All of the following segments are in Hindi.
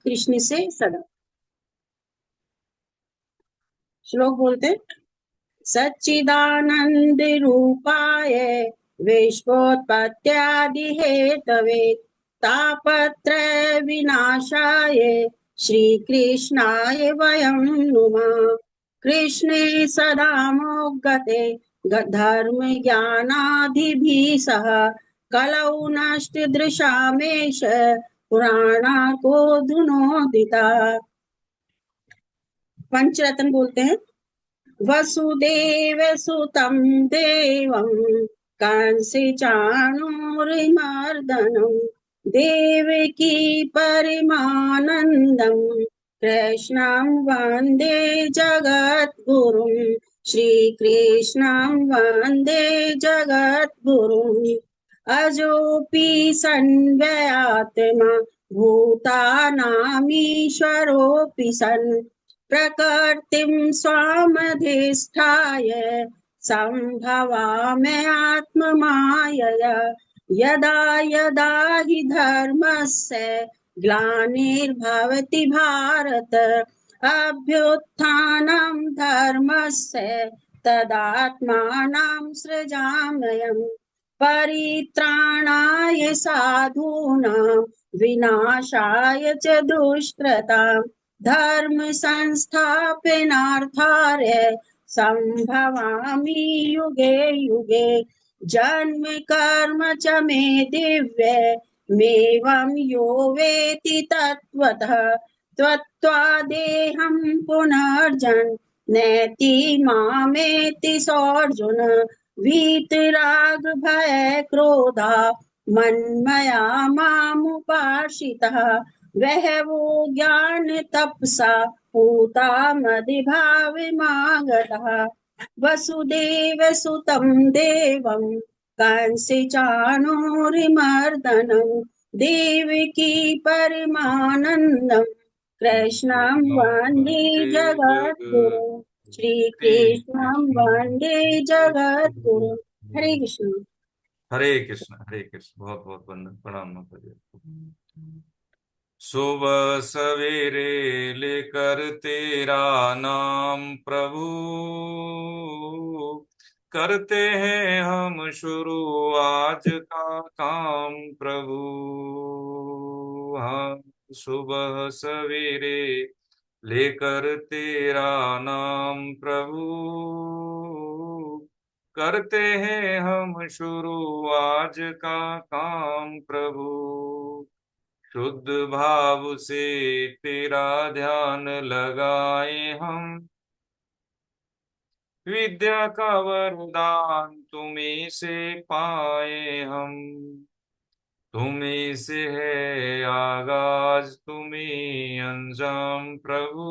कृष्ण से सदा। श्लोक बोलते हैं, सच्चिदानंद रूपाय विश्वोत्पत्त्यादि हेतवे तापत्रय विनाशाय श्री कृष्णाय वयं नुमः। कृष्णे सदा मोग्गते धर्म ज्ञानादिभिः सह कलौ नष्ट दृशामेष पुराणाको धुनोदिता। पंचरत्न बोलते हैं, वसुदेव सुतं देवं कंसी चाणूरमर्दनं देवकी परमानन्दं कृष्णं वन्दे जगद्गुरुं। श्रीकृष्णं वन्दे जगद्गुरुम्। अजोऽपि सन्व्यात्मा भूतानामीश्वरोऽपि सन् प्रकृतिं स्वामधिष्ठाय सम्भवाम्यात्ममायया। यदा यदा हि धर्मस्य ग्लानिर्भवति भारत अभ्युत्थानं धर्मस्य तदात्मानं सृजाम्यहम्। परित्राणाय साधूनां विनाशाय च दुष्कृताम् धर्म संस्थापनार्थाय संभवामि युगे युगे। जन्म कर्म च मे दिव्य मेवं यो वेति तत्त्वतः त्वत्त्वादेहं पुनर्जन् नेति मामेति सोऽर्जुन। वीतराग भय क्रोधा मन्मया मामुपाश्रितः वह वो ज्ञान तपसा पूता मदिभाविमागतः। वसुदेव सुतं देवं कंसी चाणूरमर्दनं देवकी परमानन्दं कृष्णं वन्दे वन्दे जगद्गुरु। श्रीकृष्णं वन्दे जगद्गुरु। हरे कृष्ण। हरे कृष्ण हरे कृष्ण। बहुत बहुत वंदन प्रणाम माताजी। सुबह सवेरे लेकर तेरा नाम प्रभु करते हैं हम शुरू आज का काम प्रभु। हम सुबह सवेरे लेकर तेरा नाम प्रभु करते हैं हम शुरू आज का काम प्रभु। शुद्ध भाव से तेरा ध्यान लगाए हम विद्या का वरदान तुम्हीं से पाए हम। तुम्हीं से है आगाज तुम्हीं अंजाम प्रभु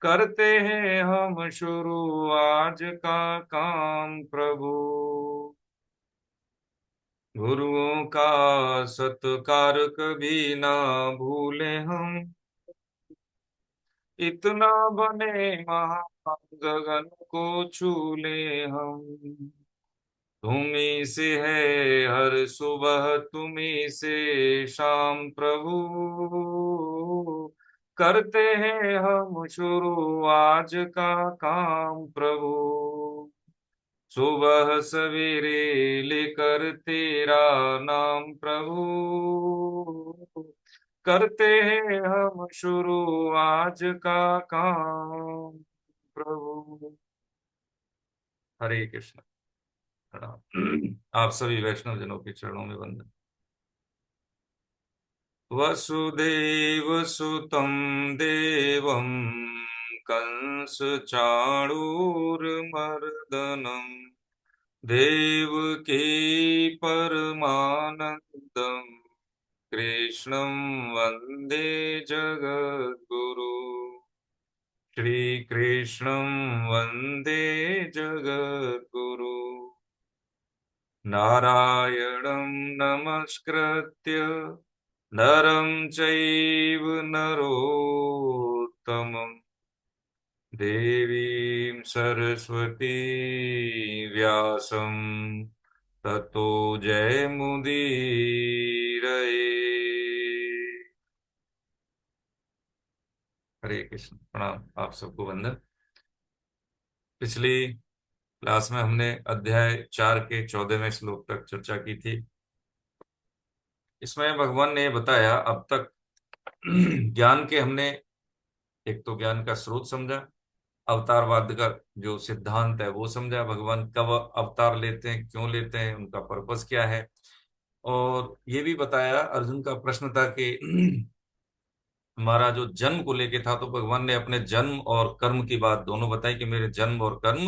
करते हैं हम शुरू आज का काम प्रभु। गुरुओं का सत्कार कभी ना भूले हम इतना बने महान गगन को छू ले हम। तुम्हीं से है हर सुबह तुम्हीं से शाम प्रभु करते हैं हम शुरू आज का काम प्रभु। सुबह सवेरे लेकर तेरा नाम प्रभु करते हैं हम शुरू आज का काम प्रभु। हरे कृष्ण। प्रणाम। आप सभी वैष्णव जनों के चरणों में वंदन। वसुदेव सुतं देवं कंस चाणूरमर्दनं देवकी परमानन्दं कृष्णं वन्दे जगद्गुरु। श्रीकृष्णं वन्दे जगद्गुरु। नारायणं नमस्कृत्य नरं चैव नरोत्तमं देवीं सरस्वती व्यासं ततो जयमुदीरये। हरे कृष्ण। प्रणाम, आप सबको वंदन। पिछली क्लास में हमने अध्याय 4 के 14वें श्लोक तक चर्चा की थी। इसमें भगवान ने बताया अब तक ज्ञान के हमने एक तो ज्ञान का स्रोत समझा, अवतारवाद का जो सिद्धांत है वो समझा, भगवान कब अवतार लेते हैं, क्यों लेते हैं, उनका पर्पस क्या है। और ये भी बताया, अर्जुन का प्रश्न था कि हमारा जो जन्म को लेके था, तो भगवान ने अपने जन्म और कर्म की बात दोनों बताई कि मेरे जन्म और कर्म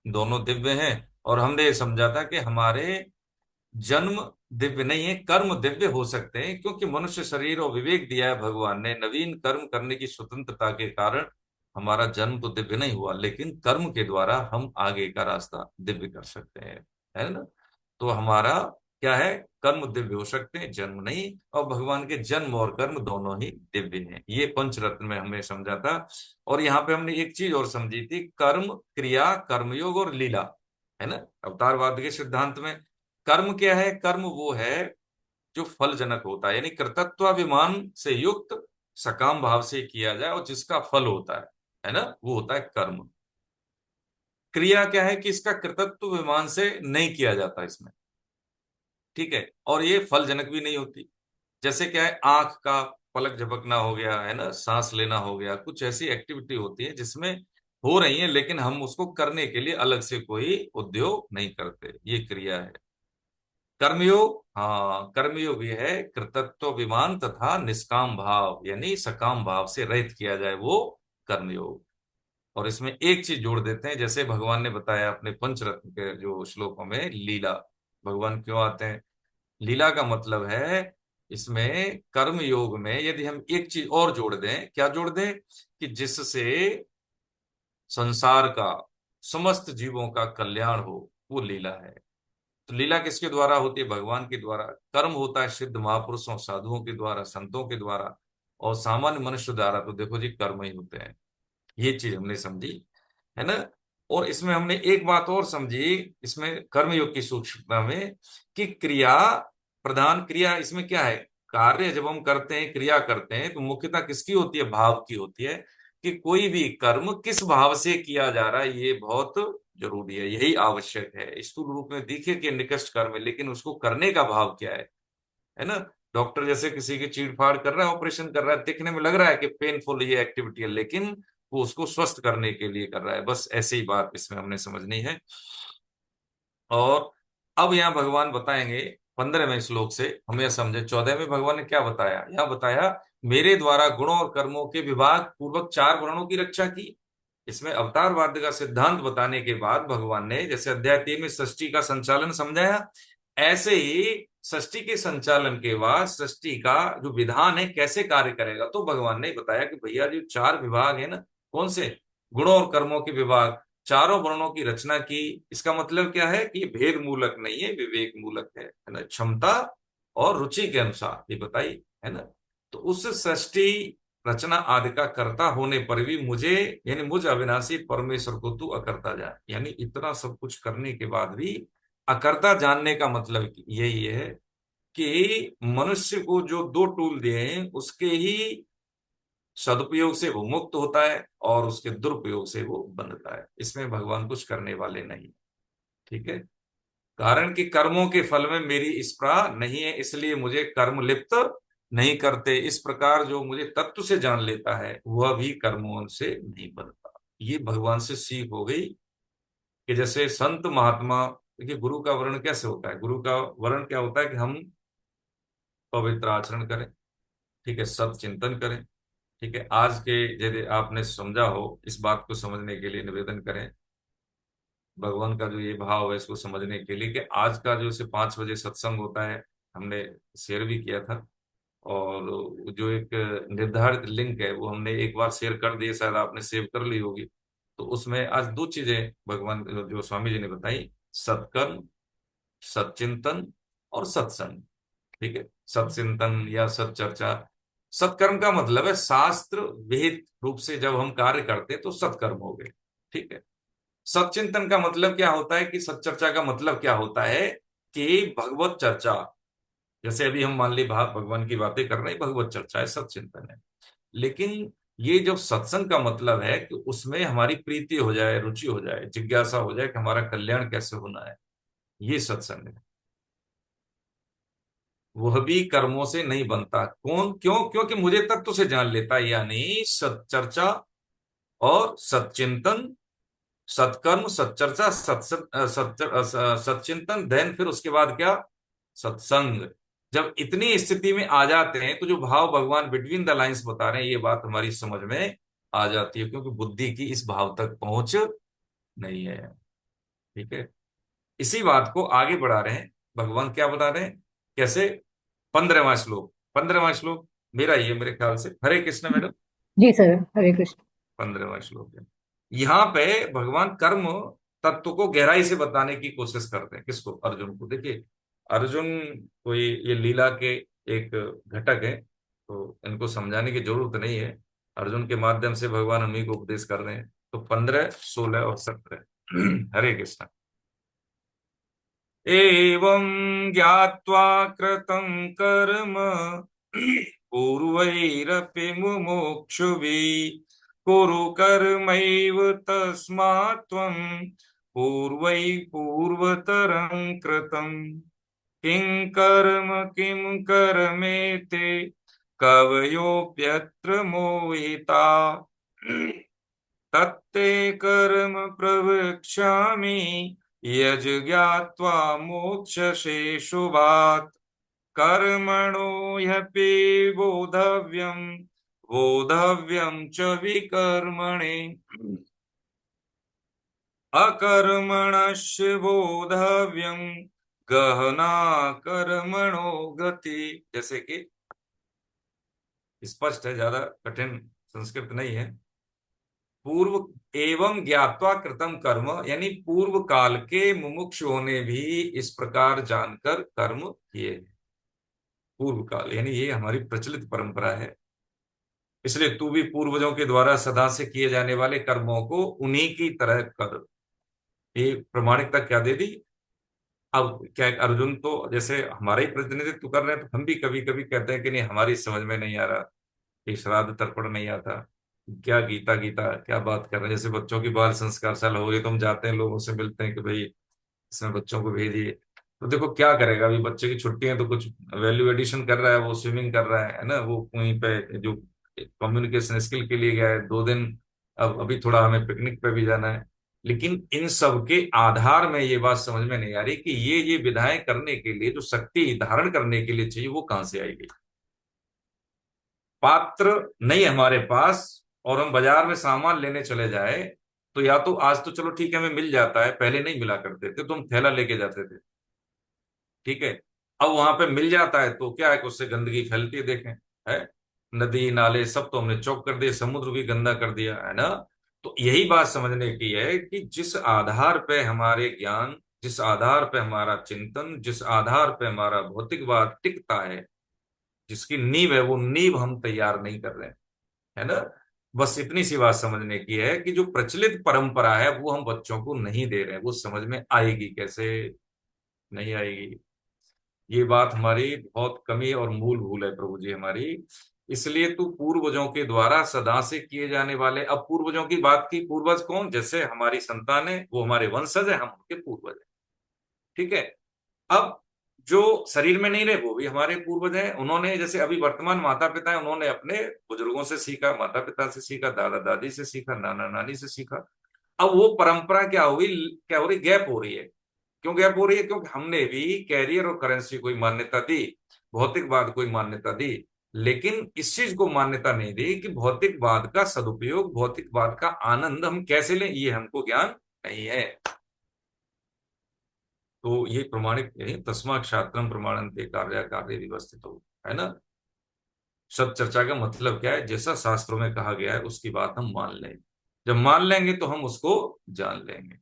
दोनों दिव्य हैं। और हमने ये समझा था कि हमारे जन्म दिव्य नहीं है, कर्म दिव्य हो सकते हैं, क्योंकि मनुष्य शरीर और विवेक दिया है भगवान ने, नवीन कर्म करने की स्वतंत्रता के कारण हमारा जन्म तो दिव्य नहीं हुआ, लेकिन कर्म के द्वारा हम आगे का रास्ता दिव्य कर सकते हैं, है ना। तो हमारा क्या है, कर्म दिव्य हो सकते हैं, जन्म नहीं। और भगवान के जन्म और कर्म दोनों ही दिव्य हैं, ये पंचरत्न में हमने समझा था। और यहाँ पे हमने एक चीज और समझी थी, कर्म, क्रिया, कर्मयोग और लीला, है ना। अवतारवाद के सिद्धांत में कर्म क्या है, कर्म वो है जो फलजनक होता है, यानी कर्तृत्वाभिमान से युक्त सकाम भाव से किया जाए और जिसका फल होता है ना, वो होता है कर्म। क्रिया क्या है कि इसका कर्तृत्वाभिमान से नहीं किया जाता इसमें, ठीक है, और ये फलजनक भी नहीं होती। जैसे क्या है, आंख का पलक झपकना हो गया, है ना, सांस लेना हो गया, कुछ ऐसी एक्टिविटी होती है जिसमें हो रही है, लेकिन हम उसको करने के लिए अलग से कोई उद्योग नहीं करते, ये क्रिया है। कर्मयोग, हाँ, कर्मयोग ये है कृतत्व विमान तथा निष्काम भाव, यानी सकाम भाव से रहित किया जाए, वो कर्मयोग। और इसमें एक चीज जोड़ देते हैं, जैसे भगवान ने बताया अपने पंचरत्न के जो श्लोकों में, लीला, भगवान क्यों आते हैं। लीला का मतलब है, इसमें कर्म योग में यदि हम एक चीज और जोड़ दें, क्या जोड़ दें, कि जिससे संसार का, समस्त जीवों का कल्याण हो, वो लीला है। तो लीला किसके द्वारा होती है, भगवान के द्वारा। कर्म होता है सिद्ध महापुरुषों, साधुओं के द्वारा, संतों के द्वारा, और सामान्य मनुष्य द्वारा तो देखो जी कर्म ही होते हैं। ये चीज हमने समझी, है ना। और इसमें हमने एक बात और समझी, इसमें कर्मयोग की सूक्ष्मता में, कि क्रिया प्रधान, क्रिया इसमें क्या है, कार्य जब हम करते हैं, क्रिया करते हैं, तो मुख्यतः किसकी होती है, भाव की होती है। कि कोई भी कर्म किस भाव से किया जा रहा है, ये बहुत जरूरी है, यही आवश्यक है। स्थूल रूप में दिखे कि निकृष्ट कर्म है, लेकिन उसको करने का भाव क्या है ना। डॉक्टर जैसे किसी की चीरफाड़ कर रहा है, ऑपरेशन कर रहा है, दिखने में लग रहा है कि पेनफुल ये एक्टिविटी है, लेकिन वो उसको स्वस्थ करने के लिए कर रहा है, बस ऐसे ही बात इसमें हमने समझनी है। और अब यहाँ भगवान बताएंगे 15वें श्लोक से, हम यह समझे 14 में भगवान ने क्या बताया। यहाँ बताया, मेरे द्वारा गुणों और कर्मों के विभाग पूर्वक 4 वर्णों की रक्षा की। इसमें अवतारवाद का सिद्धांत बताने के बाद भगवान ने, जैसे अध्याय 3 में सृष्टि का संचालन समझाया, ऐसे ही सृष्टि के संचालन के बाद सृष्टि का जो विधान है कैसे कार्य करेगा, तो भगवान ने बताया कि भैया जो 4 विभाग है ना, कौन से, गुणों और कर्मों के विभाग, चारों वर्णों की रचना की। इसका मतलब क्या है कि ये भेद मूलक नहीं है, विवेक मूलक है ना, क्षमता और रुचि के अनुसार ये बताई, है ना। तो उस सृष्टि रचना आदि का कर्ता होने पर भी मुझे, यानी मुझ अविनाशी परमेश्वर को तू अकर्ता जान, यानी इतना सब कुछ करने के बाद भी अकर्ता जानने का मतलब यही है कि मनुष्य को जो 2 टूल दिए हैं, उसके ही सदुपयोग से वो मुक्त होता है और उसके दुरुपयोग से वो बंधता है, इसमें भगवान कुछ करने वाले नहीं, ठीक है। कारण कि कर्मों के फल में मेरी स्पृहा नहीं है, इसलिए मुझे कर्म लिप्त नहीं करते। इस प्रकार जो मुझे तत्व से जान लेता है, वह भी कर्मों से नहीं बनता। ये भगवान से सीख हो गई कि जैसे संत महात्मा, देखिए गुरु का वर्ण कैसे होता है, गुरु का वर्ण क्या होता है कि हम पवित्र आचरण करें, ठीक है, सत चिंतन करें, ठीक है। आज के यदि आपने समझा हो, इस बात को समझने के लिए निवेदन करें, भगवान का जो ये भाव है इसको समझने के लिए, कि आज का जो से 5 बजे सत्संग होता है, हमने शेयर भी किया था, और जो एक निर्धारित लिंक है वो हमने एक बार शेयर कर दिए, शायद आपने सेव कर ली होगी। तो उसमें आज 2 चीजें भगवान जो स्वामी जी ने बताई, सत्कर्म, सच्चिंतन और सत्संग, ठीक है। सत्चिंतन या सत्चर्चा, सत्कर्म का मतलब है शास्त्र विहित रूप से जब हम कार्य करते हैं तो सत्कर्म हो गए, ठीक है। सत्चिंतन का मतलब क्या होता है, कि सत्चर्चा का मतलब क्या होता है, कि भगवत चर्चा, जैसे अभी हम मान ली भगवान की बातें कर रहे हैं, भगवत चर्चा है, सत्चिंतन है। लेकिन ये जो सत्संग का मतलब है कि उसमें हमारी प्रीति हो जाए, रुचि हो जाए, जिज्ञासा हो जाए कि हमारा कल्याण कैसे होना है, ये सत्संग है। वह भी कर्मों से नहीं बनता। कौन? क्यों? क्योंकि मुझे तत्व से जान लेता है, यानी सच्चर्चा और सच्चिंतन, सत्कर्म, सच्चर्चा, सच्चिंतन, देन फिर उसके बाद क्या? सत्संग। जब इतनी स्थिति में आ जाते हैं तो जो भाव भगवान बिटवीन द लाइंस बता रहे हैं, ये बात हमारी समझ में आ जाती है, क्योंकि बुद्धि की इस भाव तक पहुंच नहीं है। ठीक है, इसी बात को आगे बढ़ा रहे हैं। भगवान क्या बता रहे हैं, कैसे? 15वां श्लोक, 15वां श्लोक मेरा ही है मेरे ख्याल से। हरे कृष्ण मैडम। जी सर, हरे कृष्ण। 15वां श्लोक है। यहाँ पे भगवान कर्म तत्व को गहराई से बताने की कोशिश करते हैं। किसको? अर्जुन को। देखिए, अर्जुन कोई ये लीला के एक घटक है, तो इनको समझाने की जरूरत नहीं है। अर्जुन के माध्यम से भगवान हमें को उपदेश कर रहे हैं। तो 15, 16 और 17। हरे कृष्ण। एवं ज्ञात्वा कृतं कर्म पूर्वैरपि मुमुक्षुभिः कुरु कर्मैव तस्मात् त्वं पूर्वैः पूर्वतरं कृतं किं कर्मेति कवयोऽप्यत्र मोहिता तत्ते कर्म प्रवक्ष्यामि यज्ञात्वा मोक्षसे शुभात् कर्मणो ह्यपि बोधव्यं बोधव्यं च विकर्मणे अकर्मणस्य बोधव्यं गहना कर्मणो गति। जैसे कि स्पष्ट है, ज्यादा कठिन संस्कृत नहीं है। पूर्व एवं ज्ञात्वा कृतम कर्म, यानी पूर्व काल के मुमुक्षुओं ने भी इस प्रकार जानकर कर्म किए। पूर्व काल यानी ये हमारी प्रचलित परंपरा है, इसलिए तू भी पूर्वजों के द्वारा सदा से किए जाने वाले कर्मों को उन्हीं की तरह कर। ये प्रमाणिकता क्या दे दी? अब क्या है, अर्जुन तो जैसे हमारा ही प्रतिनिधित्व कर रहे हैं, तो हम भी कभी कभी कहते हैं कि नहीं हमारी समझ में नहीं आ रहा, कि श्राद्ध तर्पण नहीं आता, क्या गीता गीता क्या बात कर रहे हैं। जैसे बच्चों की बाल संस्कार साल हो गए तो हम जाते हैं, लोगों से मिलते हैं कि भाई इसमें बच्चों को भेजिए। तो देखो क्या करेगा, अभी बच्चे की छुट्टी है तो कुछ वैल्यू एडिशन कर रहा है, वो स्विमिंग कर रहा है ना, वो वहीं पे जो कम्युनिकेशन स्किल के लिए गया है 2 दिन। अब अभी थोड़ा हमें पिकनिक पे भी जाना है। लेकिन इन सब के आधार में ये बात समझ में नहीं आ रही कि ये विधाएं करने के लिए जो शक्ति धारण करने के लिए चाहिए वो कहां से आएगी। पात्र नहीं हमारे पास, और हम बाजार में सामान लेने चले जाए तो या तो आज तो चलो ठीक है हमें मिल जाता है, पहले नहीं मिला करते थे तो हम थैला लेके जाते थे। ठीक है, अब वहां पे मिल जाता है तो क्या है कि उससे गंदगी फैलती है, देखें। है, नदी नाले सब तो हमने चौक कर दिए, समुद्र भी गंदा कर दिया है ना। तो यही बात समझने की है कि जिस आधार पे हमारे ज्ञान, जिस आधार पे हमारा चिंतन, जिस आधार पे हमारा भौतिकवाद टिकता है, जिसकी नींव है, वो नींव हम तैयार नहीं कर रहे हैं। है ना। बस इतनी सी बात समझने की है कि जो प्रचलित परंपरा है वो हम बच्चों को नहीं दे रहे हैं। वो समझ में आएगी कैसे? नहीं आएगी। ये बात हमारी बहुत कमी और मूल भूल है प्रभु जी हमारी। इसलिए तू पूर्वजों के द्वारा सदा से किए जाने वाले, अब पूर्वजों की बात की, पूर्वज कौन? जैसे हमारी संतान है वो हमारे वंशज है, हम उनके पूर्वज हैं। ठीक है। अब जो शरीर में नहीं रहे वो भी हमारे पूर्वज हैं। उन्होंने जैसे अभी वर्तमान माता पिता है, उन्होंने अपने बुजुर्गों से सीखा, माता पिता से सीखा, दादा दादी से सीखा, नाना नानी से सीखा। अब वो परंपरा क्या हुई, क्या हो रही? गैप हो रही है। क्यों गैप हो रही है? क्योंकि हमने भी कैरियर और करेंसी को मान्यता दी, भौतिकवाद को मान्यता दी, लेकिन इस चीज को मान्यता नहीं दी कि भौतिकवाद का सदुपयोग, भौतिकवाद का आनंद हम कैसे लें, ये हमको ज्ञान नहीं है। तो ये प्रमाणित है, तस्मा क्षात्रम प्रमाणन्ते कार्य कार्य व्यवस्थित हो। है ना। सब चर्चा का मतलब क्या है? जैसा शास्त्रों में कहा गया है उसकी बात हम मान लें। जब मान लेंगे तो हम उसको जान लेंगे।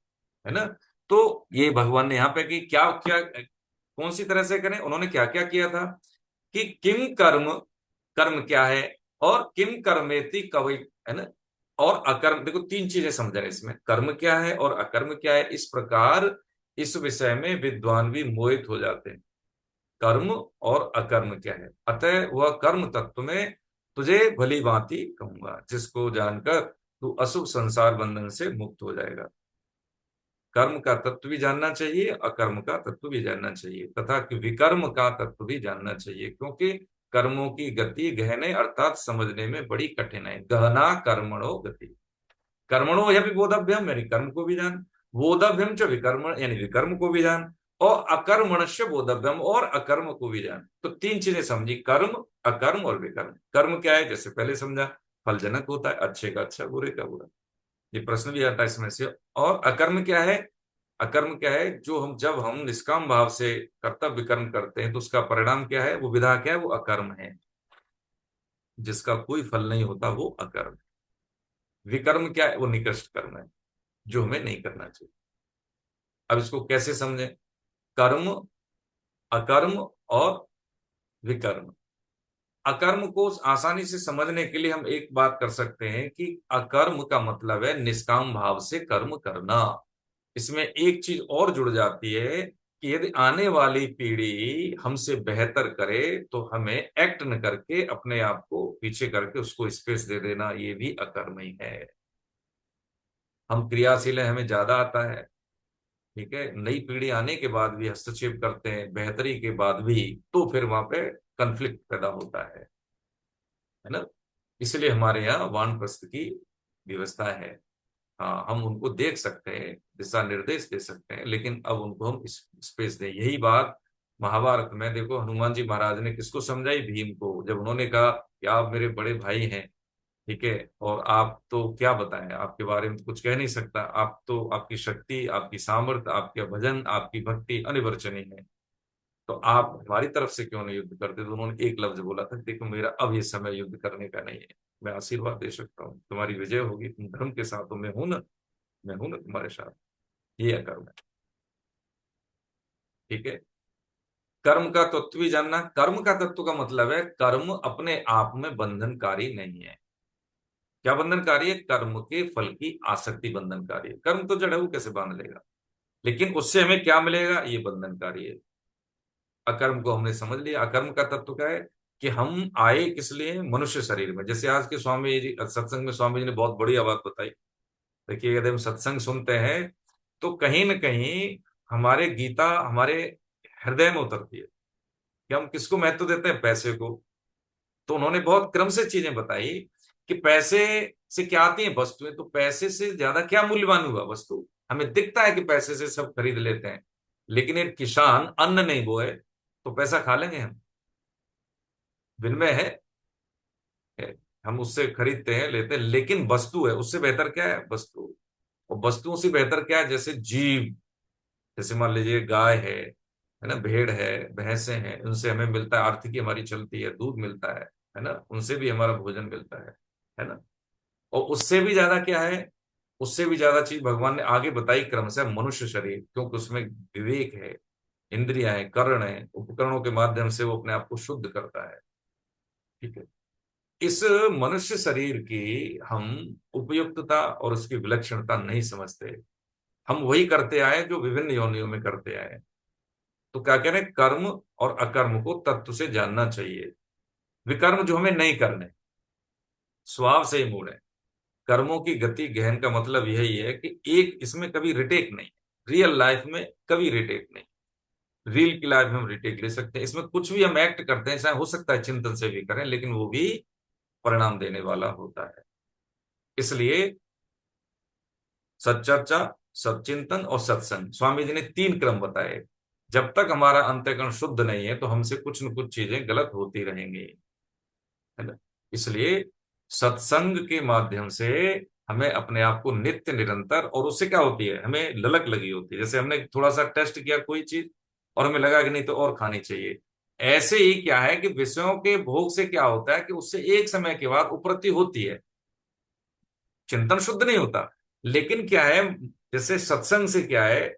है ना। तो ये भगवान ने यहाँ पे कि क्या क्या कौन सी तरह से करें, उन्होंने क्या क्या किया था कि किम कर्म, कर्म क्या है, और किम कर्मेति कवि। है ना। और अकर्म, देखो 3 चीजें समझना इसमें, कर्म क्या है और अकर्म क्या है। इस प्रकार इस विषय में विद्वान भी मोहित हो जाते हैं। कर्म और अकर्म क्या है। अतः वह कर्म तत्व में तुझे भली भांति कहूंगा, जिसको जानकर तू अशुभ संसार बंधन से मुक्त हो जाएगा। कर्म का तत्व भी जानना चाहिए, अकर्म का तत्व भी जानना चाहिए, तथा कि विकर्म का तत्व भी जानना चाहिए, क्योंकि कर्मों की गति गहने अर्थात समझने में बड़ी कठिन है। गहना कर्मणो गति, कर्मणो यह भी बोधव्यम यानी कर्म को भी जान, बोधव्यम च विकर्म यानी विकर्म को भी जान, और अकर्मणस्य बोधव्यम और अकर्म को भी जान। तो तीन चीजें समझी, कर्म, अकर्म और विकर्म। कर्म क्या है, जैसे पहले समझा, फलजनक होता है, अच्छे का अच्छा, बुरे का बुरा, ये प्रश्न भी आता है इसमें से। और अकर्म क्या है, अकर्म क्या है, जो हम जब हम निष्काम भाव से कर्तव्य कर्म करते हैं तो उसका परिणाम क्या है, वो विधा क्या है, वो अकर्म है, जिसका कोई फल नहीं होता, वो अकर्म। विकर्म क्या है, वो निकृष्ट कर्म है, जो हमें नहीं करना चाहिए। अब इसको कैसे समझें, कर्म, अकर्म और विकर्म। अकर्म को आसानी से समझने के लिए हम एक बात कर सकते हैं कि अकर्म का मतलब है निष्काम भाव से कर्म करना। इसमें एक चीज और जुड़ जाती है कि यदि आने वाली पीढ़ी हमसे बेहतर करे तो हमें एक्ट न करके अपने आप को पीछे करके उसको स्पेस दे देना, ये भी अकर्म ही है। हम क्रियाशील हैं, हमें ज्यादा आता है, ठीक है, नई पीढ़ी आने के बाद भी हस्तक्षेप करते हैं, बेहतरी के बाद भी, तो फिर वहां पे कंफ्लिक्ट पैदा होता है ना। इसलिए हमारे यहाँ वानप्रस्थ की व्यवस्था है। हाँ, हम उनको देख सकते हैं, दिशा निर्देश दे सकते हैं, लेकिन अब उनको हम स्पेस दें। यही बात महाभारत में देखो, हनुमान जी महाराज ने किसको समझाई, भीम को, जब उन्होंने कहा कि आप मेरे बड़े भाई हैं, ठीक है, और आप तो क्या बताएं, आपके बारे में तो कुछ कह नहीं सकता, आप तो, आपकी शक्ति, आपकी सामर्थ्य, आपके भजन, आपकी भक्ति अनिवर्चनीय है, तो आप हमारी तरफ से क्यों नहीं युद्ध करते। तो उन्होंने एक लफ्ज बोला था, देखो मेरा अब ये समय युद्ध करने का नहीं है, मैं आशीर्वाद दे सकता हूँ, तुम्हारी विजय होगी, तुम धर्म के साथ हो, मैं हूं ना, मैं हूं ना तुम्हारे साथ। ये अकर्म है, ठीक है। कर्म का तत्व भी जानना, कर्म का तत्व का मतलब है कर्म अपने आप में बंधनकारी नहीं है। क्या बंधनकारी है, कर्म के फल की आसक्ति बंधनकारी है। कर्म तो जड़ है, वो कैसे बांध लेगा, लेकिन उससे हमें क्या मिलेगा, ये बंधनकारी है। अकर्म को हमने समझ लिया। अकर्म का तत्व क्या है कि हम आए किस लिए, मनुष्य शरीर में। जैसे आज के स्वामी जी सत्संग में, स्वामी जी ने बहुत बढ़िया बात बताई। देखिए, यदि हम सत्संग सुनते हैं तो कहीं ना कहीं हमारे गीता हमारे हृदय में उतरती है कि हम किसको महत्व देते हैं, पैसे को। तो उन्होंने बहुत क्रम से चीजें बताई कि पैसे से क्या आती है, वस्तुएं, तो पैसे से ज्यादा क्या मूल्यवान हुआ वस्तु। हमें दिखता है कि पैसे से सब खरीद लेते हैं, लेकिन एक किसान अन्न नहीं बोए तो पैसा खा लेंगे हम, विनिमय है, हम उससे खरीदते हैं, लेते हैं, लेकिन वस्तु है, उससे बेहतर क्या है, वस्तु। और वस्तुओं से बेहतर क्या है, जैसे जीव, जैसे मान लीजिए गाय है ना, भेड़ है, भैंसे हैं, उनसे हमें मिलता है, आर्थिकी हमारी चलती है, दूध मिलता है ना, उनसे भी हमारा भोजन मिलता है ना। और उससे भी ज्यादा क्या है, उससे भी ज्यादा चीज भगवान ने आगे बताई क्रम से, मनुष्य शरीर, क्योंकि उसमें विवेक है, इंद्रियां हैं, कर्ण है, उपकरणों के माध्यम से वो अपने आप को शुद्ध करता है, ठीक है। इस मनुष्य शरीर की हम उपयुक्तता और उसकी विलक्षणता नहीं समझते। हम वही करते आए जो विभिन्न योनियों में करते आए। तो क्या कह रहे हैं, कर्म और अकर्म को तत्व से जानना चाहिए। विकर्म जो हमें नहीं करने, स्वभाव से ही मूड है। कर्मों की गति गहन का मतलब यही है कि एक इसमें कभी रिटेक नहीं, रियल लाइफ में कभी रिटेक नहीं। रियल की लाइफ में हम रिटेक ले सकते हैं, इसमें कुछ भी हम एक्ट करते हैं, चाहे हो सकता है चिंतन से भी करें, लेकिन वो भी परिणाम देने वाला होता है। इसलिए सच्चर्चा, सच्चिंतन और सत्संग, स्वामी जी ने तीन क्रम बताए। जब तक हमारा अंतःकरण शुद्ध नहीं है तो हमसे कुछ न कुछ चीजें गलत होती रहेंगी, है ना। इसलिए सत्संग के माध्यम से हमें अपने आप को नित्य निरंतर, और उससे क्या होती है, हमें ललक लगी होती है। जैसे हमने थोड़ा सा टेस्ट किया कोई चीज और हमें लगा कि नहीं तो और खानी चाहिए, ऐसे ही क्या है कि विषयों के भोग से क्या होता है कि उससे एक समय के बाद उपरति होती है, चिंतन शुद्ध नहीं होता। लेकिन क्या है, जैसे सत्संग से क्या है,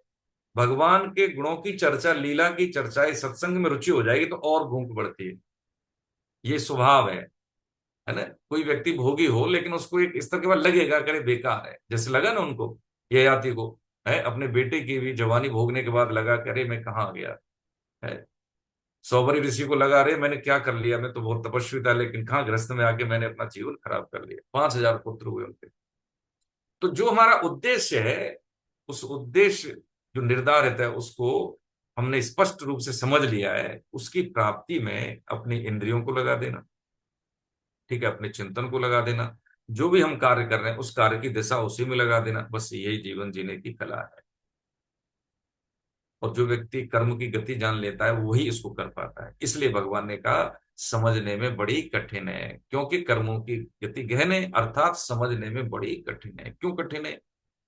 भगवान के गुणों की चर्चा, लीला की चर्चा, इस सत्संग में रुचि हो जाएगी तो और भूख बढ़ती है। ये स्वभाव है ना। कोई व्यक्ति भोगी हो लेकिन उसको एक स्तर के बाद लगेगा करे बेकार है, जैसे लगा ना उनको, ययाति को, है, अपने बेटे की भी जवानी भोगने के बाद लगा करे मैं कहाँ आ गया, है। सौबरी ऋषि को लगा रहे मैंने क्या कर लिया, मैं तो बहुत तपस्वी था, लेकिन कहाँ गृहस्थ में आके मैंने अपना जीवन खराब कर लिया। 5,000 पुत्र हुए उनके। तो जो हमारा उद्देश्य है, उस उद्देश्य जो निर्धारित है उसको हमने स्पष्ट रूप से समझ लिया है, उसकी प्राप्ति में अपनी इंद्रियों को लगा देना, ठीक है, अपने चिंतन को लगा देना, जो भी हम कार्य कर रहे हैं उस कार्य की दिशा उसी में लगा देना, बस यही जीवन जीने की कला है। और जो व्यक्ति कर्म की गति जान लेता है वही इसको कर पाता है। इसलिए भगवान ने कहा समझने में बड़ी कठिन है, क्योंकि कर्मों की गति गहन है, अर्थात समझने में बड़ी कठिन है। क्यों कठिन है?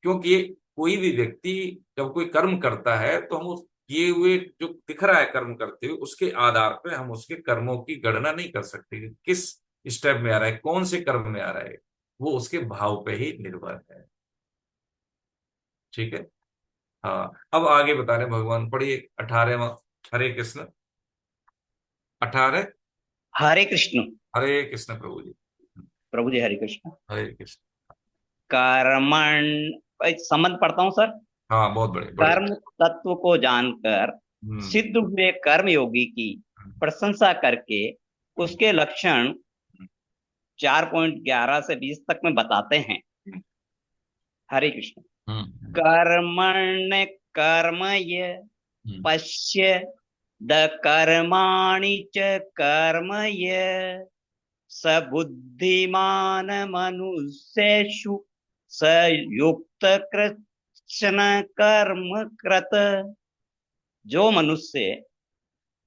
क्योंकि ये कोई भी व्यक्ति जब कोई कर्म करता है तो हम उस किए हुए जो दिख रहा है कर्म करते हुए उसके आधार पर हम उसके कर्मों की गणना नहीं कर सकते कि किस स्टेप में आ रहा है, कौन से कर्म में आ रहा है, वो उसके भाव पे ही निर्भर है। ठीक है। हाँ, अब आगे बता रहे भगवान, पढ़िए 18वां। हरे कृष्ण। 18। हरे कृष्ण। हरे कृष्ण प्रभु जी। प्रभु जी हरे कृष्ण। हरे कृष्ण। कर्मण, एक संबंध पढ़ता हूं सर। हाँ, बहुत बड़े बड़े। कर्म तत्व को जानकर हम्म। सिद्ध हुए कर्म योगी की प्रशंसा करके उसके लक्षण 4.11 से 20 तक में बताते हैं। हरे कृष्ण। कर्मण्य कर्मय पश्य द कर्माणि च कर्मय स बुद्धिमान मनुष्येषु स युक्त कृष्ण कर्म कृत। जो मनुष्य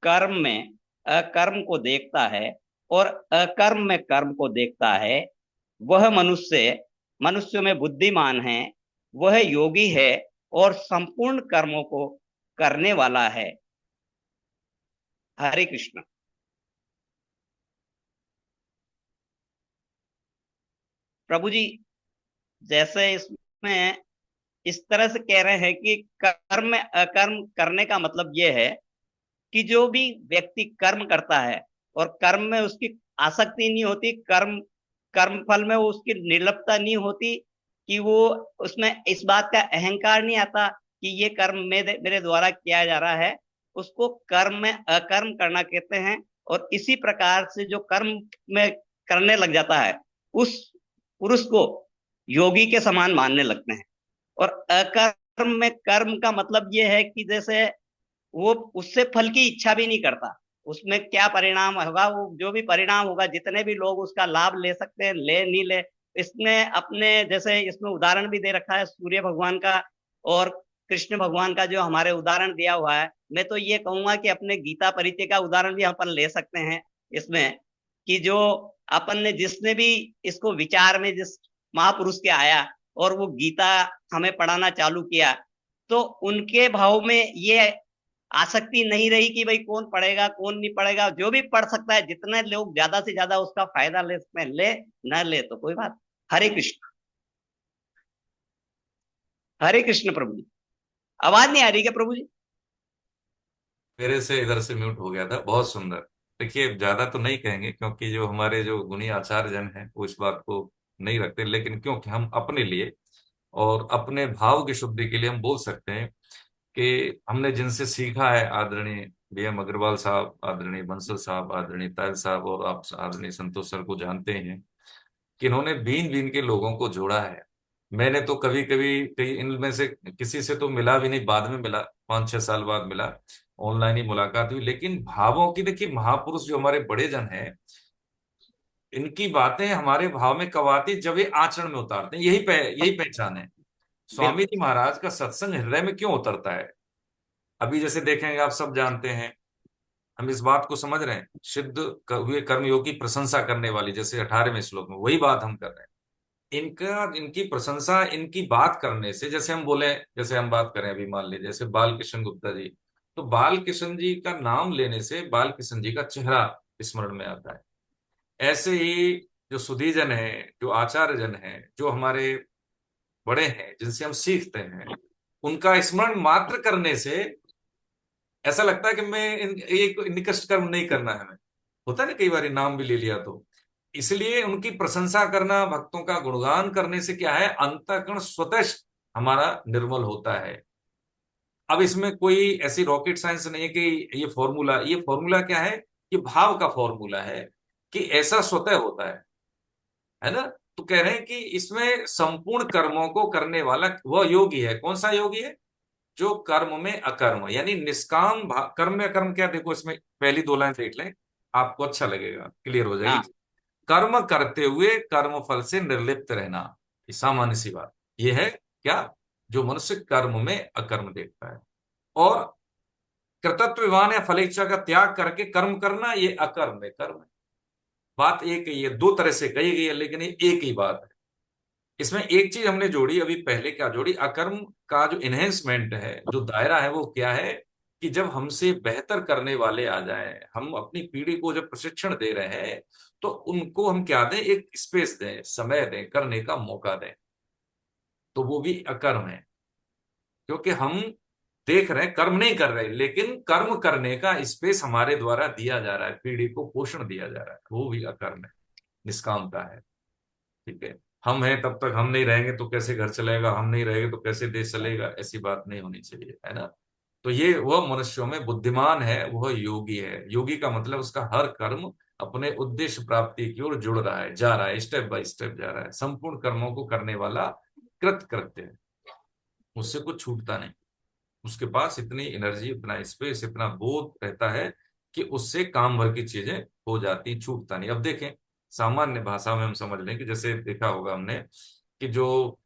कर्म में अकर्म को देखता है और अकर्म में कर्म को देखता है, वह मनुष्य में बुद्धिमान है, वह योगी है और संपूर्ण कर्मों को करने वाला है। हरे कृष्ण। प्रभु जी जैसे इसमें इस तरह से कह रहे हैं कि कर्म में अकर्म करने का मतलब यह है कि जो भी व्यक्ति कर्म करता है और कर्म में उसकी आसक्ति नहीं होती, कर्म फल में उसकी निर्लिप्तता नहीं होती, कि वो उसमें इस बात का अहंकार नहीं आता कि ये कर्म मेरे द्वारा किया जा रहा है, उसको कर्म में अकर्म करना कहते हैं। और इसी प्रकार से जो कर्म में करने लग जाता है उस पुरुष को योगी के समान मानने लगते हैं। और अकर्म में कर्म का मतलब यह है कि जैसे वो उससे फल की इच्छा भी नहीं करता, उसमें क्या परिणाम होगा, वो जो भी परिणाम होगा, जितने भी लोग उसका लाभ ले सकते हैं ले नहीं ले। इसने अपने जैसे इसमें उदाहरण भी दे रखा है सूर्य भगवान का और कृष्ण भगवान का, जो हमारे उदाहरण दिया हुआ है। मैं तो ये कहूंगा कि अपने गीता परिचय का उदाहरण भी अपन ले सकते हैं इसमें, कि जो अपन ने जिसने भी इसको विचार में जिस महापुरुष के आया और वो गीता हमें पढ़ाना चालू किया, तो उनके भाव में ये आसक्ति नहीं रही कि भाई कौन पढ़ेगा कौन नहीं पढ़ेगा, जो भी पढ़ सकता है, जितने लोग ज्यादा से ज्यादा उसका फायदा ले सकते हैं, ले न ले तो कोई बात। हरे कृष्ण। हरे कृष्ण। प्रभु जी आवाज नहीं आ रही क्या प्रभु जी? मेरे से इधर से म्यूट हो गया था। बहुत सुंदर। देखिए, ज्यादा तो नहीं कहेंगे क्योंकि जो हमारे जो गुणी आचार्य जन हैं वो इस बात को नहीं रखते, लेकिन क्योंकि हम अपने लिए और अपने भाव की शुद्धि के लिए हम बोल सकते हैं कि हमने जिनसे सीखा है, आदरणीय B.M. अग्रवाल साहब, आदरणीय बंसल साहब, आदरणीय तायल साहब और आप आदरणीय संतोष सर को जानते हैं कि इन्होंने बीन बीन के लोगों को जोड़ा है। मैंने तो कभी कभी कई इनमें से किसी से तो मिला भी नहीं, बाद में मिला, 5-6 साल बाद मिला, ऑनलाइन ही मुलाकात हुई। लेकिन भावों की, देखिए महापुरुष जो हमारे बड़े जन हैं, इनकी बातें हमारे भाव में कब आती, जब ये आचरण में उतारते हैं। यही पहचान है। स्वामी जी महाराज का सत्संग हृदय में क्यों उतरता है? अभी जैसे देखेंगे, आप सब जानते हैं, हम इस बात को समझ रहे हैं, सिद्ध हुए कर्मयोग की प्रशंसा करने वाली, जैसे 18वें श्लोक में वही बात हम कर रहे हैं। इनकी प्रशंसा, इनकी बात करने से, जैसे हम बोले, जैसे हम बात करें अभी, मान लीजिए जैसे बाल कृष्ण गुप्ता जी, तो बाल कृष्ण जी का नाम लेने से बाल कृष्ण जी का चेहरा स्मरण में आता है। ऐसे ही जो सुधीजन है, जो आचार्य जन है, जो हमारे बड़े हैं, जिनसे हम सीखते हैं, उनका स्मरण मात्र करने से ऐसा लगता है कि मैं एक निकृष्ट कर्म नहीं करना है हमें। होता है ना, कई बार नाम भी ले लिया तो। इसलिए उनकी प्रशंसा करना, भक्तों का गुणगान करने से क्या है, अंतःकरण स्वतः हमारा निर्मल होता है। अब इसमें कोई ऐसी रॉकेट साइंस नहीं है कि ये फॉर्मूला क्या है? ये भाव का फॉर्मूला है कि ऐसा स्वतः होता है ना। तो कह रहे हैं कि इसमें संपूर्ण कर्मों को करने वाला वह योगी है। कौन सा योगी है? जो कर्म में अकर्म, यानी निष्काम कर्म में अकर्म क्या, देखो इसमें पहली दो लाइन देख लें, आपको अच्छा लगेगा, क्लियर हो जाएगी। हाँ कर्म करते हुए कर्म फल से निर्लिप्त रहना, ये सामान्य सी बात। ये है क्या? जो मनुष्य कर्म में अकर्म देखता है। और कर्तृत्ववान या फलेच्छा का त्याग करके कर्म करना, ये अकर्म है, कर्म है। बात एक ही है, दो तरह से कही गई है, लेकिन ये एक ही बात है। इसमें एक चीज हमने जोड़ी, अभी पहले क्या जोड़ी, अकर्म का जो इन्हेंसमेंट है, जो दायरा है, वो क्या है कि जब हमसे बेहतर करने वाले आ जाएं, हम अपनी पीढ़ी को जब प्रशिक्षण दे रहे हैं, तो उनको हम क्या दें, एक स्पेस दें, समय दें, करने का मौका दें। तो वो भी अकर्म है, क्योंकि हम देख रहे हैं, कर्म नहीं कर रहे, लेकिन कर्म करने का स्पेस हमारे द्वारा दिया जा रहा है, पीढ़ी को पोषण दिया जा रहा है, वो भी अकर्म है, निष्कामता है। ठीक है। हम हैं तब तक हम नहीं रहेंगे तो कैसे घर चलेगा, हम नहीं रहेंगे तो कैसे देश चलेगा, ऐसी बात नहीं होनी चाहिए, है ना। तो ये वह मनुष्यों में बुद्धिमान है, वह योगी है। योगी का मतलब उसका हर कर्म अपने उद्देश्य प्राप्ति की ओर जुड़ रहा है, जा रहा है, स्टेप बाय स्टेप जा रहा है, संपूर्ण कर्मों को करने वाला कृत कृत्य है, उससे कुछ छूटता नहीं। उसके पास इतनी एनर्जी, इतना स्पेस, इतना बोध रहता है कि उससे काम भर की चीजें हो जाती, छूटता नहीं। अब देखें, सामान्य भाषा में हम समझ लें कि जैसे देखा होगा हमने कि जो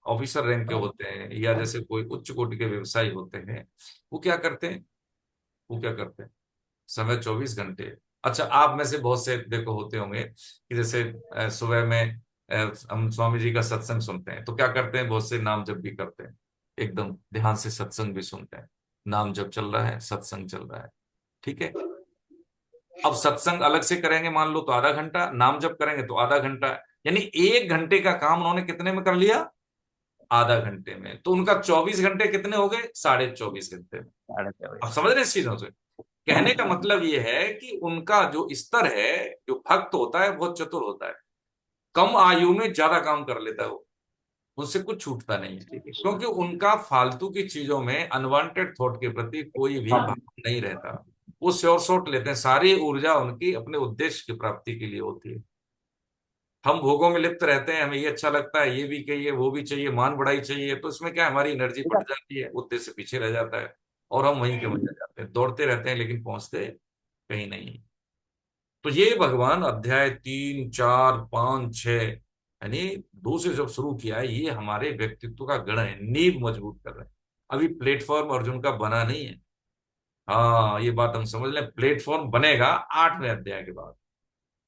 ऑफिसर रैंक के होते हैं, या जैसे कोई उच्च कोटि के व्यवसायी होते हैं, वो क्या करते हैं? वो क्या करते हैं? समय 24 घंटे। अच्छा, आप में से बहुत से देखो होते होंगे कि जैसे सुबह में हम स्वामी जी का सत्संग सुनते हैं, तो क्या करते हैं, बहुत से नाम जप भी करते हैं, एकदम ध्यान से सत्संग भी सुनते हैं। नाम जप चल रहा है, सत्संग चल रहा है, ठीक है। अब सत्संग अलग से करेंगे मान लो तो आधा घंटा, नाम जप करेंगे तो आधा घंटा, यानी 1 घंटे का काम उन्होंने कितने में कर लिया? आधा घंटे में। तो उनका 24 घंटे कितने हो गए? 24.5 घंटे में। 24:30। आप समझ रहे हैं इस चीजों से? कहने का मतलब ये है कि उनका जो स्तर है, जो भक्त होता है, बहुत चतुर होता है, कम आयु में ज्यादा काम कर लेता है वो, उनसे कुछ छूटता नहीं है, क्योंकि उनका फालतू की चीजों में, अनवांटेड थॉट के प्रति कोई भी भाव नहीं रहता। वो श्योर शॉट लेते हैं, सारी ऊर्जा उनकी अपने उद्देश्य की प्राप्ति के लिए होती है। हम भोगों में लिप्त रहते हैं, हमें ये अच्छा लगता है, ये भी चाहिए, वो भी चाहिए, मान बढ़ाई चाहिए, तो इसमें क्या है, हमारी एनर्जी बढ़ जाती है, उद्देश्य पीछे रह जाता है, और हम वहीं के वहीं रह जाते हैं, दौड़ते रहते हैं लेकिन पहुंचते कहीं नहीं। तो ये भगवान अध्याय 3, 4, 5, 6, यानी 2 से जब शुरू किया है, ये हमारे व्यक्तित्व का गढ़ है, नींव मजबूत कर रहे हैं। अभी प्लेटफॉर्म अर्जुन का बना नहीं है। हाँ, ये बात हम समझ लें, प्लेटफॉर्म बनेगा 8वें अध्याय के बाद,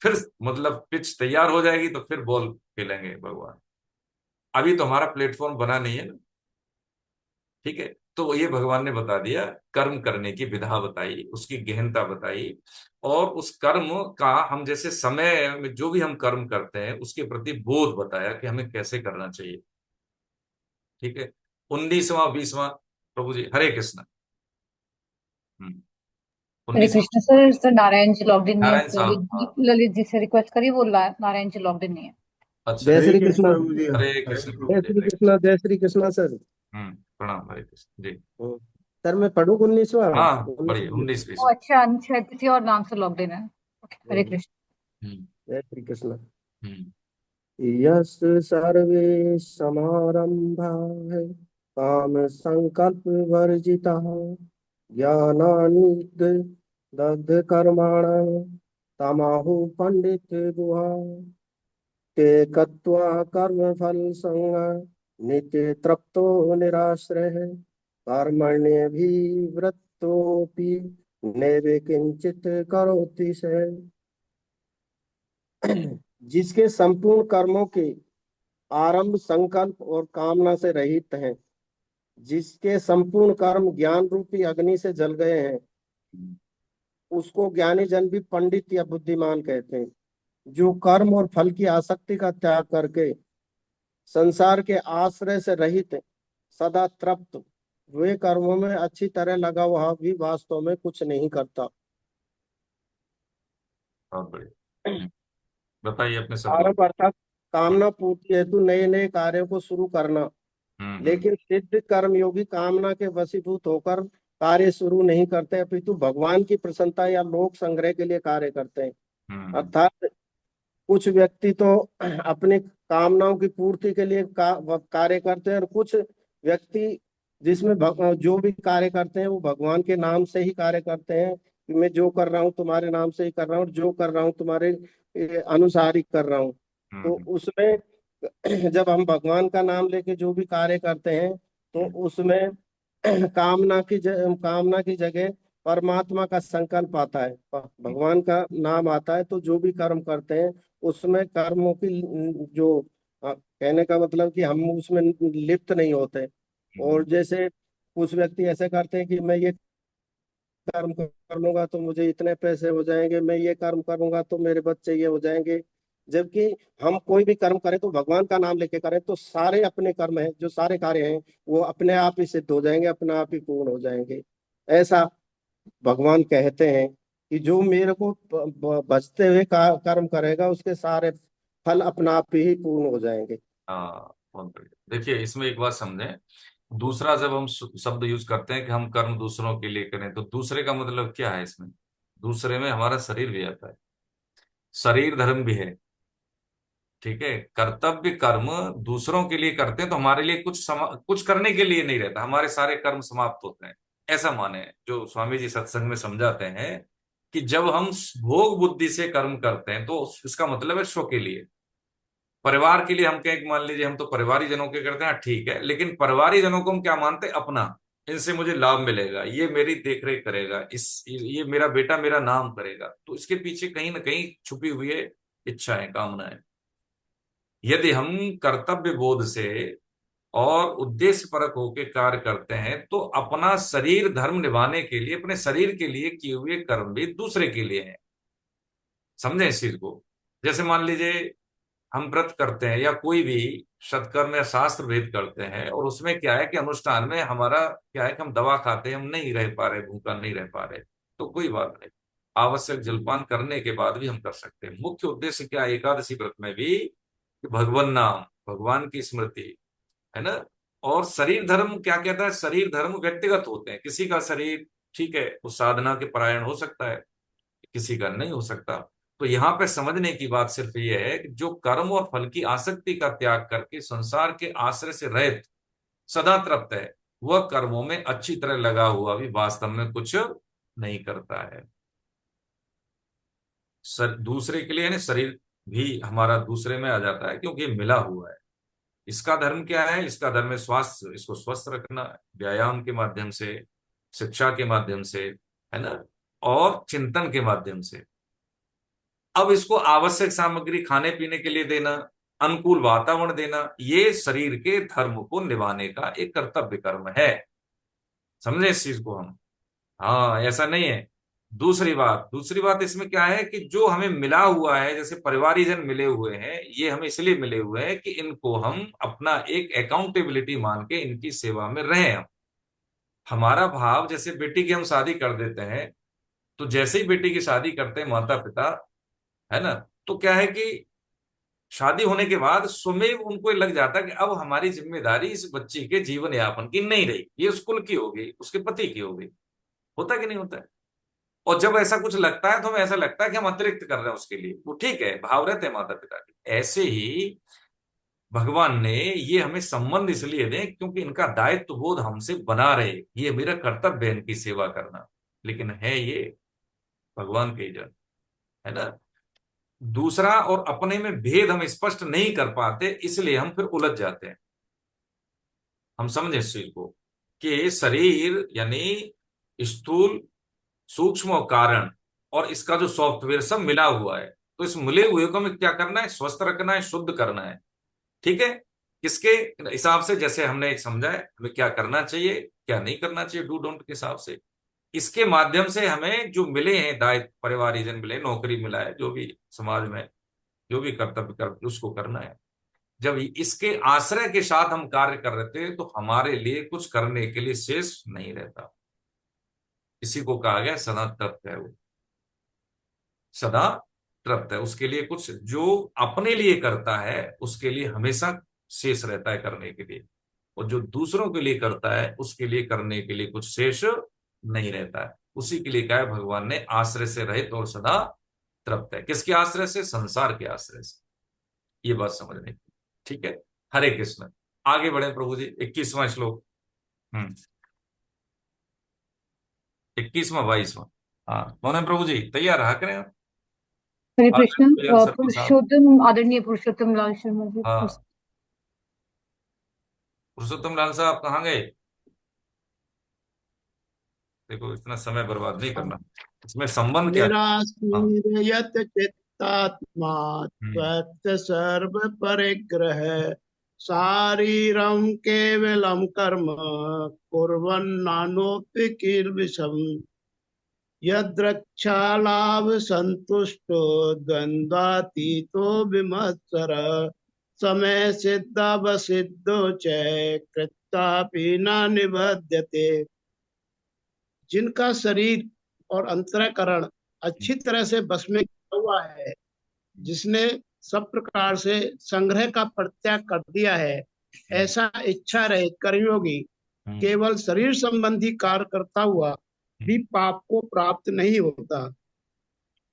फिर मतलब पिच तैयार हो जाएगी, तो फिर बॉल खेलेंगे भगवान। अभी तो हमारा प्लेटफॉर्म बना नहीं है ना। ठीक है। तो ये भगवान ने बता दिया, कर्म करने की विधा बताई, उसकी गहनता बताई, और उस कर्म का हम जैसे समय में जो भी हम कर्म करते हैं उसके प्रति बोध बताया कि हमें कैसे करना चाहिए। ठीक है। 19वां 20वां, प्रभु जी हरे कृष्ण। हम्म। हरे 19वां, Krishna sir. Sir Narayan ji logged in नहीं है, नारायण साहब, हाँ। ललित जी से रिक्वेस्ट करिए, वो नारायण जी लॉग्ड इन नहीं है। अच्छा, जय हरे श्री कृष्णा। कृष्ण प्रभु जय जी, श्री हरे कृष्णा, कृष्ण। जय श्री कृष्णा सर। प्रणाम, हरे कृष्ण जी। सर मैं पढ़ू 19वां हाँ, 19 बढ़िया, 19 20। ओ अच्छा, शायद किसी और नाम से लॉग्ड इन है। ओके, हरे कृष्ण। हम्म। जय श्री कृष्ण। हम्म। यस सर्वे समारंभा है काम संकल्प वर्जिता ज्ञानानि दग्ध कर्माण तमाहु पंडित गुहा ते कत्वा कर्म फल संग नित्य तृप्तो निराश्रय कर्मण्यभिवृत्तोऽपि नैव किंचित करोति से। जिसके संपूर्ण कर्मों के आरंभ संकल्प और कामना से रहित हैं, जिसके संपूर्ण कर्म ज्ञान रूपी अग्नि से जल गए हैं, उसको ज्ञानी जन भी पंडित या बुद्धिमान कहते हैं। जो कर्म और फल की आसक्ति का त्याग करके संसार के आश्रय से रहित, सदा तृप्त, वे कर्मों में अच्छी तरह लगा हुआ भी वास्तव में कुछ नहीं करता। बहुत बढ़िया। बताइए अपने शब्दों में। आरंभ अर्थात कामना पूर्ति हेतु नए नए कार्यों को शुरू करना, लेकिन सिद्ध कर्मयोगी कामना के वशीभूत होकर कार्य शुरू नहीं करते, अपितु भगवान की प्रसन्नता या लोक संग्रह के लिए कार्य करते हैं। अर्थात कुछ व्यक्ति तो अपनी कामनाओं की पूर्ति के लिए कार्य करते हैं, और कुछ व्यक्ति जिसमें जो भी कार्य करते हैं वो भगवान के नाम से ही कार्य करते हैं, कि मैं जो कर रहा हूँ तुम्हारे नाम से ही कर रहा हूँ, जो कर रहा हूँ तुम्हारे अनुसार ही कर रहा हूँ। तो उसमें जब हम भगवान का नाम लेके जो भी कार्य करते हैं, तो उसमें कामना की जगह परमात्मा का संकल्प आता है, भगवान का नाम आता है। तो जो भी कर्म करते हैं उसमें कर्मों की जो कहने का मतलब कि हम उसमें लिप्त नहीं होते। और जैसे कुछ व्यक्ति ऐसे करते हैं कि मैं ये कर्म कर लूंगा तो मुझे इतने पैसे हो जाएंगे, मैं ये कर्म करूंगा तो मेरे बच्चे ये हो जाएंगे। जबकि हम कोई भी कर्म करें तो भगवान का नाम लेके करें, तो सारे अपने कर्म हैं, जो सारे कार्य हैं वो अपने आप ही सिद्ध हो जाएंगे, अपने आप ही पूर्ण हो जाएंगे। ऐसा भगवान कहते हैं कि जो मेरे को बचते हुए कर्म करेगा उसके सारे फल अपना आप ही पूर्ण हो जाएंगे। हाँ, बहुत बढ़िया। देखिए, इसमें एक बात समझें। दूसरा, जब हम शब्द यूज करते हैं कि हम कर्म दूसरों के लिए करें, तो दूसरे का मतलब क्या है इसमें? दूसरे में हमारा शरीर भी आता है, शरीर धर्म भी है। ठीक है, कर्तव्य कर्म दूसरों के लिए करते हैं तो हमारे लिए कुछ करने के लिए नहीं रहता, हमारे सारे कर्म समाप्त होते हैं। ऐसा माने जो स्वामी जी सत्संग में समझाते हैं कि जब हम भोग बुद्धि से कर्म करते हैं तो इसका मतलब है स्व के लिए, परिवार के लिए। हम कहें कि मान लीजिए हम तो परिवारी जनों के करते हैं, ठीक है, लेकिन परिवारी जनों को हम क्या मानते हैं? अपना, इनसे मुझे लाभ मिलेगा, ये मेरी देखरेख करेगा, ये मेरा बेटा मेरा नाम करेगा। तो इसके पीछे कहीं ना कहीं छुपी हुई है इच्छाएं, कामनाएं। यदि हम कर्तव्य बोध से और उद्देश्य परक होकर कार्य करते हैं तो अपना शरीर धर्म निभाने के लिए, अपने शरीर के लिए किए हुए कर्म भी दूसरे के लिए हैं। समझे इस चीज को? जैसे मान लीजिए हम व्रत करते हैं या कोई भी सत्कर्म या शास्त्र भेद करते हैं, और उसमें क्या है कि अनुष्ठान में हमारा क्या है कि हम दवा खाते हैं, हम नहीं रह पा रहे, भूखा नहीं रह पा रहे, तो कोई बात नहीं, आवश्यक जलपान करने के बाद भी हम कर सकते हैं। मुख्य उद्देश्य क्या है एकादशी व्रत में भी? कि भगवान नाम, भगवान की स्मृति, है ना। और शरीर धर्म क्या कहता है? शरीर धर्म व्यक्तिगत होते हैं। किसी का शरीर, ठीक है, वो साधना के परायण हो सकता है, किसी का नहीं हो सकता। तो यहाँ पे समझने की बात सिर्फ ये है कि जो कर्म और फल की आसक्ति का त्याग करके संसार के आश्रय से रहित सदा तृप्त है, वह कर्मों में अच्छी तरह लगा हुआ भी वास्तव में कुछ नहीं करता है। दूसरे के लिए ना शरीर भी हमारा दूसरे में आ जाता है, क्योंकि मिला हुआ है। इसका धर्म क्या है? इसका धर्म है स्वास्थ्य, इसको स्वस्थ रखना, व्यायाम के माध्यम से, शिक्षा के माध्यम से, है ना, और चिंतन के माध्यम से। अब इसको आवश्यक सामग्री खाने पीने के लिए देना, अनुकूल वातावरण देना, ये शरीर के धर्म को निभाने का एक कर्तव्य कर्म है। समझे इस चीज को हम? हाँ, ऐसा नहीं है। दूसरी बात इसमें क्या है कि जो हमें मिला हुआ है, जैसे परिवारीजन मिले हुए हैं, ये हमें इसलिए मिले हुए हैं कि इनको हम अपना एक अकाउंटेबिलिटी मान के इनकी सेवा में रहें। हम, हमारा भाव, जैसे बेटी की हम शादी कर देते हैं, तो जैसे ही बेटी की शादी करते हैं माता पिता, है ना, तो क्या है कि शादी होने के बाद स्वमेव उनको ये लग जाता है कि अब हमारी जिम्मेदारी इस बच्ची के जीवन यापन की नहीं रही, ये स्कूल की होगी, उसके पति की होगी। होता है कि नहीं होता है? और जब ऐसा कुछ लगता है तो हमें ऐसा लगता है कि हम अतिरिक्त कर रहे हैं उसके लिए, वो ठीक है, भाव रहते हैं माता पिता के। ऐसे ही भगवान ने ये हमें संबंध इसलिए दें क्योंकि इनका दायित्व बोध हमसे बना रहे, ये मेरा कर्तव्य है इनकी सेवा करना। लेकिन है ये भगवान के ही जन, है ना। दूसरा और अपने में भेद हम स्पष्ट नहीं कर पाते, इसलिए हम फिर उलझ जाते हैं। हम समझे इस चीज को कि शरीर यानी स्थूल, सूक्ष्म और कारण, और इसका जो सॉफ्टवेयर सब मिला हुआ है, तो इस मिले हुए को हमें क्या करना है? स्वस्थ रखना है, शुद्ध करना है। ठीक है, किसके हिसाब से? जैसे हमने समझा है हमें क्या करना चाहिए, क्या नहीं करना चाहिए, डू डोंट के हिसाब से। इसके माध्यम से हमें जो मिले हैं दायित्व, परिवारीजन मिले, नौकरी मिला है, जो भी समाज में जो भी कर्तव्य कर उसको करना है। जब इसके आश्रय के साथ हम कार्य कर रहे थे तो हमारे लिए कुछ करने के लिए शेष नहीं रहता। इसी को कहा गया सदा तृप्त है, वो सदा तृप्त है। उसके लिए कुछ जो अपने लिए करता है उसके लिए हमेशा शेष रहता है करने के लिए। और जो दूसरों के लिए करता है उसके लिए करने के लिए कुछ शेष नहीं रहता है। उसी के लिए क्या है, भगवान ने आश्रय से रहित और सदा तृप्त है। किसके आश्रय से? संसार के आश्रय से। ये बात समझने की, ठीक है। हरे कृष्ण। आगे बढ़े प्रभु जी, 21वां श्लोक। 21वां 22वां। हाँ कौन है प्रभु जी? तैयार रहा करें आप। हरे आगे कृष्ण। भजन सर साहब। पुरुषोत्तम, आदरणीय पुरुषोत्तम लाल शर्मा जी। हाँ पुरुषोत्तम लाल साहब कहाँ गए? देखो इतना समय बर्बाद नहीं करना, इसमें संबंध क्या है? हाँ। निराशीर्यत चित्तात्मा हम्म, त्वत् सर्व परिग्रह शारीरम केवलम कर्म कुर्वन्नानोपि किल्बिषम् यद्रक्षालाभ संतुष्टो द्वंद्वातीतो विमत्सर समय सिद्धावसिद्धो च कृत्तापि न निबध्यते। जिनका शरीर और अंतःकरण अच्छी तरह से बस में किया हुआ है, जिसने सब प्रकार से संग्रह का परित्याग कर दिया है, ऐसा इच्छा रहे कर्मयोगी केवल शरीर संबंधी कार्य करता हुआ भी पाप को प्राप्त नहीं होता।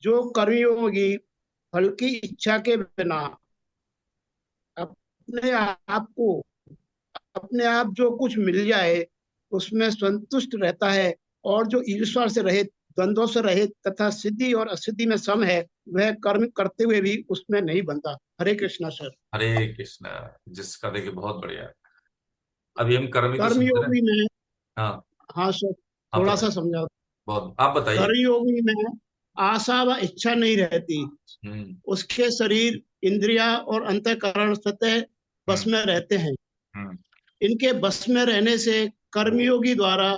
जो कर्मयोगी फल की इच्छा के बिना अपने आप को अपने आप जो कुछ मिल जाए उसमें संतुष्ट रहता है और जो ईर्ष्या से रहित, द्वंद्वों से रहित तथा सिद्धि और असिद्धि में सम है, वह कर्म करते हुए भी उसमें नहीं बनता। हरे कृष्णा सर। हरे कृष्ण। जिसका देखिए बहुत बढ़िया है। अभी हम कर्म की समझ रहे हैं। कर्मयोगी में, हाँ हाँ सर, आप थोड़ा सा बताइए। समझा। बहुत, आप बताइए। कर्मयोगी में आशा व इच्छा नहीं रहती। हम्म उसके शरीर, इंद्रिया और अंतःकरण सतह बस हम्म में रहते हैं। हम्म इनके बस में रहने से कर्मयोगी द्वारा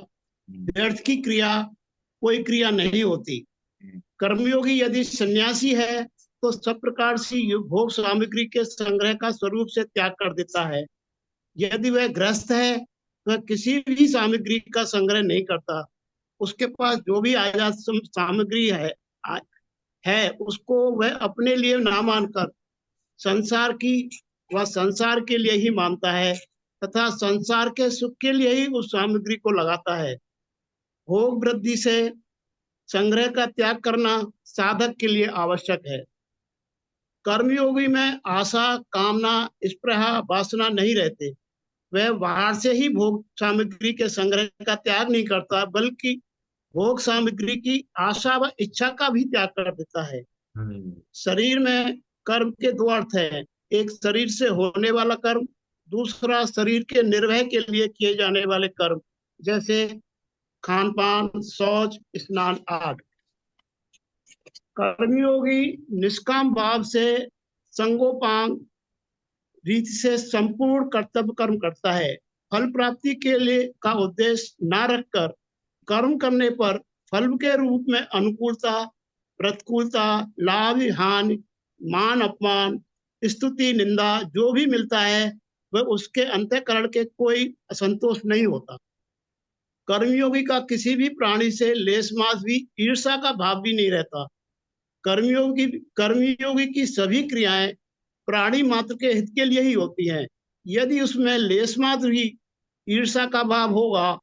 व्यर्थ की क्रिया, कोई क्रिया नहीं होती। कर्मयोगी यदि सन्यासी है तो सब प्रकार से भोग सामग्री के संग्रह का स्वरूप से त्याग कर देता है। यदि वह गृहस्थ है वह किसी भी सामग्री का संग्रह नहीं करता। उसके पास जो भी आयात सामग्री है उसको वह अपने लिए ना मानकर संसार की वह संसार के लिए ही मानता है तथा संसार के सुख के लिए ही उस सामग्री को लगाता है। भोग वृद्धि से संग्रह का त्याग करना साधक के लिए आवश्यक है। कर्मयोगी में आशा, कामना, स्पृहा, वासना नहीं रहते। वह बाहर से ही भोग सामग्री के संग्रह का त्याग नहीं करता, बल्कि भोग सामग्री की आशा व इच्छा का भी त्याग कर देता है। हम्म शरीर में कर्म के दो अर्थ हैं, एक शरीर से होने वाला कर्म, दूसरा शरीर के निर्वह के लिए किए जाने वाले कर्म, जैसे खान पान, शौच, स्नान आदि। कर्मयोगी निष्काम भाव से संगोपांग रीति से संपूर्ण कर्तव्य कर्म करता है। फल प्राप्ति के लिए का उद्देश्य न रखकर कर्म करने पर फल के रूप में अनुकूलता, प्रतिकूलता, लाभ, हानि, मान अपमान, स्तुति, निंदा जो भी मिलता है वह उसके अंतःकरण के कोई असंतोष नहीं होता। कर्मयोगी का किसी भी प्राणी से लेस मास भी ईर्ष्या का भाव भी नहीं रहता। कर्मयोगी की सभी क्रियाएं प्राणी मात्र के हित के लिए ही होती हैं। यदि उसमें लेस मात्र भी ईर्ष्या का भाव होगा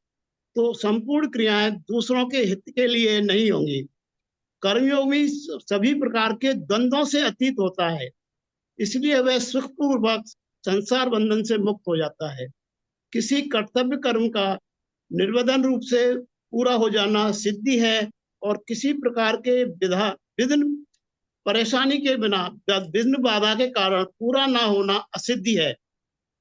तो संपूर्ण क्रियाएं दूसरों के हित के लिए नहीं होंगी। कर्मयोगी सभी प्रकार के द्वंद्वों से अतीत होता है, इसलिए वह सुखपूर्वक संसार बंधन से मुक्त हो जाता है। किसी कर्तव्य कर्म का निर्वधन रूप से पूरा हो जाना सिद्धि है और किसी प्रकार के विघ्न परेशानी के बिना विघ्न बाधा के कारण पूरा ना होना असिद्धि है।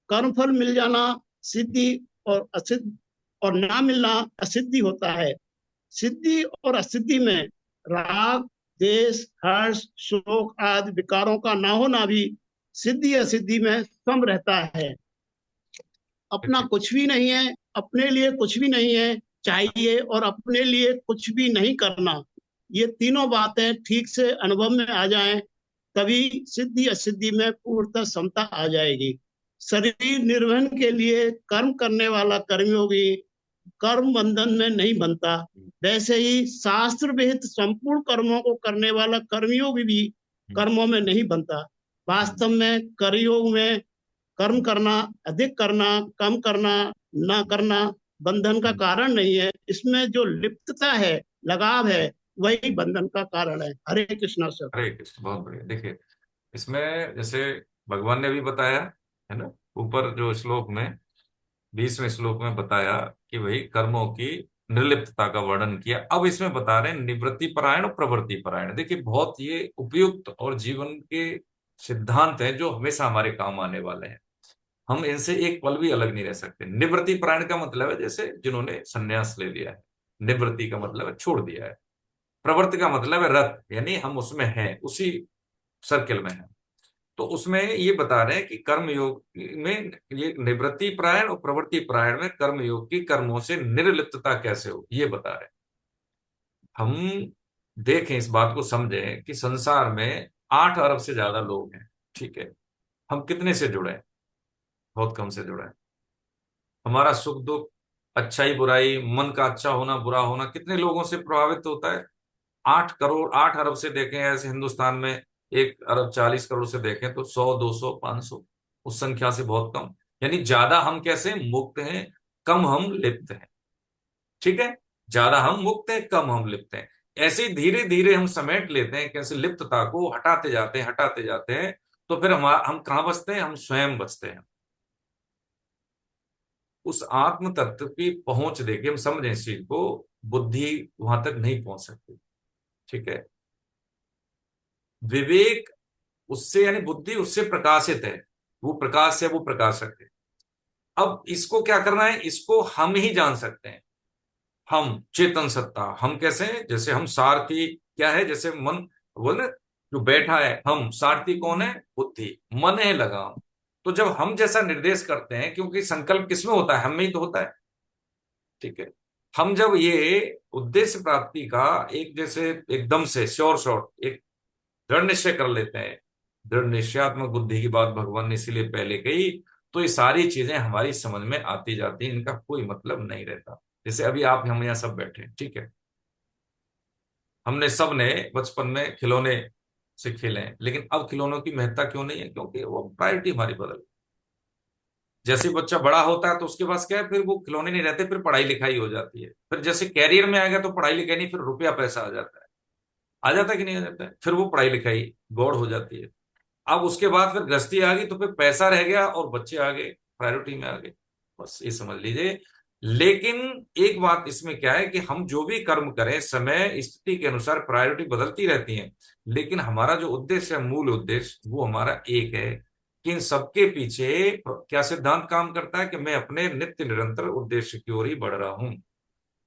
कर्म फल मिल जाना सिद्धि और असिद्धि और ना मिलना असिद्धि होता है। सिद्धि और असिद्धि में राग, द्वेष, हर्ष, शोक आदि विकारों का ना होना भी सिद्धि असिद्धि में सम रहता है। अपना कुछ भी नहीं है, अपने लिए कुछ भी नहीं है चाहिए और अपने लिए कुछ भी नहीं करना, ये तीनों बातें ठीक से अनुभव में आ जाएं तभी सिद्धि असिद्धि में पूर्णतः समता आ जाएगी। शरीर निर्वहन के लिए कर्म करने वाला कर्मयोगी कर्म बंधन में नहीं बनता, वैसे ही शास्त्र विहित संपूर्ण कर्मों को करने वाला कर्मयोगी भी कर्मों में नहीं बनता। वास्तव में कर्मयोग में कर्म करना, अधिक करना, कम करना, ना करना बंधन का कारण नहीं है। इसमें जो लिप्तता है, लगाव है, वही बंधन का कारण है। हरे कृष्णा सर। हरे कृष्ण, बहुत बढ़िया। देखिए, इसमें जैसे भगवान ने भी बताया है ना, ऊपर जो श्लोक में 20वें श्लोक में बताया कि भाई कर्मों की निर्लिप्तता का वर्णन किया। अब इसमें बता रहे हैं निवृत्ति परायण और प्रवृत्ति परायण। देखिए, बहुत ये उपयुक्त और जीवन के सिद्धांत हैं जो हमेशा हमारे काम आने वाले हैं। हम इनसे एक पल भी अलग नहीं रह सकते। निवृत्ति परायण का मतलब है जैसे जिन्होंने संन्यास ले लिया है। निवृत्ति का मतलब है छोड़ दिया है। प्रवृत्ति का मतलब है रत, यानी हम उसमें हैं, उसी सर्किल में हैं। तो उसमें ये बता रहे हैं कि कर्म योग में ये निवृत्ति परायण और प्रवृत्ति परायण में कर्म योग की कर्मों से निर्लिप्तता कैसे हो, ये बता रहे हैं। हम देखें, इस बात को समझें कि संसार में 8 अरब से ज्यादा लोग हैं, ठीक है। हम कितने से जुड़े हैं? बहुत कम से जुड़े हैं। हमारा सुख दुख, अच्छाई बुराई, मन का अच्छा होना बुरा होना कितने लोगों से प्रभावित होता है? 8 करोड़, 8 अरब से देखें ऐसे हिंदुस्तान में, 1 अरब 40 करोड़ से देखें तो 100, 200, 500, उस संख्या से बहुत कम। यानी ज्यादा हम कैसे मुक्त हैं, कम हम लिप्त हैं। ठीक है, ज्यादा हम मुक्त हैं, कम हम लिप्त हैं। ऐसे धीरे धीरे हम समेट लेते हैं, कैसे लिप्तता को हटाते जाते हैं, हटाते जाते हैं। तो फिर हम कहाँ बचते हैं? हम स्वयं बचते हैं। उस आत्म तत्व की पहुंच देके हम समझें इस चीज को, बुद्धि वहां तक नहीं पहुंच सकती। ठीक है, विवेक उससे, यानी बुद्धि उससे प्रकाशित है, वो प्रकाश से वो प्रकाशक है। अब इसको क्या करना है? इसको हम ही जान सकते हैं। हम चेतन सत्ता, हम कैसे हैं? जैसे हम सारथी क्या है, जैसे मन बोले जो बैठा है, हम सारथी कौन है? बुद्धि, मन है लगाम। तो जब हम जैसा निर्देश करते हैं, क्योंकि संकल्प किसमें होता है? हम में ही तो होता है। ठीक है, हम जब ये उद्देश्य प्राप्ति का एक जैसे एकदम से श्योर शॉट एक दृढ़ निश्चय कर लेते हैं, दृढ़ निश्चयात्मक बुद्धि की बात भगवान ने इसीलिए पहले कही, तो ये सारी चीजें हमारी समझ में आती जाती हैं, इनका कोई मतलब नहीं रहता। जैसे अभी आप हम यहाँ सब बैठे हैं, ठीक है, हमने सब ने बचपन में खिलौने से खेले हैं, लेकिन अब खिलौनों की महत्ता क्यों नहीं है? क्योंकि वो प्रायोरिटी हमारी बदल। जैसे बच्चा बड़ा होता है तो उसके पास क्या है, फिर वो खिलौने नहीं रहते, फिर पढ़ाई लिखाई हो जाती है। फिर जैसे कैरियर में आ गया तो पढ़ाई लिखाई नहीं, फिर रुपया पैसा आ जाता है। आ जाता है कि नहीं आ जाता है? फिर वो पढ़ाई लिखाई गौड़ हो जाती है। अब उसके बाद फिर गृहस्थी आ गई, तो फिर पैसा रह गया और बच्चे आ गए, प्रायोरिटी में आ गए। बस ये समझ लीजिए। लेकिन एक बात इसमें क्या है कि हम जो भी कर्म करें, समय स्थिति के अनुसार प्रायोरिटी बदलती रहती है, लेकिन हमारा जो उद्देश्य है, मूल उद्देश्य, वो हमारा एक है कि इन सबके पीछे क्या सिद्धांत काम करता है कि मैं अपने नित्य निरंतर उद्देश्य की ओर ही बढ़ रहा हूं।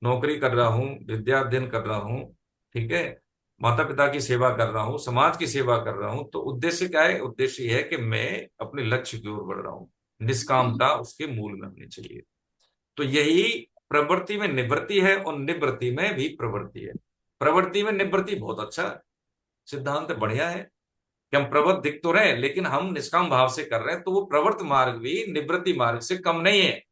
नौकरी कर रहा हूं, विद्या अध्ययन कर रहा हूं, ठीक है, माता पिता की सेवा कर रहा हूँ, समाज की सेवा कर रहा हूँ, तो उद्देश्य क्या है? उद्देश्य यह है कि मैं अपने लक्ष्य की ओर बढ़ रहा हूँ। निष्कामता उसके मूल में होनी चाहिए। तो यही प्रवृत्ति में निवृत्ति है और निवृत्ति में भी प्रवृत्ति है। प्रवृत्ति में निवृत्ति बहुत अच्छा सिद्धांत है, बढ़िया है कि हम प्रवृत्त दिख तो रहे, लेकिन हम निष्काम भाव से कर रहे हैं, तो वो प्रवृत्त मार्ग भी निवृत्ति मार्ग से कम नहीं है।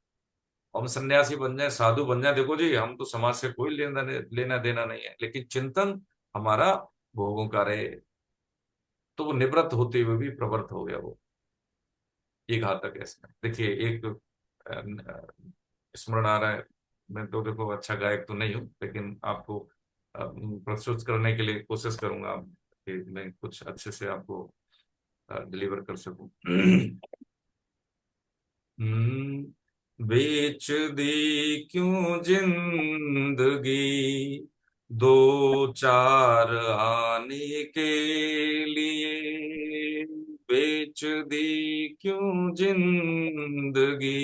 हम सन्यासी बन जाए, साधु बन जाए, देखो जी हम तो समाज से कोई लेना देना नहीं है, लेकिन चिंतन हमारा भोगों का रहे, तो वो निवृत्त होते हुए भी प्रवृत्त हो गया। वो एक घातक है इसमें। देखिए, एक स्मरण आ रहा है। मैं तो देखो अच्छा गायक तो नहीं हूँ, लेकिन आपको प्रस्तुत करने के लिए कोशिश करूंगा कि मैं कुछ अच्छे से आपको डिलीवर कर सकूं। बेच दी क्यों जिंदगी दो चार आने के लिए, बेच दी क्यों जिंदगी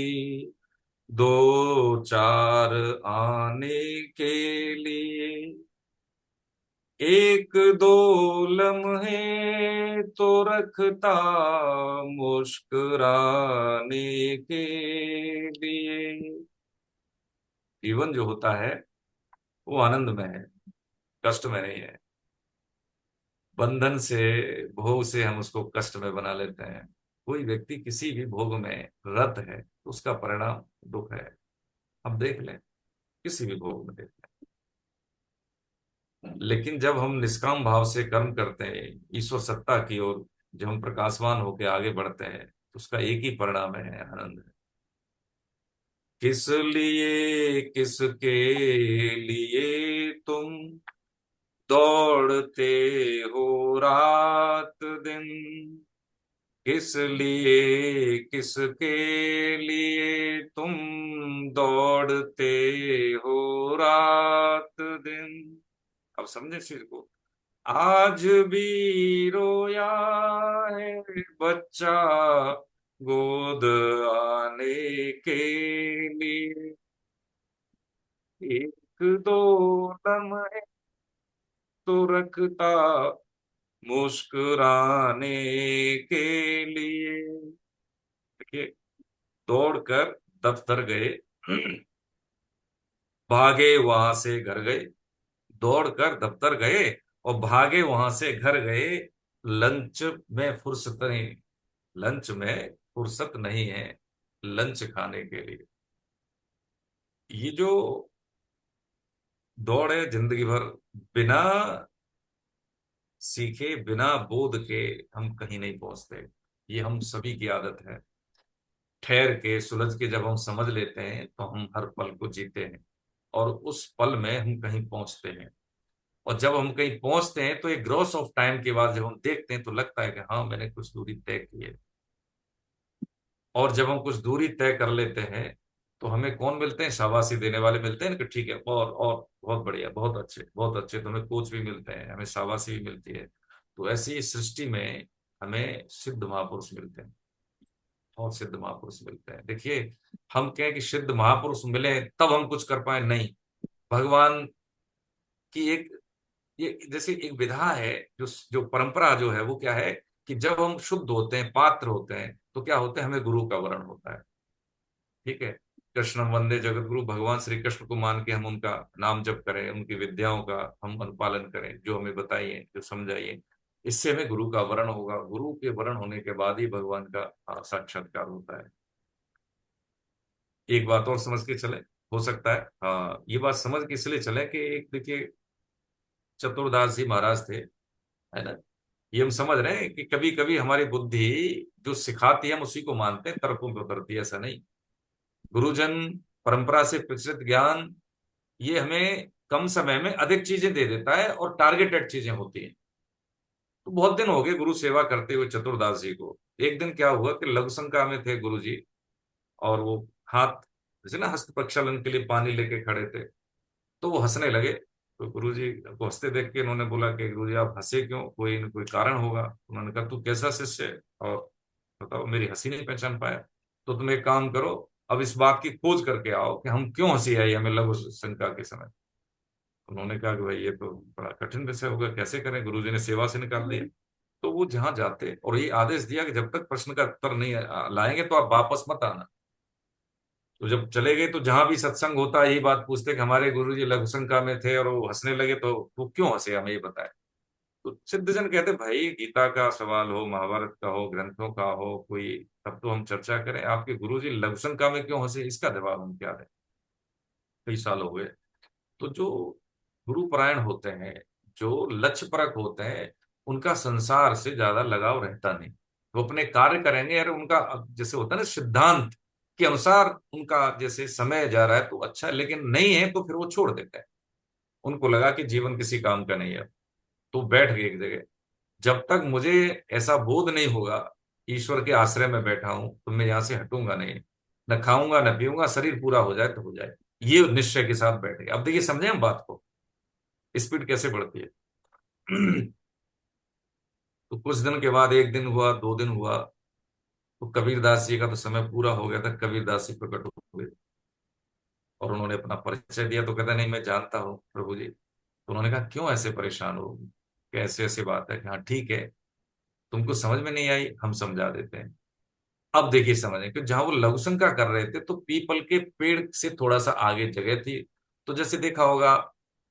दो चार आने के लिए, एक दो लम्हे तो रखता मुस्कुराने के लिए। जीवन जो होता है वो आनंद में है, कष्ट में नहीं है। बंधन से, भोग से हम उसको कष्ट में बना लेते हैं। कोई व्यक्ति किसी भी भोग में रत है तो उसका परिणाम दुख है। हम देख लें, किसी भी भोग में देख लें। लेकिन जब हम निष्काम भाव से कर्म करते हैं, ईश्वर सत्ता की ओर जब हम प्रकाशवान होकर आगे बढ़ते हैं, तो उसका एक ही परिणाम है, आनंद है। किस लिए किसके लिए तुम दौड़ते हो रात दिन, किस लिए किसके लिए तुम दौड़ते हो रात दिन। अब समझे इस चीज को। आज भी रोया है बच्चा गोद आने के लिए, एक दो लम्हे तो रखता मुस्कुराने के लिए। देखिए, दौड़कर दफ्तर गए, भागे वहां से घर गए, दौड़कर दफ्तर गए और भागे वहां से घर गए। लंच में फुर्सत नहीं, लंच में फुर्सत नहीं है लंच खाने के लिए। ये जो दौड़ है जिंदगी भर, बिना सीखे बिना बोध के हम कहीं नहीं पहुंचते। ये हम सभी की आदत है। ठहर के सुलझ के जब हम समझ लेते हैं तो हम हर पल को जीते हैं और उस पल में हम कहीं पहुंचते हैं। और जब हम कहीं पहुंचते हैं तो एक ग्रोस ऑफ टाइम के बाद जब हम देखते हैं तो लगता है कि हाँ, मैंने कुछ दूरी तय की है। और जब हम कुछ दूरी तय कर लेते हैं तो हमें कौन मिलते हैं? शाबाशी देने वाले मिलते हैं कि ठीक है, और बहुत बढ़िया, बहुत अच्छे, बहुत अच्छे। तो हमें कोच भी मिलते हैं, हमें शाबाशी भी मिलती है। तो ऐसी सृष्टि में हमें सिद्ध महापुरुष मिलते हैं, बहुत सिद्ध महापुरुष मिलते हैं। देखिए, हम कहें कि सिद्ध महापुरुष मिले तब हम कुछ कर पाए, नहीं। भगवान की एक, ये जैसे एक विधा है, जो जो परंपरा जो है वो क्या है कि जब हम शुद्ध होते हैं, पात्र होते हैं, तो क्या होता है? हमें गुरु का वरण होता है। ठीक है, कृष्णम वंदे जगत गुरु, भगवान श्री कृष्ण को मान के हम उनका नाम जप करें, उनकी विद्याओं का हम अनुपालन करें, जो हमें बताइए, जो समझाइए, इससे हमें गुरु का वरण होगा। गुरु के वरण होने के बाद ही भगवान का साक्षात्कार होता है। एक बात और समझ के चले, हो सकता है हाँ, ये बात समझ के इसलिए चले कि एक देखिए, चतुरदास जी महाराज थे, है ना। ये हम समझ रहे हैं कि कभी कभी हमारी बुद्धि जो सिखाती है हम उसी को मानते हैं, तर्कों पे उतरती है, ऐसा नहीं। गुरुजन, परंपरा से प्रचलित ज्ञान, ये हमें कम समय में अधिक चीजें दे देता है और टारगेटेड चीजें होती हैं। तो बहुत दिन हो गए गुरु सेवा करते हुए चतुरदास जी को। एक दिन क्या हुआ कि लघु शंका में थे गुरु जी, और वो हाथ, जैसे ना हस्त प्रक्षालन के लिए पानी लेके खड़े थे, तो वो हंसने लगे। तो गुरुजी को हंसते देख के उन्होंने बोला कि गुरुजी आप हंसे क्यों, कोई न कोई कारण होगा। उन्होंने कहा, तू कैसा शिष्य है और बताओ, मेरी हंसी नहीं पहचान पाया? तो तुम एक काम करो, अब इस बात की खोज करके आओ कि हम क्यों हंसी आई हमें लघु शंका के समय। उन्होंने कहा कि भाई ये तो बड़ा कठिन विषय होगा, कैसे करें? गुरुजी ने सेवा से निकाल दिया। तो वो जहां जाते और ये आदेश दिया कि जब तक प्रश्न का उत्तर नहीं लाएंगे तो आप वापस मत आना। तो जब चले गए तो जहां भी सत्संग होता है यही बात पूछते कि हमारे गुरुजी लघु शंका में थे और वो हंसने लगे, तो वो क्यों हंसे, हमें ये बताए। तो सिद्धजन कहते, भाई गीता का सवाल हो, महाभारत का हो, ग्रंथों का हो कोई, तब तो हम चर्चा करें। आपके गुरुजी लघु शंका में क्यों हंसे, इसका जवाब हम क्या दें? कई साल हो गए। तो जो गुरु परायण होते हैं, जो लक्ष्य परक होते हैं, उनका संसार से ज्यादा लगाव रहता नहीं। वो अपने कार्य करेंगे, अरे उनका जैसे होता है ना, सिद्धांत के अनुसार उनका जैसे समय जा रहा है तो अच्छा है, लेकिन नहीं है तो फिर वो छोड़ देते हैं। उनको लगा कि जीवन किसी काम का नहीं है, तो बैठ गए एक जगह। जब तक मुझे ऐसा बोध नहीं होगा ईश्वर के आश्रय में बैठा हूं तो मैं यहां से हटूंगा नहीं, न खाऊंगा न पीऊंगा, शरीर पूरा हो जाए तो हो जाए, ये निश्चय के साथ बैठ गए। अब देखिए, समझे हम बात को, स्पीड कैसे बढ़ती है। तो कुछ दिन के बाद, एक दिन हुआ, दो दिन हुआ, तो कबीरदास जी का तो समय पूरा हो गया था। कबीरदास जी प्रकट हो गए और उन्होंने अपना परिचय दिया। तो कहता, नहीं मैं जानता हूँ प्रभु जी। तो उन्होंने कहा, क्यों ऐसे परेशान हो, कैसे ऐसी बात है? कि हाँ ठीक है, तुमको समझ में नहीं आई, हम समझा देते हैं। अब देखिए समझे कि जहां वो लघु शंका कर रहे थे तो पीपल के पेड़ से थोड़ा सा आगे जगह थी। तो जैसे देखा होगा,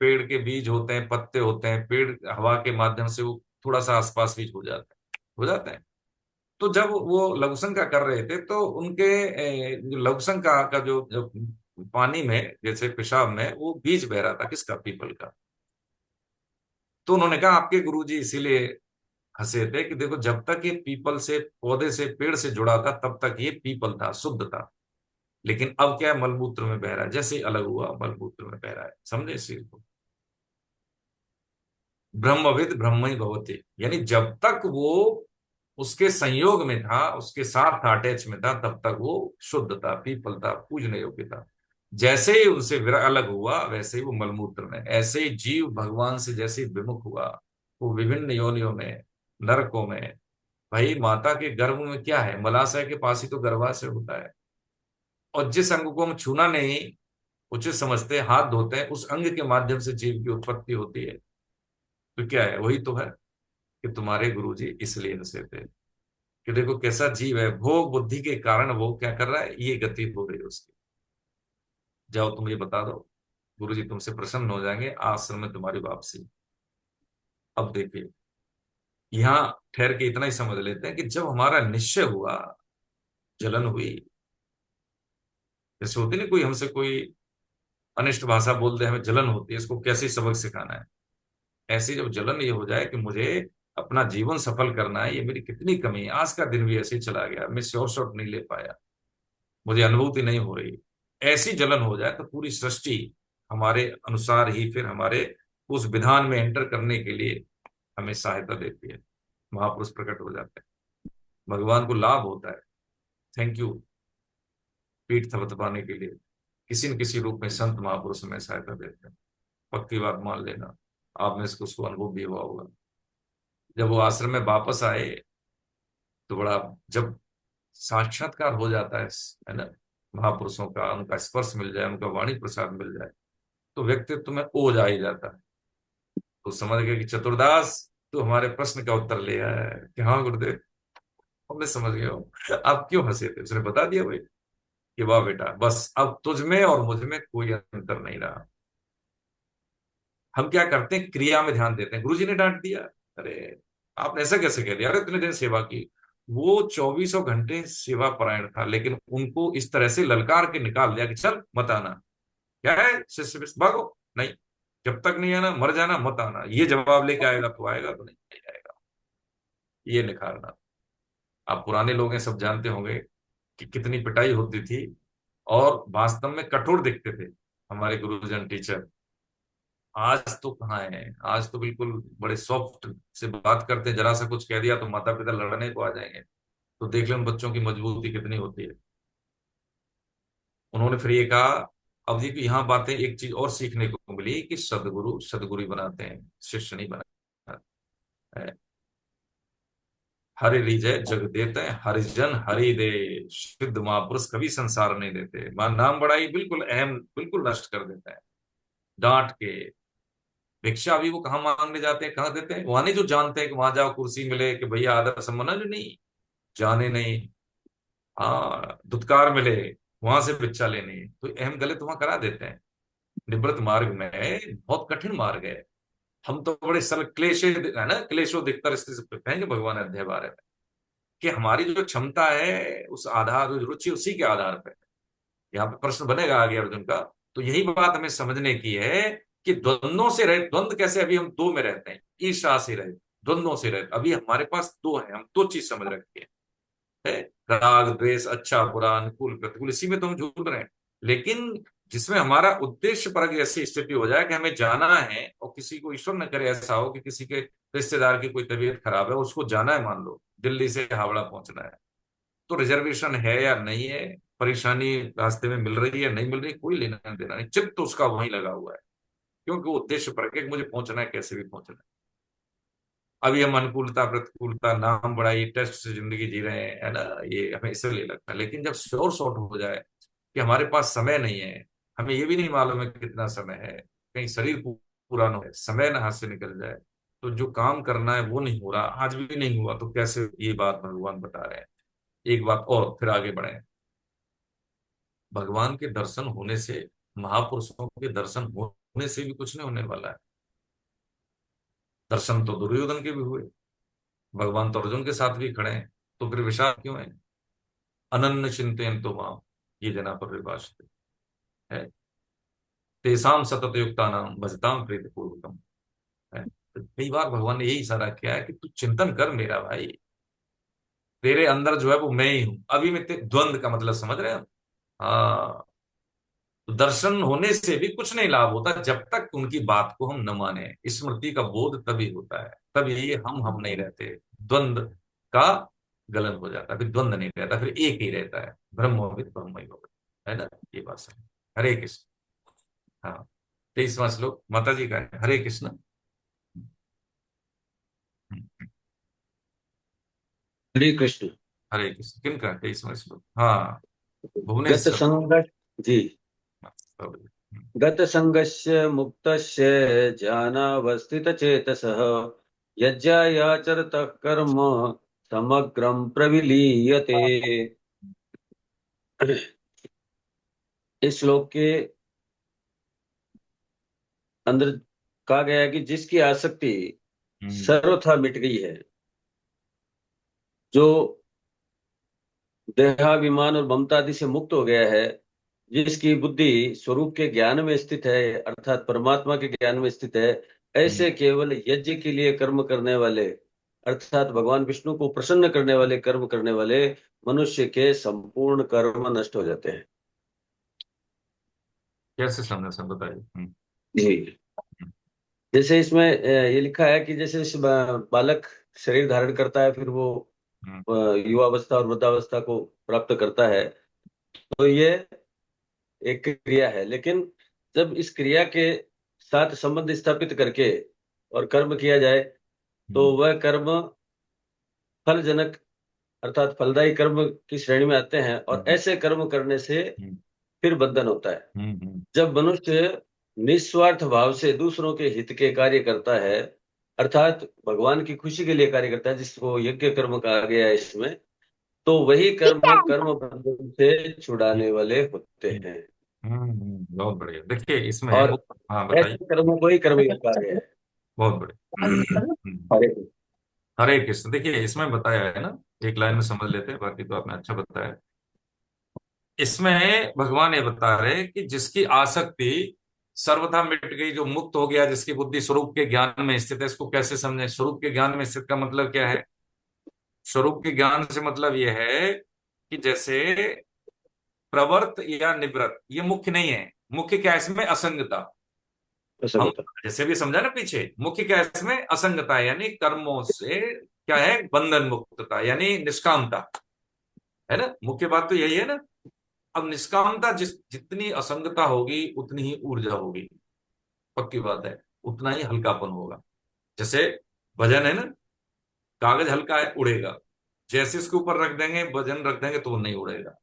पेड़ के बीज होते हैं, पत्ते होते हैं, पेड़ हवा के माध्यम से वो थोड़ा सा आसपास बीज हो जाता है, हो जाता है। तो जब वो लघु शंका कर रहे थे तो उनके जो लघु शंका का जो पानी में, जैसे पेशाब में वो बीज बह रहा था, किसका? पीपल का। तो उन्होंने कहा, आपके गुरुजी इसीलिए हंसे थे कि देखो जब तक ये पीपल से, पौधे से, पेड़ से जुड़ा था तब तक ये पीपल था, शुद्ध था। लेकिन अब क्या है, मलमूत्र में बह रहा है, जैसे ही अलग हुआ मलमूत्र में बह रहा है। समझे इस चीज को? ब्रह्मविद ब्रह्म ही भवति, यानी जब तक वो उसके संयोग में था, उसके साथ था, अटैच में था, तब तक वो शुद्ध था, पीपल था, पूजने योग्य था। जैसे ही उनसे अलग हुआ वैसे ही वो मलमूत्र में। ऐसे ही जीव भगवान से जैसे ही विमुख हुआ, वो विभिन्न योनियों में, नरकों में। भाई माता के गर्भ में क्या है, मलाशय के पास ही तो गर्भाशय होता है। और जिस अंग को हम छूना नहीं उचित समझते, हाथ धोते हैं, उस अंग के माध्यम से जीव की उत्पत्ति होती है। तो क्या है, वही तो है कि तुम्हारे गुरुजी इसलिए हंसे थे कि देखो कैसा जीव है, भोग बुद्धि के कारण वो क्या कर रहा है, ये गति हो रही है उसकी। जाओ तुम ये बता दो, गुरुजी तुमसे प्रसन्न हो जाएंगे, आश्रम में तुम्हारी वापसी। अब देखिए, यहां ठहर के इतना ही समझ लेते हैं कि जब हमारा निश्चय हुआ, जलन हुई, जैसे होती नहीं, कोई हमसे कोई अनिष्ट भाषा बोल दे, हमें जलन होती है, इसको कैसे सबक सिखाना है। ऐसी जब जलन ये हो जाए कि मुझे अपना जीवन सफल करना है, ये मेरी कितनी कमी है, आज का दिन भी ऐसे ही चला गया, मैं श्योर शॉट नहीं ले पाया, मुझे अनुभूति नहीं हो रही, ऐसी जलन हो जाए, तो पूरी सृष्टि हमारे अनुसार ही फिर हमारे उस विधान में एंटर करने के लिए हमें सहायता देती है। महापुरुष प्रकट हो जाते हैं, भगवान को लाभ होता है। थैंक यू, पीठ थपथपाने के लिए किसी न किसी रूप में संत महापुरुष हमें सहायता देते हैं। पक्की बात मान लेना, आप में से उसको अनुभव भी हुआ होगा। जब वो आश्रम में वापस आए तो बड़ा, जब साक्षात्कार हो जाता है ना, महापुरुषों का, उनका स्पर्श मिल जाए, उनका वाणी प्रसाद मिल जाए, तो व्यक्तित्व में ओज आ ही जाता है। तो समझ गए कि चतुर्दास तो हमारे प्रश्न का उत्तर ले आया है कि हाँ गुरुदेव, हमने समझ गए हो। आप क्यों हंसे थे, उसने बता दिया भाई कि वाह बेटा, बस अब तुझ में और मुझ में कोई अंतर नहीं रहा। हम क्या करते हैं, क्रिया में ध्यान देते हैं। गुरुजी ने डांट दिया, अरे आपने ऐसा कैसे कह दिया, अरे इतने दिन सेवा की। वो 24 घंटे सेवा परायण था, लेकिन उनको इस तरह से ललकार के निकाल दिया कि चल मत आना। क्या है, शिष्य भागो, नहीं, जब तक नहीं आना मर जाना, मत आना। ये जवाब लेके आएगा तो आएगा, तो नहीं आएगा। ये निखारना। आप पुराने लोग हैं, सब जानते होंगे कि कितनी पिटाई होती थी, और वास्तव में कठोर दिखते थे हमारे गुरुजन टीचर। आज तो कहाँ है, आज तो बिल्कुल बड़े सॉफ्ट से बात करते हैं, जरा सा कुछ कह दिया तो माता पिता लड़ने को आ जाएंगे। तो देख लो उन बच्चों की मजबूती कितनी होती है। उन्होंने फिर ये कहा, अब देखो यहाँ बातें, एक चीज और सीखने को मिली कि सदगुरु सदगुरु ही बनाते हैं, शिष्य नहीं बनाते हैं। हरि रिजय जग देते हैं, हरिजन हरि दे, शुद्ध महापुरुष कभी संसार नहीं देते। नाम बड़ाई बिल्कुल अहम, बिल्कुल नष्ट कर देते हैं डांट के। भिक्षा भी वो कहाँ मांगने जाते हैं, कहाँ देते हैं, वहां नहीं जो जानते हैं कि वहां जाओ कुर्सी मिले कि भैया आदर सम्मान, नहीं, जाने नहीं। हाँ, धुतकार मिले, वहां से भिक्षा लेनी, तो अहम गलत वहां करा देते हैं। निवृत्त मार्ग में बहुत कठिन मार्ग है। हम तो बड़े सरल क्लेश है ना, क्लेशो दिखकर स्थित कहेंगे भगवान अध्याय बारे में, कि हमारी जो क्षमता है उस आधार, रुचि उसी के आधार पर। यहाँ पे प्रश्न बनेगा आगे अर्जुन का। तो यही बात हमें समझने की है कि द्वंद्वों से रहे, द्वंद्व कैसे, अभी हम दो में रहते हैं, ईर्ष्या से रहे, द्वंद्वों से रहे, अभी हमारे पास दो है, हम दो चीज समझ रखी है, राग द्वेष, अच्छा बुरा, अनुकूल प्रतिकूल, इसी में तो हम झूल रहे हैं। लेकिन जिसमें हमारा उद्देश्य पर ऐसी स्थिति हो जाए कि हमें जाना है, और किसी को, ईश्वर न करे ऐसा हो कि किसी के रिश्तेदार की कोई तबीयत खराब है, उसको जाना है, मान लो दिल्ली से हावड़ा पहुंचना है, तो रिजर्वेशन है या नहीं है, परेशानी रास्ते में मिल रही है नहीं मिल रही, कोई लेना देना नहीं, चित्त तो उसका वहीं लगा हुआ है, क्योंकि वो उद्देश्य पर है कि मुझे पहुंचना है, कैसे भी पहुंचना है। अभी हम अनुकूलता प्रतिकूलता, नाम बड़ाई, टेस्ट से जिंदगी जी रहे हैं, है ना, ये हमें इसलिए लगता है। लेकिन जब श्योर शॉट हो जाए कि हमारे पास समय नहीं है, हमें ये भी नहीं मालूम है कितना समय है, कहीं शरीर पूरा ना हो, समय ना हाथ से निकल जाए, तो जो काम करना है वो नहीं हो रहा, आज भी नहीं हुआ, तो कैसे, ये बात भगवान बता रहे हैं। एक बात और, फिर आगे बढ़े। भगवान के दर्शन होने से, महापुरुषों के दर्शन होने से भी कुछ नहीं होने वाला है। दर्शन तो दुर्योधन के भी हुए, भगवान तो अर्जुन के साथ भी खड़े हैं, तो फिर विषाद क्यों है। अनन्य चिंतन तो माम ये जना पर विभाषित है, तेसाम सतत युक्ता नाम भजताम प्रीति पूर्वकम है। तो कई बार भगवान ने यही इशारा किया है कि तू चिंतन कर मेरा भाई, तेरे अंदर जो है वो मैं ही हूं। अभी मैं द्वंद का मतलब समझ रहे हो? हाँ। तो दर्शन होने से भी कुछ नहीं लाभ होता जब तक उनकी बात को हम न माने। स्मृति का बोध तभी होता है, तभी ये हम नहीं रहते, द्वंद का गलन हो जाता है, फिर द्वंद नहीं रहता, फिर एक ही रहता है, ब्रह्मोविद ब्रह्म है ना। ये बात समझ। हरे कृष्ण। हाँ, 23वां श्लोक माता जी का है। हरे कृष्ण। हरे कृष्ण। हरे कृष्ण किनका 23वां श्लोक? हाँ, गत भुवनेश्वर। संग जी। गत संगस्य मुक्तस्य ज्ञानावस्थित चेतसः यज्ञायाचरतः कर्म समग्रं प्रविलीयते। इस श्लोक के अंदर कहा गया है कि जिसकी आसक्ति सर्वथा मिट गई है, जो देहाभिमान और ममता आदि से मुक्त हो गया है, जिसकी बुद्धि स्वरूप के ज्ञान में स्थित है अर्थात परमात्मा के ज्ञान में स्थित है, ऐसे केवल यज्ञ के लिए कर्म करने वाले अर्थात भगवान विष्णु को प्रसन्न करने वाले कर्म करने वाले मनुष्य के संपूर्ण कर्म नष्ट हो जाते हैं। कैसे समझा सब बताइए। जी। जैसे इसमें ये लिखा है कि जैसे बालक शरीर धारण करता है, फिर वो युवावस्था और वृद्धावस्था को प्राप्त करता है, तो ये एक क्रिया है। लेकिन जब इस क्रिया के साथ संबंध स्थापित करके और कर्म किया जाए तो वह कर्म फलजनक अर्थात फलदायी कर्म की श्रेणी में आते हैं, और ऐसे कर्म करने से फिर बंधन होता है। जब मनुष्य निस्वार्थ भाव से दूसरों के हित के कार्य करता है अर्थात भगवान की खुशी के लिए कार्य करता है, जिसको यज्ञ कर्म कहा गया है इसमें, तो वही कर्म कर्म बंधन से छुड़ाने वाले होते हैं। बहुत बढ़िया। देखिए इसमें और हाँ बताइए। ऐसे कर्मों को ही कर्मयोग कहा गया है। बहुत बढ़िया। हरे हरे कृष्ण। देखिए इसमें बताया है ना, एक लाइन में समझ लेते हैं, बाकी तो आपने अच्छा बताया। इसमें भगवान ये बता रहे हैं कि जिसकी आसक्ति सर्वथा मिट गई, जो मुक्त हो गया, जिसकी बुद्धि स्वरूप के ज्ञान में स्थित है। इसको कैसे समझे? स्वरूप के ज्ञान में स्थित का मतलब क्या है? स्वरूप के ज्ञान से मतलब यह है कि जैसे प्रवर्त या निवृत्त ये मुख्य नहीं है। मुख्य क्या है इसमें? असंगता। हम जैसे भी समझा ना पीछे, मुख्य क्या है इसमें? असंगता, यानी कर्मों से क्या है? बंधन मुक्तता, यानी निष्कामता है ना। मुख्य बात तो यही है ना। अब निष्कामता जितनी असंगता होगी उतनी ही ऊर्जा होगी, पक्की बात है, उतना ही हल्कापन होगा। जैसे वजन है ना, कागज हल्का है, उड़ेगा। जैसे इसके ऊपर रख देंगे, वजन रख देंगे, तो वो नहीं उड़ेगा।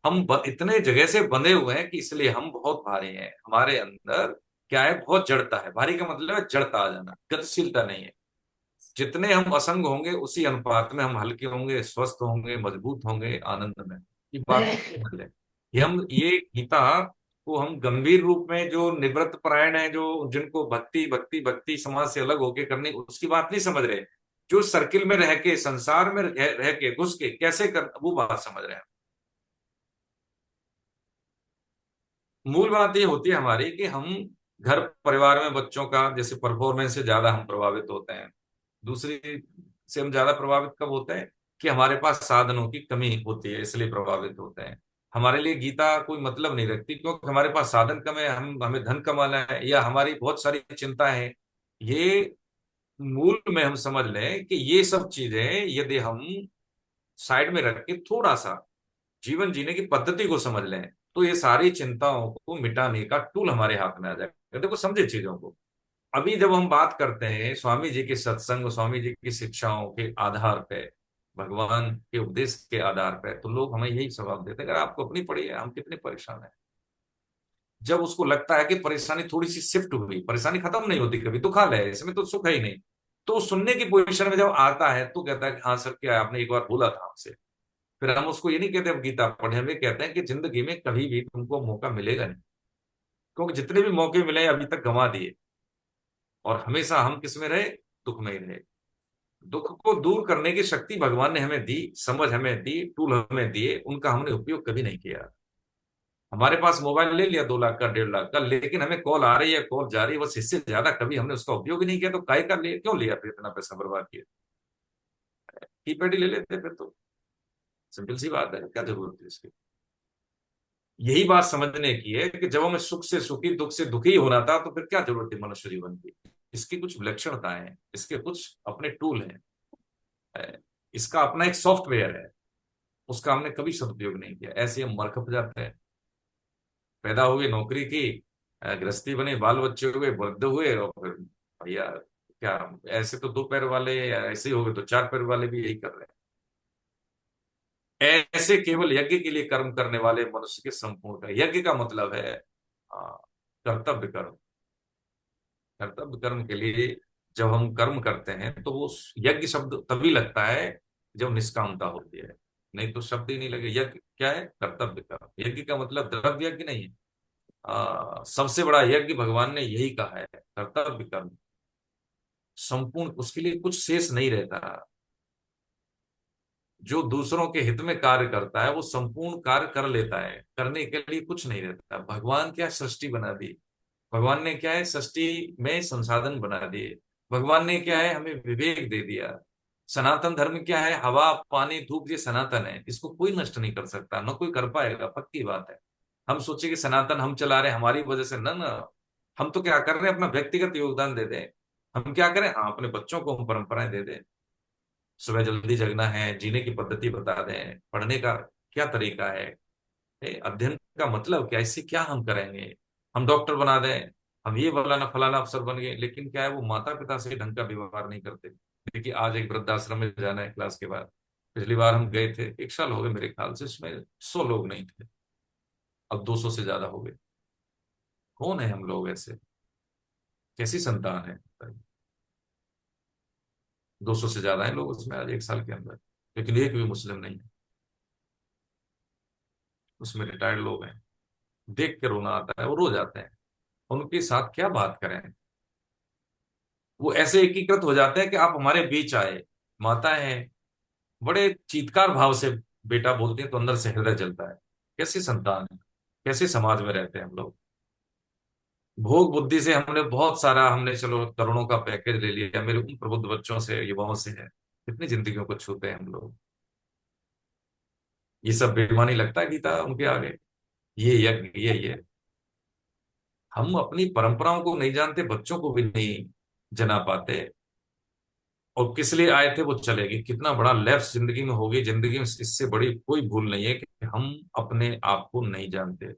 हम इतने जगह से बंधे हुए हैं कि इसलिए हम बहुत भारी हैं। हमारे अंदर क्या है? बहुत जड़ता है। भारी का मतलब है जड़ता आ जाना, गतिशीलता नहीं है। जितने हम असंग होंगे उसी अनुपात में हम हल्के होंगे, स्वस्थ होंगे, मजबूत होंगे, आनंद में। ये बात समझ लें। ये गीता को हम गंभीर रूप में, जो निवृत्त परायण है, जो जिनको भक्ति भक्ति भक्ति समाज से अलग होके करनी, उसकी बात नहीं समझ रहे। जो सर्किल में रह के, संसार में रह के, घुस के कैसे कर, वो बात समझ रहे हैं। मूल बात ये होती है हमारी कि हम घर परिवार में बच्चों का जैसे परफॉर्मेंस से ज्यादा हम प्रभावित होते हैं। दूसरी से हम ज्यादा प्रभावित कब होते हैं? कि हमारे पास साधनों की कमी होती है, इसलिए प्रभावित होते हैं। हमारे लिए गीता कोई मतलब नहीं रखती क्योंकि हमारे पास साधन कम है, हमें धन कमाना है, या हमारी बहुत सारी चिंता है। ये मूल में हम समझ लें कि ये सब चीजें यदि हम साइड में रख के थोड़ा सा जीवन जीने की पद्धति को समझ लें, तो ये सारी चिंताओं को मिटाने का टूल हमारे हाथ में आ जाएगा। देखो समझे चीजों को। अभी जब हम बात करते हैं स्वामी जी के सत्संग, स्वामी जी की शिक्षाओं के आधार पे, भगवान के उपदेश के आधार पे, तो लोग हमें यही जवाब देते हैं, अगर आपको अपनी पड़ी है, हम कितने परेशान हैं। जब उसको लगता है कि परेशानी थोड़ी सी शिफ्ट हुई, परेशानी खत्म नहीं होती कभी, दुखालय है, इसमें तो सुख है ही नहीं, तो सुनने की पोजीशन में जब आता है तो कहता है कि हाँ सर, क्या आपने एक बार बोला था हमसे। फिर हम उसको ये नहीं कहते अब गीता पढ़े, हम ये कहते हैं कि जिंदगी में कभी भी तुमको मौका मिलेगा नहीं, क्योंकि जितने भी मौके मिले अभी तक गंवा दिए, और हमेशा हम किस में रहे? दुख में ही रहे। दुख को दूर करने की शक्ति भगवान ने हमें दी, समझ हमें दी, टूल हमें दिए, उनका हमने उपयोग कभी नहीं किया। हमारे पास मोबाइल ले लिया 2 लाख का 1.5 लाख का, लेकिन हमें कॉल आ रही है, कॉल जा रही है, बस इससे ज्यादा कभी हमने उसका उपयोग ही नहीं किया, तो काहे का लिए, क्यों लिया फिर, इतना पैसा बर्बाद किया, कीपैड ही ले लेते फिर तो। सिंपल सी बात है, क्या जरूरत है इसकी। यही बात समझने की है कि जब हमें सुख से सुखी, दुख से दुखी होना था, तो फिर क्या जरूरत है मनुष्य जीवन की। इसकी कुछ विलक्षणताएं हैं, इसके कुछ अपने टूल हैं, इसका अपना एक सॉफ्टवेयर है, उसका हमने कभी सदुपयोग नहीं किया। ऐसे हम मरकप जाते हैं, पैदा हुए, नौकरी की, गृहस्थी बनी, बाल बच्चे हुए, वृद्ध हुए, और फिर भैया क्या, ऐसे तो 2 पैर वाले, या ऐसे ही हो गए तो 4 पैर वाले भी यही कर रहे हैं। ऐसे केवल यज्ञ के लिए कर्म करने वाले मनुष्य के संपूर्ण का, यज्ञ का मतलब है कर्तव्य कर्म। कर्तव्य कर्म के लिए जब हम कर्म करते हैं, तो वो यज्ञ शब्द तभी लगता है जब निष्कामता होती है, नहीं तो शब्द ही नहीं लगे। यज्ञ क्या है? कर्तव्य कर्म। यज्ञ का मतलब द्रव्य यज्ञ नहीं है। सबसे बड़ा यज्ञ भगवान ने यही कहा है, कर्तव्य कर्म। संपूर्ण, उसके लिए कुछ शेष नहीं रहता। जो दूसरों के हित में कार्य करता है, वो संपूर्ण कार्य कर लेता है, करने के लिए कुछ नहीं रहता। भगवान क्या सृष्टि बना दी, भगवान ने क्या है सृष्टि में संसाधन बना दिए, भगवान ने क्या है हमें विवेक दे दिया। सनातन धर्म क्या है? हवा, पानी, धूप, ये सनातन है, इसको कोई नष्ट नहीं कर सकता, न कोई कर पाएगा, पक्की बात है। हम सोचे कि सनातन हम चला रहे हैं हमारी वजह से, न न, हम तो क्या कर रहे हैं, अपना व्यक्तिगत योगदान दे दें। हम क्या करें, हाँ, अपने बच्चों को हम परंपराएं दे दें, सुबह जल्दी जगना है, जीने की पद्धति बता दें, पढ़ने का क्या तरीका है, अध्ययन का मतलब क्या, इससे क्या हम करेंगे। हम डॉक्टर बना दें, हम ये फलाना फलाना अफसर बन गए, लेकिन क्या है, वो माता पिता से ढंग का व्यवहार नहीं करते। देखिए, आज एक वृद्धाश्रम में जाना है क्लास के बाद, पिछली बार हम गए थे, 1 साल हो गए मेरे ख्याल से, उसमें 100 लोग नहीं थे, अब 200 से ज्यादा हो गए। कौन है हम लोग ऐसे, कैसी संतान है? 200 से ज्यादा है लोग उसमें आज 1 साल के अंदर, लेकिन एक भी मुस्लिम नहीं है उसमें। रिटायर्ड लोग हैं, देख के रोना आता है, वो रो जाते हैं। उनके साथ क्या बात करें, वो ऐसे एकीकृत हो जाते हैं कि आप हमारे बीच आए। माता है, बड़े चीत्कार भाव से बेटा बोलते हैं, तो अंदर से हृदय जलता है। कैसी संतान है, कैसे समाज में रहते हैं हम लोग। भोग बुद्धि से हमने बहुत सारा, हमने चलो करोड़ों का पैकेज ले लिया, मेरे उन प्रबुद्ध बच्चों से, युवाओं से है, कितनी जिंदगियों को छूते हैं हम लोग। ये सब बेईमानी लगता है गीता उनके आगे, ये यज्ञ, ये हम अपनी परंपराओं को नहीं जानते, बच्चों को भी नहीं जना पाते। और किस लिए आए थे वो चले गए, कितना बड़ा लैप्स जिंदगी में हो गई। जिंदगी में इससे बड़ी कोई भूल नहीं है कि हम अपने आप को नहीं जानते।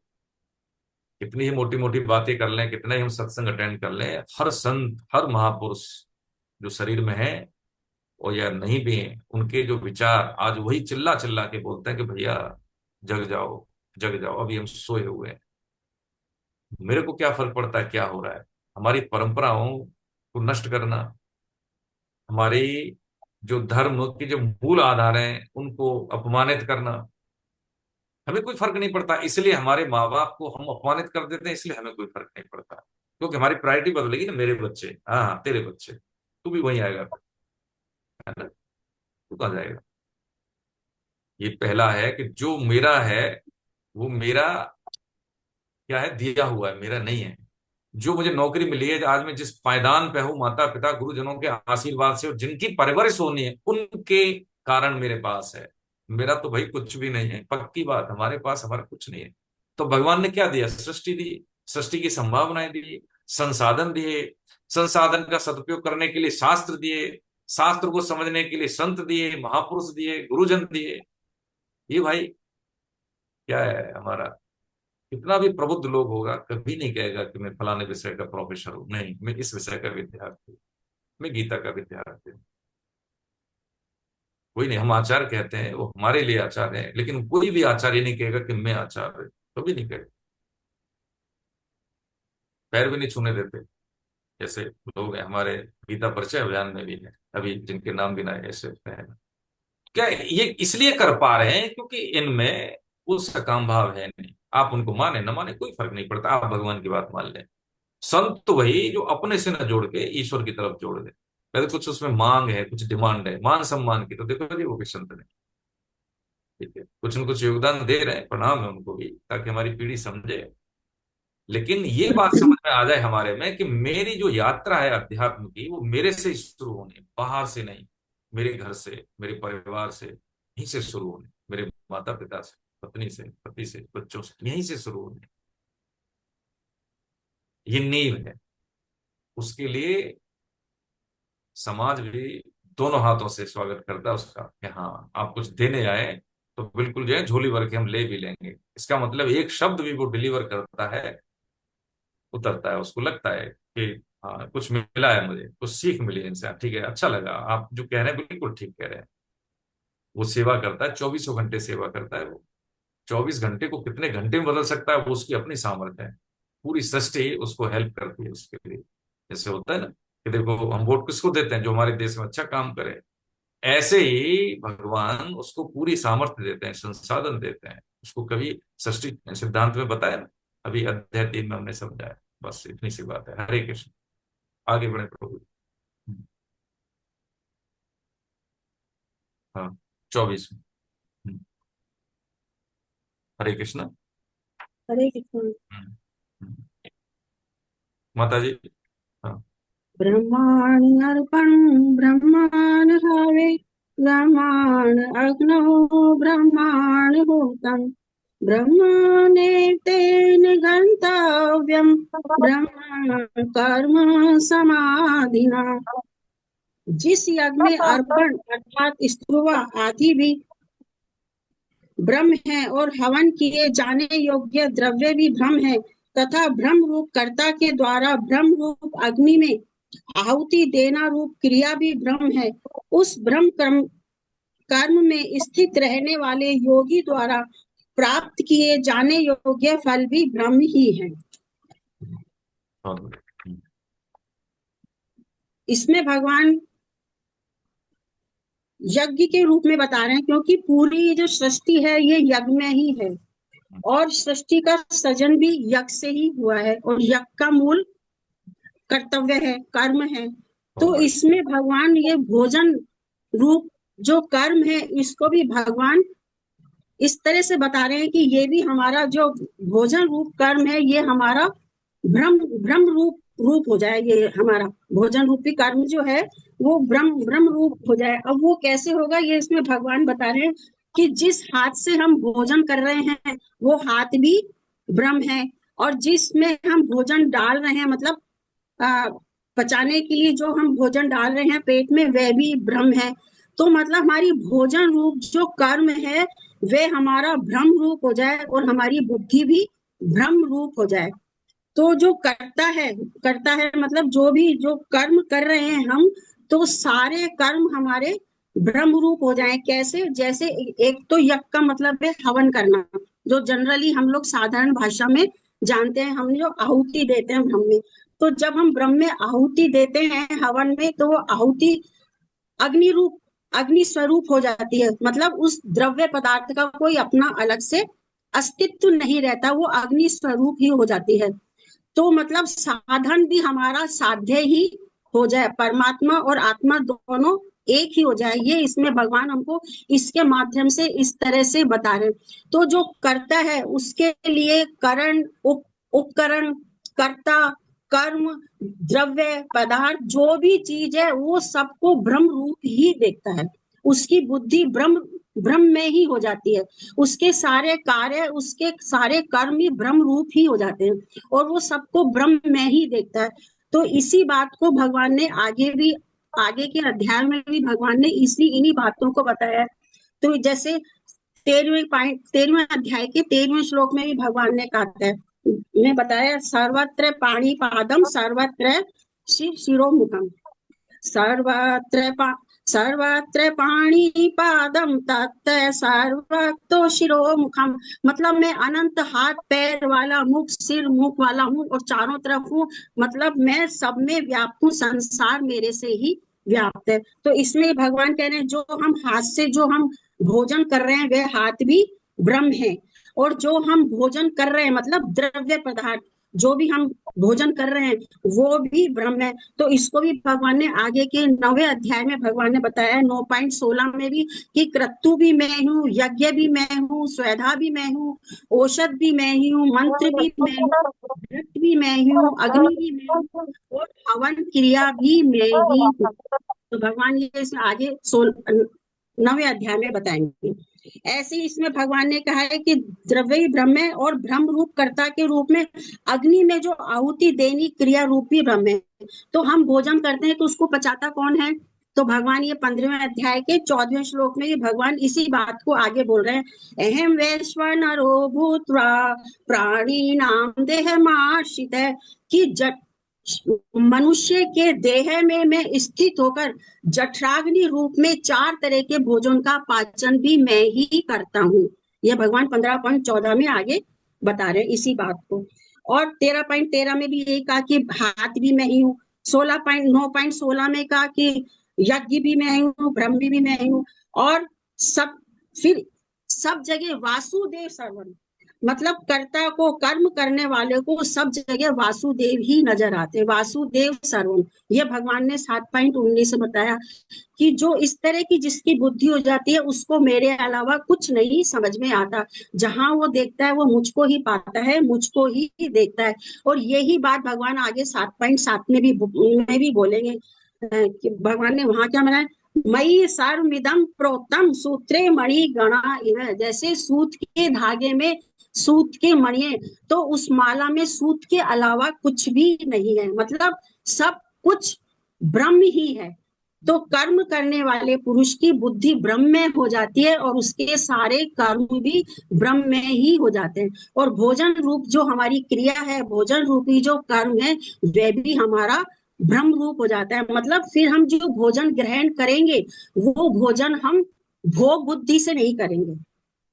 कितनी ही मोटी मोटी बातें कर लें, कितना ही हम सत्संग अटेंड कर लें, हर संत, हर महापुरुष जो शरीर में है और या नहीं भी हैं, उनके जो विचार आज वही चिल्ला चिल्ला के बोलते हैं कि भैया जग जाओ, जग जाओ, अभी हम सोए हुए हैं। मेरे को क्या फर्क पड़ता है क्या हो रहा है। हमारी परंपराओं को नष्ट करना, हमारी जो धर्म के जो मूल आधार हैं उनको अपमानित करना, हमें कोई फर्क नहीं पड़ता। इसलिए हमारे माँ बाप को हम अपमानित कर देते हैं, इसलिए हमें कोई फर्क नहीं पड़ता, क्योंकि हमारी प्रायोरिटी बदलेगी ना। मेरे बच्चे, हाँ हाँ, तेरे बच्चे, तू भी वहीं आएगा, है ना, तू कहाँ जाएगा। ये पहला है कि जो मेरा है वो मेरा क्या है, दिया हुआ है, मेरा नहीं है। जो मुझे नौकरी मिली है, आज मैं जिस पायदान पे हूं, माता पिता गुरुजनों के आशीर्वाद से और जिनकी परवरिश होनी है उनके कारण मेरे पास है। मेरा तो भाई कुछ भी नहीं है, पक्की बात, हमारे पास हमारा कुछ नहीं है। तो भगवान ने क्या दिया? सृष्टि दी, सृष्टि की संभावनाएं दी, संसाधन दिए, संसाधन का सदुपयोग करने के लिए शास्त्र दिए, शास्त्र को समझने के लिए संत दिए, महापुरुष दिए, गुरुजन दिए। ये भाई क्या है हमारा। कितना भी प्रबुद्ध लोग होगा, कभी नहीं कहेगा कि मैं फलाने विषय का प्रोफेसर हूं, नहीं, मैं इस विषय का विद्यार्थी हूं, मैं गीता का विद्यार्थी हूं। कोई नहीं, हम आचार्य कहते हैं, वो हमारे लिए आचार्य है, लेकिन कोई भी आचार्य नहीं कहेगा कि मैं आचार्य, कभी नहीं कहेगा। पैर भी नहीं छूने देते। जैसे लोग हैं हमारे गीता परिचय अभियान में भी है, अभी जिनके नाम गिनाए ऐसे हैं। क्या ये इसलिए कर पा रहे हैं क्योंकि इनमें उस काम भाव है नहीं। आप उनको माने न माने कोई फर्क नहीं पड़ता, आप भगवान की बात मान लें। संत तो वही जो अपने से न जोड़ के ईश्वर की तरफ जोड़ दे। पहले कुछ उसमें मांग है, कुछ डिमांड है, मान सम्मान की, तो देखो जी वो भी संत नहीं। ठीक है, कुछ न कुछ योगदान दे रहे हैं, प्रणाम है उनको भी, ताकि हमारी पीढ़ी समझे। लेकिन ये बात समझ में आ जाए हमारे में कि मेरी जो यात्रा है अध्यात्म की, वो मेरे से ही शुरू होनी है, बाहर से नहीं। मेरे घर से, मेरे परिवार से, यहीं से शुरू होनी, मेरे माता पिता से, पत्नी से, पति से, बच्चों से, यहीं से शुरू होनी। ये नींव है। उसके लिए समाज भी दोनों हाथों से स्वागत करता है उसका, कि हाँ आप कुछ देने आए तो बिल्कुल जो है झोली भर के हम ले भी लेंगे। इसका मतलब एक शब्द भी वो डिलीवर करता है, उतरता है, उसको लगता है कि हाँ कुछ मिला है, मुझे कुछ सीख मिली है इनसे, ठीक है, अच्छा लगा, आप जो कह रहे हैं बिल्कुल ठीक कह रहे हैं। वो सेवा करता है, 24 घंटे सेवा करता है वो। 24 घंटे को कितने घंटे में बदल सकता है, वो उसकी अपनी सामर्थ्य है। पूरी सृष्टि उसको हेल्प करती है उसके लिए। जैसे होता है ना कि देखो हम वोट किसको देते हैं, जो हमारे देश में अच्छा काम करे। ऐसे ही भगवान उसको पूरी सामर्थ्य देते हैं, संसाधन देते हैं उसको। कभी सृष्टि सिद्धांत में बताया ना, अभी अध्याय 3 में हमने समझाया। बस इतनी सी बात है। हरे कृष्ण। आगे बढ़े प्रभु। हाँ, 24। हरे कृष्ण। हरे कृष्ण। माता जी। हाँ। ब्रह्माणि अर्पण ब्रह्माण हवे, ब्रह्माण अग्नौ ब्रह्माण भूतम्, ब्रह्मणे तेन गन्तव्यम्, ब्रह्म कर्म समाधिना। जिस यज्ञ में अर्पण अर्थात स्तुवा आदि भी ब्रह्म है और हवन किए जाने योग्य द्रव्य भी ब्रह्म है, तथा ब्रह्म रूप कर्ता के द्वारा ब्रह्म रूप अग्नि में आहुति देना रूप क्रिया भी ब्रह्म है। उस ब्रह्म कर्म में स्थित रहने वाले योगी द्वारा प्राप्त किए जाने योग्य फल भी ब्रह्म ही है। इसमें भगवान यज्ञ के रूप में बता रहे हैं, क्योंकि पूरी जो सृष्टि है ये यज्ञ में ही है, और सृष्टि का सृजन भी यज्ञ से ही हुआ है, और यज्ञ का मूल कर्तव्य है, कर्म है। तो इसमें भगवान ये भोजन रूप जो कर्म है, इसको भी भगवान इस तरह से बता रहे हैं कि ये भी हमारा जो भोजन रूप कर्म है, ये हमारा ब्रह्म रूप हो जाए। ये हमारा भोजन रूपी कर्म जो है वो ब्रह्म रूप हो जाए। अब वो कैसे होगा, ये इसमें भगवान बता रहे हैं कि जिस हाथ से हम भोजन कर रहे हैं वो हाथ भी ब्रह्म है, और जिसमें हम भोजन डाल रहे हैं, मतलब पचाने के लिए जो हम भोजन डाल रहे हैं पेट में, वह भी ब्रह्म है। तो मतलब हमारी भोजन रूप जो कर्म है वे हमारा ब्रह्म रूप हो जाए, और हमारी बुद्धि भी ब्रह्म रूप हो जाए। तो जो करता है मतलब जो कर्म कर रहे हैं हम, तो सारे कर्म हमारे ब्रह्म रूप हो जाए। कैसे? जैसे एक तो यज्ञ का मतलब है हवन करना, जो जनरली हम लोग साधारण भाषा में जानते हैं, हम जो आहुति देते हैं ब्रह्म में। तो जब हम ब्रह्म में आहुति देते हैं हवन में, तो वो आहुति अग्नि स्वरूप हो जाती है। मतलब उस द्रव्य पदार्थ का कोई अपना अलग से अस्तित्व नहीं रहता, वो अग्नि स्वरूप ही हो जाती है। तो मतलब साधन भी हमारा साध्य ही हो जाए, परमात्मा और आत्मा दोनों एक ही हो जाए। ये इसमें भगवान हमको इसके माध्यम से इस तरह से बता रहे। तो जो करता है उसके लिए करण, उपकरण, कर्ता, कर्म, द्रव्य, पदार्थ, जो भी चीज है वो सबको ब्रह्म रूप ही देखता है। उसकी बुद्धि ब्रह्म में ही हो जाती है। उसके सारे कार्य, उसके सारे कर्म ही ब्रह्म रूप ही हो जाते हैं, और वो सबको ब्रह्म में ही देखता है। तो इसी बात को भगवान ने आगे के अध्याय में भी भगवान ने इन्हीं बातों को बताया है। तो जैसे 13वें अध्याय के 13वें श्लोक में भी भगवान ने कहा है, मैं बताया, सर्वत्र पाणिपादम सर्वत्र शिरोमुखम, सर्वत्र पाणिपादम तत् सर्वतो शिरोमुखम। मतलब मैं अनंत हाथ पैर वाला, सिर मुख वाला हूँ, और चारों तरफ हूँ। मतलब मैं सब में व्याप्त हूँ, संसार मेरे से ही व्याप्त है। तो इसमें भगवान कह रहे हैं जो हम हाथ से जो हम भोजन कर रहे हैं वह हाथ भी ब्रह्म है, और जो हम भोजन कर रहे हैं मतलब द्रव्य पदार्थ, जो भी हम भोजन कर रहे हैं वो भी ब्रह्म है। तो इसको भी भगवान ने आगे के 9वें अध्याय में भगवान ने बताया है 9.16 में भी कि क्रतु भी मैं हूँ, यज्ञ भी मैं हूँ, स्वधा भी मैं हूँ, औषध भी मैं ही हूँ, मंत्र भी मैं हूँ, घृत भी मैं ही हूँ, अग्नि भी मैं हूँ और हवन क्रिया भी मैं ही हूँ। तो भगवान ये इस आगे 9वें अध्याय में बताएंगे। ऐसे ही इसमें भगवान ने कहा है कि द्रव्य ही ब्रह्म है और ब्रह्म रूप कर्ता के रूप में अग्नि में जो आहुति देनी क्रिया रूपी ब्रह्म है। तो हम भोजन करते हैं तो उसको पचाता कौन है? तो भगवान ये 15वें अध्याय के 14वें श्लोक में भी भगवान इसी बात को आगे बोल रहे हैं। अहम वैश्वानरो भूत्वा प्राणी नाम देहमाश्रित है कि मनुष्य के देह में मैं स्थित होकर जठराग्नि रूप में 4 तरह के भोजन का पाचन भी मैं ही करता हूँ। ये भगवान 15.14 में आगे बता रहे हैं इसी बात को। और 13.13 में भी यही कहा कि हाथ भी मैं ही हूँ। 9.16 में कहा कि यज्ञ भी मैं ही हूँ, ब्रह्म भी मैं ही हूँ। और फिर सब जगह वासुदेव सर्वम, मतलब कर्ता को, कर्म करने वाले को सब जगह वासुदेव ही नजर आते हैं। वासुदेव सर्वम, ये भगवान ने 7.19 से बताया कि जो इस तरह की जिसकी बुद्धि हो जाती है उसको मेरे अलावा कुछ नहीं समझ में आता। जहां वो देखता है वो मुझको ही पाता है, मुझको ही देखता है। और यही बात भगवान आगे 7.7 में भी बोलेंगे कि भगवान ने वहां क्या बनाया, मई सर्वमिदं प्रोक्तम सूत्रे मणि गणा इव, जैसे सूत के धागे में सूत के मणि, तो उस माला में सूत के अलावा कुछ भी नहीं है, मतलब सब कुछ ब्रह्म ही है। तो कर्म करने वाले पुरुष की बुद्धि ब्रह्म में हो जाती है और उसके सारे कर्म भी ब्रह्म में ही हो जाते हैं। और भोजन रूप जो हमारी क्रिया है, भोजन रूपी जो कर्म है, वह भी हमारा ब्रह्म रूप हो जाता है। मतलब फिर हम जो भोजन ग्रहण करेंगे वो भोजन हम भोग बुद्धि से नहीं करेंगे।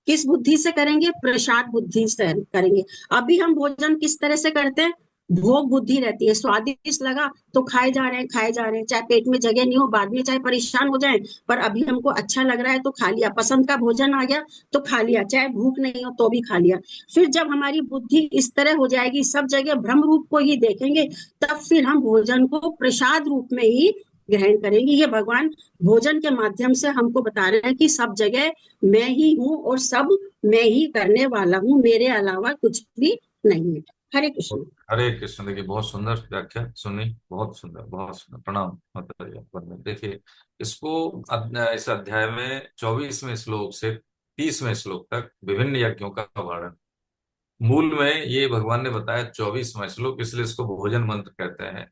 किस बुद्धि से करेंगे? प्रसाद बुद्धि से करेंगे। अभी हम भोजन किस तरह से करते हैं? भोग बुद्धि रहती है, स्वादिष्ट लगा तो खाए जा रहे हैं, चाहे पेट में जगह नहीं हो, बाद में चाहे परेशान हो जाए, पर अभी हमको अच्छा लग रहा है तो खा लिया, पसंद का भोजन आ गया तो खा लिया, चाहे भूख नहीं हो तो भी खा लिया। फिर जब हमारी बुद्धि इस तरह हो जाएगी, सब जगह ब्रह्म रूप को ही देखेंगे, तब फिर हम भोजन को प्रसाद रूप में ही ग्रहण करेंगे। ये भगवान भोजन के माध्यम से हमको बता रहे हैं कि सब जगह मैं ही हूँ और सब मैं ही करने वाला हूँ, मेरे अलावा कुछ भी नहीं है। हरे कृष्ण। हरे कृष्ण। देखिए बहुत सुंदर व्याख्या सुनी, बहुत सुंदर, बहुत सुंदर। प्रणाम माता जी आपको। देखिए इसको इस अध्याय में 24वें श्लोक से 30वें श्लोक तक विभिन्न यज्ञों का वर्णन। मूल में ये भगवान ने बताया 24वां श्लोक, इसलिए इसको भोजन मंत्र कहते हैं।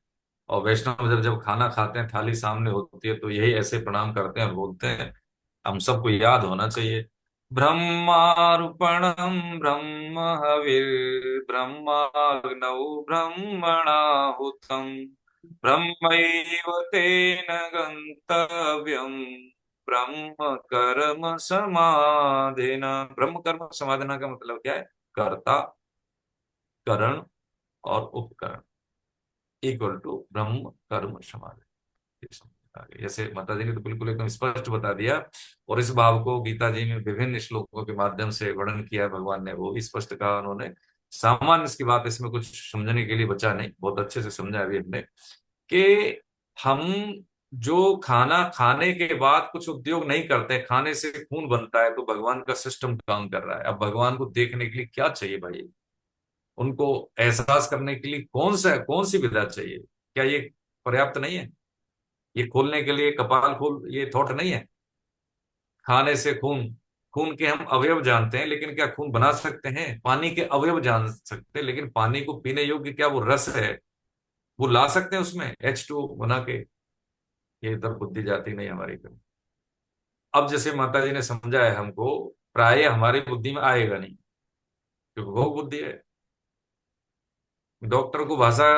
और वैष्णव जब जब खाना खाते हैं, थाली सामने होती है, तो यही ऐसे प्रणाम करते हैं और बोलते हैं। हम सबको याद होना चाहिए। ब्रह्मार्पणम ब्रह्म हविर्ब्रह्माग्नौ ब्रह्मणाहुतम ब्रह्मैव तेन गंतव्यम ब्रह्म कर्म समाधिना। ब्रह्म कर्म समाधिना का मतलब क्या है? कर्ता, करण और उपकरण इक्वल टू ब्रह्म कर्म समाधि। जैसे माता जी ने तो बिल्कुल एकदम स्पष्ट बता दिया, और इस भाव को गीता जी में विभिन्न श्लोकों के माध्यम से वर्णन किया है भगवान ने, वो भी स्पष्ट कहा उन्होंने। सामान्य इसकी बात, इसमें कुछ समझने के लिए बचा नहीं, बहुत अच्छे से समझा अभी हमने कि हम जो खाना खाने के बाद कुछ उद्योग नहीं करते, खाने से खून बनता है, तो भगवान का सिस्टम काम कर रहा है। अब भगवान को देखने के लिए क्या चाहिए भाई? उनको एहसास करने के लिए कौन सी विधा चाहिए? क्या ये पर्याप्त नहीं है? ये खोलने के लिए कपाल खोल ये थॉट नहीं है? खाने से खून, खून के हम अवयव जानते हैं, लेकिन क्या खून बना सकते हैं? पानी के अवयव जान सकते हैं, लेकिन पानी को पीने योग्य क्या वो रस है, वो ला सकते हैं उसमें H2 बना के? ये इधर बुद्धि जाती नहीं हमारी कभी। अब जैसे माता जी ने समझा है हमको, प्राय हमारी बुद्धि में आएगा नहीं, क्योंकि वो बुद्धि है। डॉक्टर को भाषा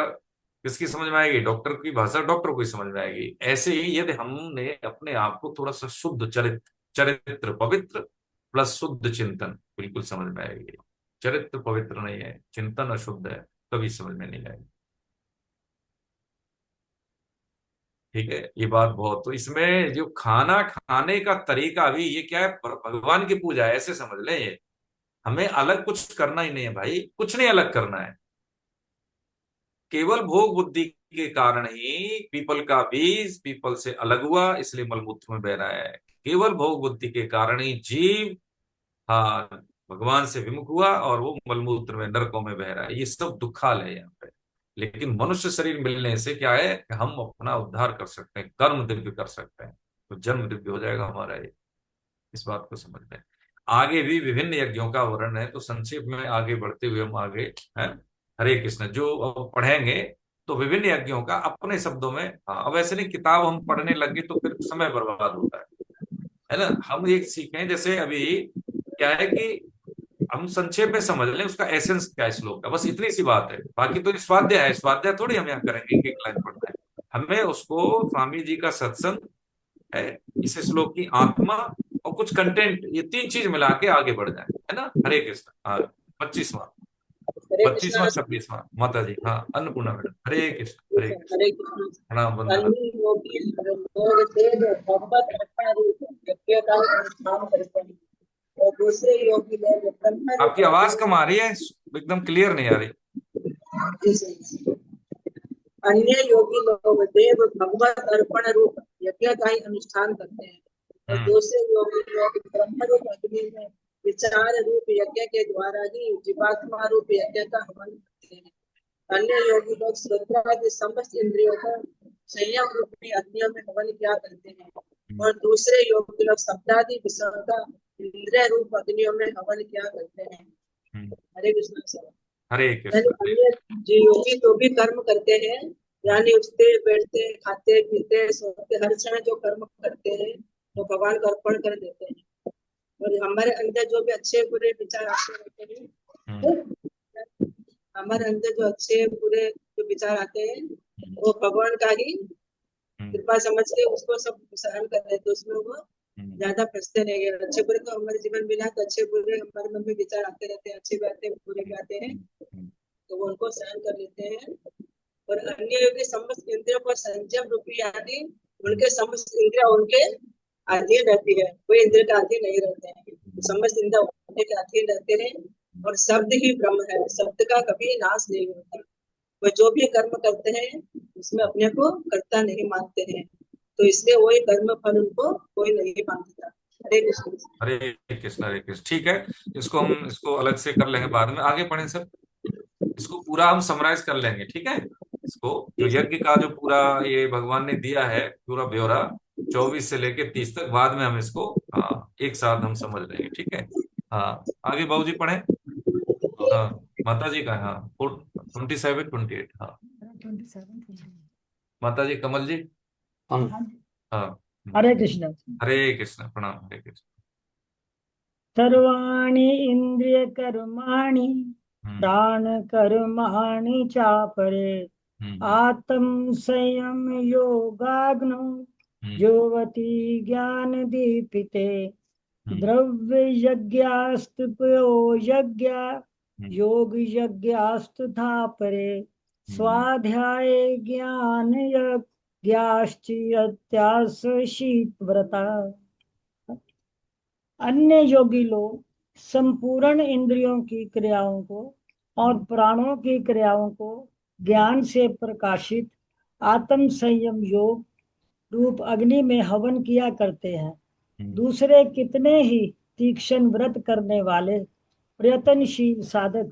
किसकी समझ में आएगी? डॉक्टर की भाषा डॉक्टर को ही समझ में आएगी। ऐसे ही यदि हमने अपने आप को थोड़ा सा शुद्ध चरित्र पवित्र प्लस शुद्ध चिंतन, बिल्कुल समझ में आएगी। चरित्र पवित्र नहीं है, चिंतन अशुद्ध है, कभी समझ में नहीं आएगी। ठीक है, ये बात बहुत। तो इसमें जो खाना खाने का तरीका भी, ये क्या है? भगवान की पूजा है, ऐसे समझ लें। ये हमें अलग कुछ करना ही नहीं है भाई, कुछ नहीं अलग करना है। केवल भोग बुद्धि के कारण ही पीपल का बीज पीपल से अलग हुआ, इसलिए मलमूत्र में बह रहा है। केवल भोग बुद्धि के कारण ही जीव हाँ भगवान से विमुख हुआ और वो मलमूत्र में नरकों में बह रहा है। ये सब दुखाल है यहाँ पे। लेकिन मनुष्य शरीर मिलने से क्या है कि हम अपना उद्धार कर सकते हैं, कर्म दिव्य कर सकते हैं, तो जन्म दिव्य हो जाएगा हमारा। ये इस बात को समझ लें। आगे भी विभिन्न यज्ञों का वर्णन है, तो संक्षेप में आगे बढ़ते हुए हम आगे हैं। हरे कृष्ण जो अब पढ़ेंगे तो विभिन्न यज्ञों का अपने शब्दों में, हाँ अब ऐसे नहीं किताब हम पढ़ने लगे तो फिर समय बर्बाद होता है ना। हम ये सीखें, जैसे अभी क्या है कि हम संक्षेप में समझ लें उसका एसेंस क्या है श्लोक का, बस इतनी सी बात है। बाकी तो स्वाध्याय है, स्वाध्याय थोड़ी हम यहाँ करेंगे एक लाइन पढ़ना है हमें। उसको स्वामी जी का सत्संग है, इस श्लोक की आत्मा और कुछ कंटेंट, ये तीन चीज मिला के आगे बढ़ जाए, है ना। हरे कृष्ण। हाँ 25वां हरे 25वां कृष्ण। 26वां माता जी। हाँ अन्नपूर्णा मैडम। हरे कृष्ण हरे कृष्ण। हरे कृष्ण। प्रणाम वंदना। अन्य योगी लोग थे जो भगवत रक्षा रूप यज्ञ का अनुष्ठान करते हैं और दूसरे योगी लोग ब्रह्म रूप आपकी आवाज कम आ रही है, एकदम क्लियर नहीं आ रही। अन्य योगी लोग देव भगवत अर्पण रूप यज्ञ का ही अनुष्ठान करते हैं और दूसरे योगी लोग ब्रह्म रूप अग्नि में विचार रूप यज्ञ के द्वारा ही जीवात्मा रूप यज्ञ का हवन करते हैं। अन्य योगी लोग श्रोत्रादि समस्त इंद्रियों का संयम रूपी अग्नियों में हवन किया करते हैं और दूसरे योगी लोग शब्दादि विषयों का इंद्रिय रूप अग्नियों में हवन किया करते हैं। हरे कृष्ण सर। हरे कृष्ण। अन्य जो योगी तो भी कर्म करते हैं, यानी उठते बैठते खाते पीते सोते हर समय जो कर्म करते हैं वो भगवान को अर्पण कर देते हैं। और हमारे अंदर जो भी अच्छे बुरे विचार आते रहते हैं, हमारे अंदर जो अच्छे बुरे जो विचार आते हैं वो भगवान का ही कृपा समझ के उसको सब सहन कर रहे थे, उसमें वो ज्यादा फंसते नहीं है। अच्छे बुरे तो हमारे जीवन में ना, तो अच्छे बुरे हमारे मन में विचार आते रहते हैं, अच्छे भी आते हैं बुरे भी आते हैं, तो वो उनको सहन कर लेते हैं। और अन्य योगी समस्त इंद्रियों को संयम रूपी यानी उनके समस्त इंद्रिया उनके अधीन रहती है, कोई इंद्रिय का अधीन नहीं रहते हैं, समस्त इंद्रिया उनके के अधीन रहते हैं। और शब्द ही ब्रह्म है, शब्द का कभी नाश नहीं होता। वो जो भी कर्म करते हैं उसमें अपने को कर्ता नहीं मानते हैं, तो इसलिए वही कर्म फल उनको कोई नहीं मानता। हरे कृष्ण। हरे कृष्ण हरे कृष्ण। ठीक है, इसको अलग से कर लेंगे बाद में। आगे पढ़ें सर, इसको पूरा हम समराइज कर लेंगे, ठीक है। इसको जो यज्ञ का जो पूरा ये भगवान ने दिया है पूरा ब्यौरा 24 से लेके 30 तक, बाद में हम इसको एक साथ हम समझ लेंगे, ठीक है। हाँ आगे बाबू जी पढ़े। हाँ माता जी का। हाँ 27 28। हाँ माता जी कमल जी। हाँ हरे कृष्ण। हरे कृष्ण। प्रणाम। हरे कृष्ण। सर्वाणि इंद्रिय कर्माणि प्राण कर्माणि चापरे आत्म संयम योगाग्नो योवती ज्ञान दीपिते द्रव्य यज्ञास्तुपयो यज्ञ योग यज्ञास्तुथा परे स्वाध्याय ज्ञान यज्ञाश्चित्यास शीतव्रता। अन्य योगी लोग संपूर्ण इंद्रियों की क्रियाओं को और प्राणों की क्रियाओं को ज्ञान से प्रकाशित आत्म संयम योग रूप अग्नि में हवन किया करते हैं। दूसरे कितने ही तीक्ष्ण व्रत करने वाले प्रयत्नशील साधक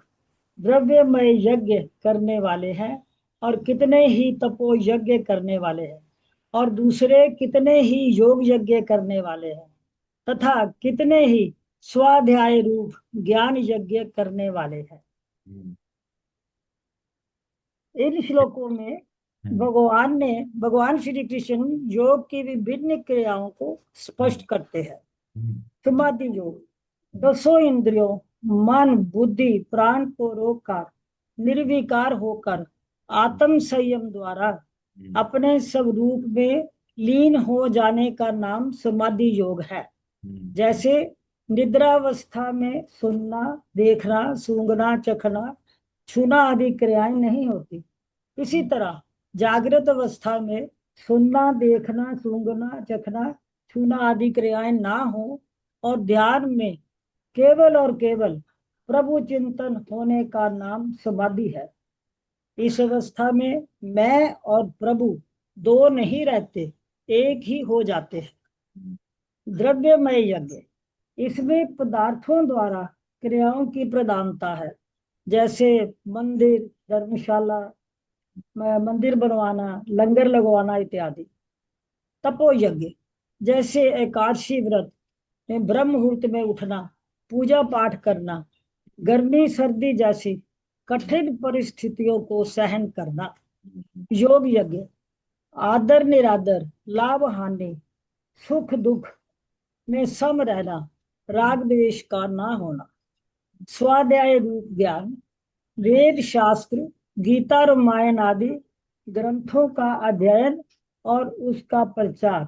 द्रव्यमय यज्ञ करने वाले हैं और कितने ही तपो यज्ञ करने वाले हैं और दूसरे कितने ही योग यज्ञ करने वाले हैं तथा कितने ही स्वाध्याय रूप ज्ञान यज्ञ करने वाले हैं। इन श्लोकों में भगवान श्री कृष्ण योग की विभिन्न क्रियाओं को स्पष्ट करते हैं। समाधि योग 10 इंद्रियों मन बुद्धि प्राण को रोककर निर्विकार होकर आत्म संयम द्वारा अपने स्वरूप में लीन हो जाने का नाम समाधि योग है। जैसे निद्रावस्था में सुनना देखना सूंघना चखना छूना आदि क्रियाएं नहीं होती, इसी तरह जागृत अवस्था में सुनना देखना सूंघना चखना छूना आदि क्रियाएं ना हो और ध्यान में केवल और केवल प्रभु चिंतन होने का नाम समाधि है। इस अवस्था में मैं और प्रभु दो नहीं रहते, एक ही हो जाते हैं। द्रव्यमय यज्ञ, इसमें पदार्थों द्वारा क्रियाओं की प्रधानता है, जैसे मंदिर, धर्मशाला, मंदिर बनवाना, लंगर लगवाना इत्यादि। तपो यज्ञ, जैसे एकादशी व्रत में ब्रह्म मुहूर्त में उठना, पूजा पाठ करना, गर्मी सर्दी जैसी कठिन परिस्थितियों को सहन करना। योग यज्ञ, आदर निरादर, लाभ हानि, सुख दुख में सम रहना, राग द्वेष का ना होना। स्वाध्याय रूप ज्ञान, वेद शास्त्र, गीता रामायण आदि ग्रंथों का अध्ययन और उसका प्रचार।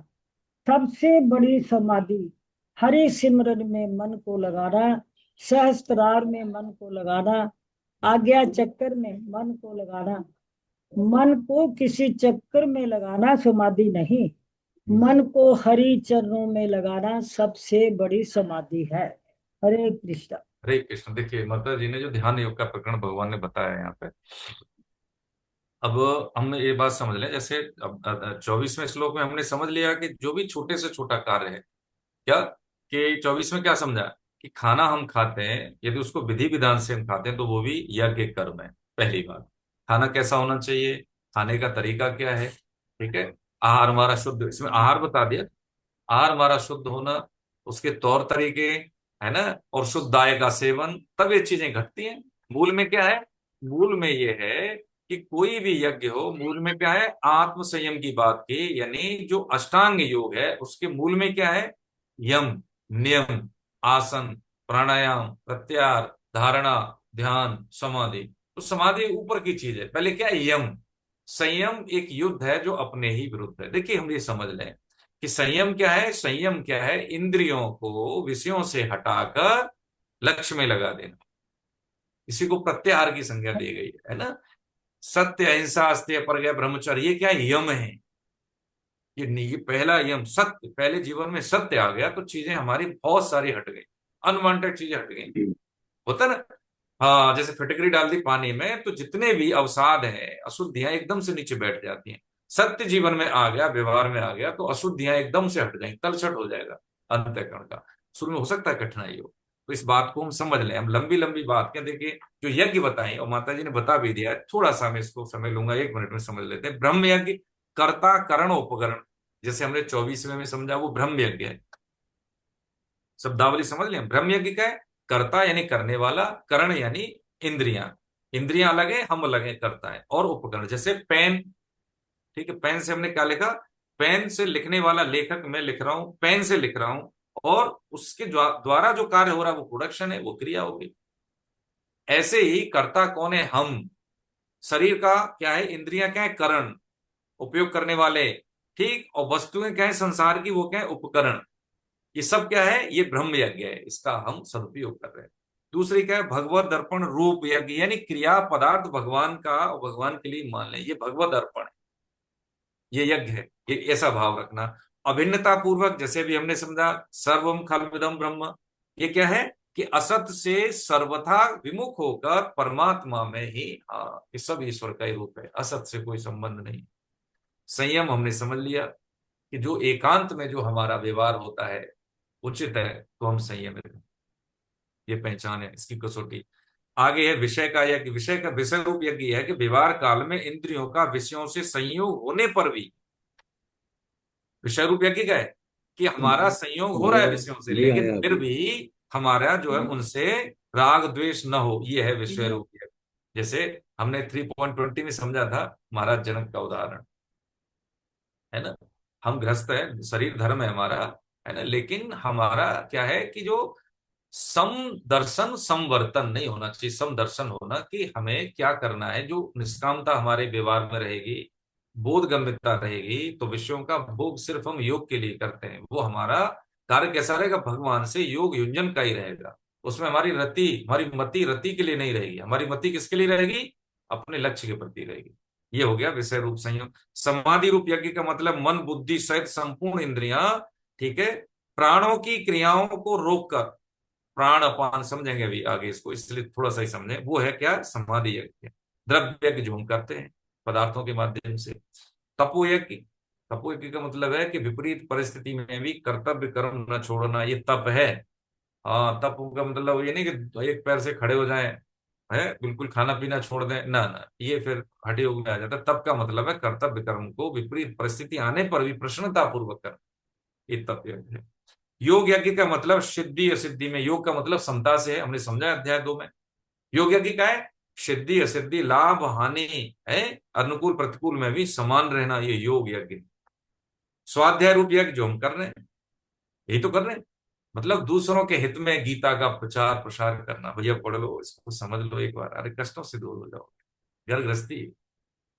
सबसे बड़ी समाधि हरि सिमरन में मन को लगाना, सहस्त्रार में मन को लगाना, आज्ञा चक्कर में मन को लगाना। मन को किसी चक्कर में लगाना समाधि नहीं, मन को हरि चरणों में लगाना सबसे बड़ी समाधि है। हरे कृष्ण। हरे कृष्ण। देखिए माता जी ने जो ध्यान योग का प्रकरण भगवान ने बताया यहाँ पे, अब हमने ये बात समझ लें, जैसे अब 24वें श्लोक में हमने समझ लिया कि जो भी छोटे से छोटा कार्य है, क्या कि 24 में क्या समझा कि खाना हम खाते हैं, यदि उसको विधि विधान से हम खाते हैं तो वो भी यज्ञ कर्म है। पहली बात, खाना कैसा होना चाहिए, खाने का तरीका क्या है, ठीक है। आहार हमारा शुद्ध, इसमें आहार बता दिया, आहार हमारा शुद्ध होना, उसके तौर तरीके, है ना, और शुद्ध आय का सेवन, तब ये चीजें घटती हैं। मूल में क्या है, मूल में ये है कि कोई भी यज्ञ हो, मूल में क्या है, आत्म संयम की बात की, यानी जो अष्टांग योग है उसके मूल में क्या है, यम, नियम, आसन, प्राणायाम, प्रत्याहार, धारणा, ध्यान, समाधि। तो समाधि ऊपर की चीज है, पहले क्या है, यम। संयम एक युद्ध है जो अपने ही विरुद्ध है। देखिए हम ये समझ लें कि संयम क्या है, संयम क्या है, इंद्रियों को विषयों से हटाकर लक्ष्य में लगा देना, इसी को प्रत्याहार की संज्ञा दी गई है ना। सत्य, अहिंसा, अस्तेय, परगय, ब्रह्मचर्य, ये क्या है, यम है। ये पहला यम सत्य, पहले जीवन में सत्य आ गया तो चीजें हमारी बहुत सारी हट गई, अनवांटेड चीजें हट गई, होता ना। हाँ, जैसे फिटकरी डाल दी पानी में तो जितने भी अवसाद हैं, अशुद्धियां एकदम से नीचे बैठ जाती हैं। सत्य जीवन में आ गया, व्यवहार में आ गया तो अशुद्धियां एकदम से हट गई, तलछट हो जाएगा अंतःकरण का। शुरू में हो सकता है कठिनाई हो, तो इस बात को हम समझ लें। हम लंबी लंबी बात क्या, देखिए जो यज्ञ बताएं और माता जी ने बता भी दिया, थोड़ा सा मैं इसको समय लूंगा, 1 मिनट में समझ लेते हैं। ब्रह्म यज्ञ, कर्ता करण उपकरण, जैसे हमने 24वें में समझा, वो ब्रह्म यज्ञ है। शब्दावली समझ लें, ब्रह्म यज्ञ का है, कर्ता यानी करने वाला, करण यानी इंद्रियां, इंद्रियां अलग है, हम अलग है, करता है, और उपकरण जैसे पेन, ठीक है, पेन से हमने क्या लिखा, पेन से लिखने वाला लेखक, मैं लिख रहा हूं, पेन से लिख रहा हूं, और उसके द्वारा जो कार्य हो रहा है वो प्रोडक्शन है, वो क्रिया होगी। ऐसे ही कर्ता कौन है, हम। शरीर का क्या है, इंद्रियां क्या है, करण, उपयोग करने वाले, ठीक, और वस्तुएं क्या है संसार की, वो क्या है, उपकरण। ये सब क्या है, ये ब्रह्म यज्ञ है, इसका हम सदुपयोग कर रहे हैं। दूसरी क्या है, भगवत दर्पण रूप यज्ञ, यानी क्रिया पदार्थ भगवान का, भगवान के लिए मान लें, ये भगवत अर्पण है, ये यज्ञ है, ये ऐसा भाव रखना। अभिन्नता पूर्वक, जैसे भी हमने समझा, सर्वम खलविदम ब्रह्म, ये क्या है कि असत से सर्वथा विमुख होकर परमात्मा में ही, हाँ, ये सब ईश्वर का ही रूप है, असत से कोई संबंध नहीं। संयम हमने समझ लिया कि जो एकांत में जो हमारा व्यवहार होता है उचित है तो हम संयमित हैं, ये पहचान है, इसकी कसौटी। आगे है विषय का यज्ञ, विषय का विषय रूप यज्ञ है कि व्यवहार काल में इंद्रियों का विषयों से संयोग होने पर भी, विषय रूप यज्ञ का है कि हमारा संयोग हो रहा है विषयों से, लेकिन फिर भी हमारा जो है उनसे राग द्वेष न हो, ये है विषय रूप यज्ञ। जैसे हमने 3.20 में समझा था महाराज जनक का उदाहरण, है ना। हम गृहस्थ है, शरीर धर्म है हमारा, है ना, लेकिन हमारा क्या है कि जो सम दर्शन समवर्तन नहीं होना चाहिए, सम दर्शन होना कि हमें क्या करना है, जो निष्कामता हमारे व्यवहार में रहेगी, बोधगम्यता रहेगी, तो विषयों का भोग सिर्फ हम योग के लिए करते हैं, वो हमारा कार्य कैसा रहेगा, भगवान से योग युंजन का ही रहेगा। उसमें हमारी रति, हमारी मति रति के लिए नहीं रहेगी, हमारी मति किसके लिए रहेगी, अपने लक्ष्य के प्रति रहेगी। ये हो गया विषय रूप संयम। समाधि रूप यज्ञ का मतलब मन बुद्धि सहित संपूर्ण इंद्रियां, ठीक है, प्राणों की क्रियाओं को रोककर, प्राण अपान समझेंगे अभी आगे इसको, इसलिए थोड़ा सा ही समझें, वो है क्या, समाधि यज्ञ। द्रव्य यज्ञ जो हम करते हैं पदार्थों के माध्यम से। तपोयज्ञ, तपोयज्ञ का मतलब है कि विपरीत परिस्थिति में भी कर्तव्य कर्म न छोड़ना, ये तप है। हाँ, तप का मतलब ये नहीं कि एक पैर से खड़े हो जाएं, है बिल्कुल खाना पीना छोड़ दें, ना ना, ये फिर हठयोग योग में आ जाता है। तप का मतलब है कर्तव्य कर्म को विपरीत परिस्थिति आने पर भी प्रसन्नता पूर्वक करना, ये तप यज्ञ है। योग यज्ञ का मतलब सिद्धि असिद्धि में, योग का मतलब समता से है, हमने समझा अध्याय 2 में। योग यज्ञ का है सिद्धि असिद्धि, लाभ हानि है, अनुकूल प्रतिकूल में भी समान रहना, ये योग यज्ञ। स्वाध्याय रूप यज्ञ जो हम कर रहे हैं, यही तो कर रहे हैं, मतलब दूसरों के हित में गीता का प्रचार प्रसार करना। भैया पढ़ लो, इसको समझ लो एक बार, अरे कष्टों से दूर हो जाओगे। घर गृहस्थी,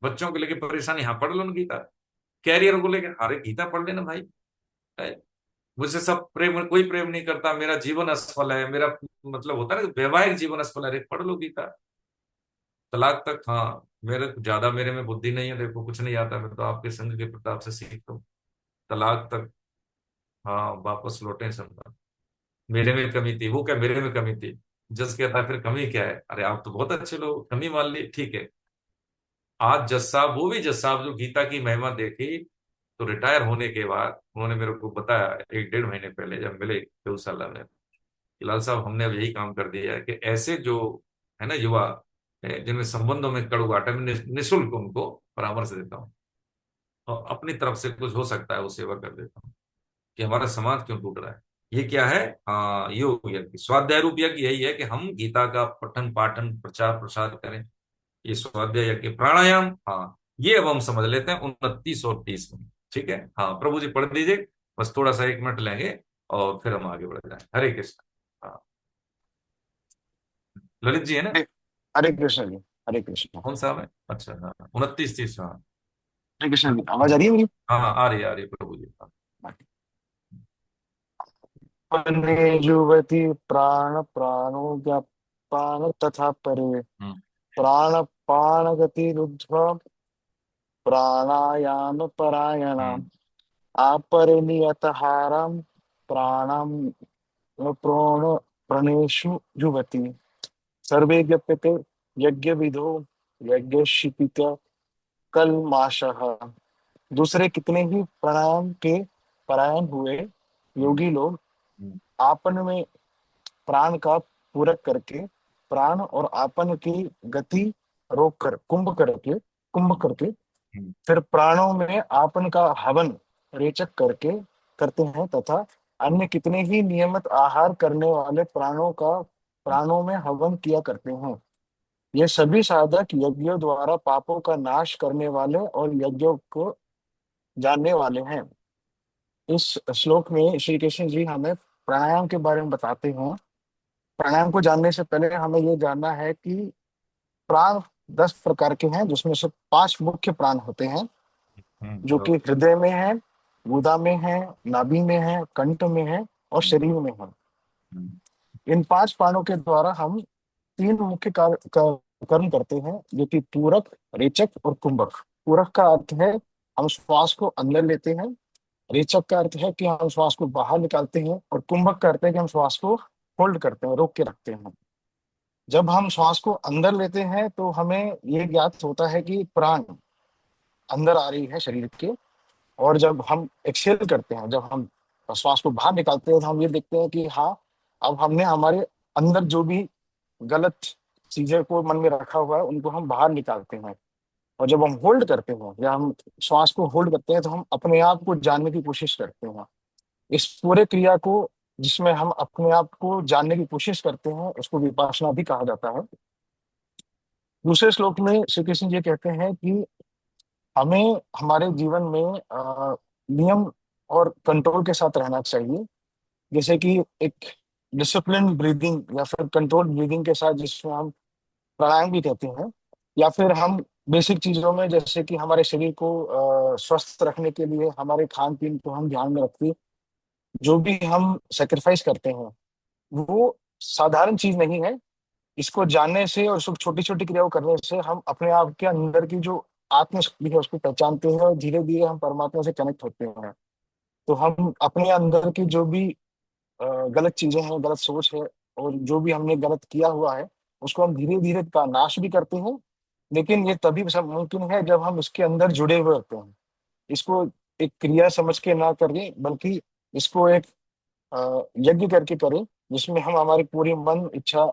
बच्चों को लेके परेशानी, हाँ पढ़ लो ना गीता। कैरियर को लेकर, अरे गीता पढ़ लेना भाई। मुझसे सब प्रेम, कोई प्रेम नहीं करता, मेरा जीवन असफल है, मेरा मतलब होता है ना वैवाहिक जीवन असफल है, अरे पढ़ लो गीता। तलाक तक, हाँ मेरे में बुद्धि नहीं है, देखो कुछ नहीं आता, मैं तो आपके संग के प्रताप से सीखता हूँ। तलाक तक, हाँ वापस लौटे सब। मेरे में कमी थी, वो क्या मेरे में कमी थी। जज कहता है फिर कमी क्या है, अरे आप तो बहुत अच्छे लोग, कमी मान ली ठीक है। आज जज साहब, वो भी जज साहब जो गीता की महिमा देखी, तो रिटायर होने के बाद उन्होंने मेरे को बताया 1-1.5 महीने पहले जब मिले गौशाला में, लाल साहब हमने अब यही काम कर दिया है कि ऐसे जो है ना युवा जिनमें संबंधों में कड़ुवाट है, मैं निःशुल्क उनको परामर्श देता हूँ, और अपनी तरफ से कुछ हो सकता है वो सेवा कर देता हूँ, कि हमारा समाज क्यों टूट रहा है। ये क्या है, हाँ योग यज्ञ। स्वाध्याय रूप यज्ञ यही है कि हम गीता का पठन पाठन प्रचार प्रसार करें, ये स्वाध्याय यज्ञ। प्राणायाम, हाँ ये अब हम समझ लेते हैं 29 और 30 में, ठीक है। हाँ प्रभु जी पढ़ दीजिए, बस थोड़ा सा 1 मिनट लेंगे और फिर हम आगे बढ़ जाएं। हरे कृष्ण। हाँ ललित जी है ना, हरे कृष्ण जी। हरे कृष्ण। कौन सा है, अच्छा हाँ 29-30, हाँ हरे कृष्ण जी, आवाज आ रही है मेरी? हाँ हाँ, आ रही है प्रभु जी, हाँ। अपने युवती प्राण प्राणो व्यापान तथा परे हम्म प्राण पान गति रुद्ध प्राणायाम परायणाम हम्म आपरिनियतहारम प्राणम प्रोण प्रणेषु युवती सर्वे ज्ञप्यते यज्ञ विधो यज्ञ शिपित कलमाशः। दूसरे कितने ही प्राणायाम के परायण हुए हम्म योगी लोग हम्म आपन में प्राण का पूरक करके प्राण और आपन की गति रोक कर कुंभ करके हम्म फिर प्राणों में आपन का हवन रेचक करके करते हैं तथा अन्य कितने ही नियमित आहार करने वाले प्राणों में हवन किया करते हैं। ये सभी साधक यज्ञों द्वारा पापों का नाश करने वाले और यज्ञों को जानने वाले हैं। इस श्लोक में श्री कृष्ण जी हमें प्राणायाम के बारे में बताते हैं। प्राणायाम को जानने से पहले हमें ये जानना है कि प्राण 10 प्रकार के हैं, जिसमें से 5 मुख्य प्राण होते हैं, जो कि हृदय में है, गुदा में है, नाभि में है, कंठ में है और शरीर में है। इन 5 प्राणों के द्वारा हम 3 मुख्य कर्म करते हैं, जो कि पूरक, रेचक और कुंभक। पूरक का अर्थ है हम श्वास को अंदर लेते हैं, रेचक का अर्थ है कि हम श्वास को बाहर निकालते हैं, और कुंभक का अर्थ है कि हम श्वास को होल्ड करते हैं, रोक के रखते हैं। जब हम श्वास को अंदर लेते हैं तो हमें ये ज्ञात होता है कि प्राण अंदर आ रही है शरीर के, और जब हम एक्सेल करते हैं, जब हम श्वास को बाहर निकालते हैं, तो हम ये देखते हैं कि हाँ, अब हमने हमारे अंदर जो भी गलत चीजें को मन में रखा हुआ है उनको हम बाहर निकालते हैं। और जब हम होल्ड करते हैं या हम श्वास को होल्ड करते हैं, तो हम अपने आप को जानने की कोशिश करते हैं। इस पूरे क्रिया को, जिसमें हम अपने आप को जानने की कोशिश करते हैं, उसको विपासना भी कहा जाता है। दूसरे श्लोक में श्री कृष्ण जी कहते हैं कि हमें हमारे जीवन में नियम और कंट्रोल के साथ रहना चाहिए, जैसे कि एक डिसिप्लिन ब्रीदिंग या फिर कंट्रोल ब्रीदिंग के साथ, जिसमें हम प्राणायाम भी कहते हैं, या फिर हम बेसिक चीजों में, जैसे कि हमारे शरीर को स्वस्थ रखने के लिए हमारे खान पीन को हम ध्यान में रखते, जो भी हम सेक्रीफाइस करते हैं वो साधारण चीज नहीं है। इसको जानने से और सब छोटी छोटी क्रियाओं करने से हम अपने आप के अंदर की जो आत्मशक्ति है उसको पहचानते हैं, और धीरे धीरे हम परमात्मा से कनेक्ट होते हैं। तो हम अपने अंदर की जो भी गलत चीजें हैं, गलत सोच है, और जो भी हमने गलत किया हुआ है, उसको हम धीरे धीरे का नाश भी करते हैं, लेकिन ये तभी सब मुमकिन है जब हम इसके अंदर जुड़े हुए होते हैं। इसको एक क्रिया समझ के ना करें, बल्कि इसको एक यज्ञ करके करें, जिसमें हम हमारी पूरी मन इच्छा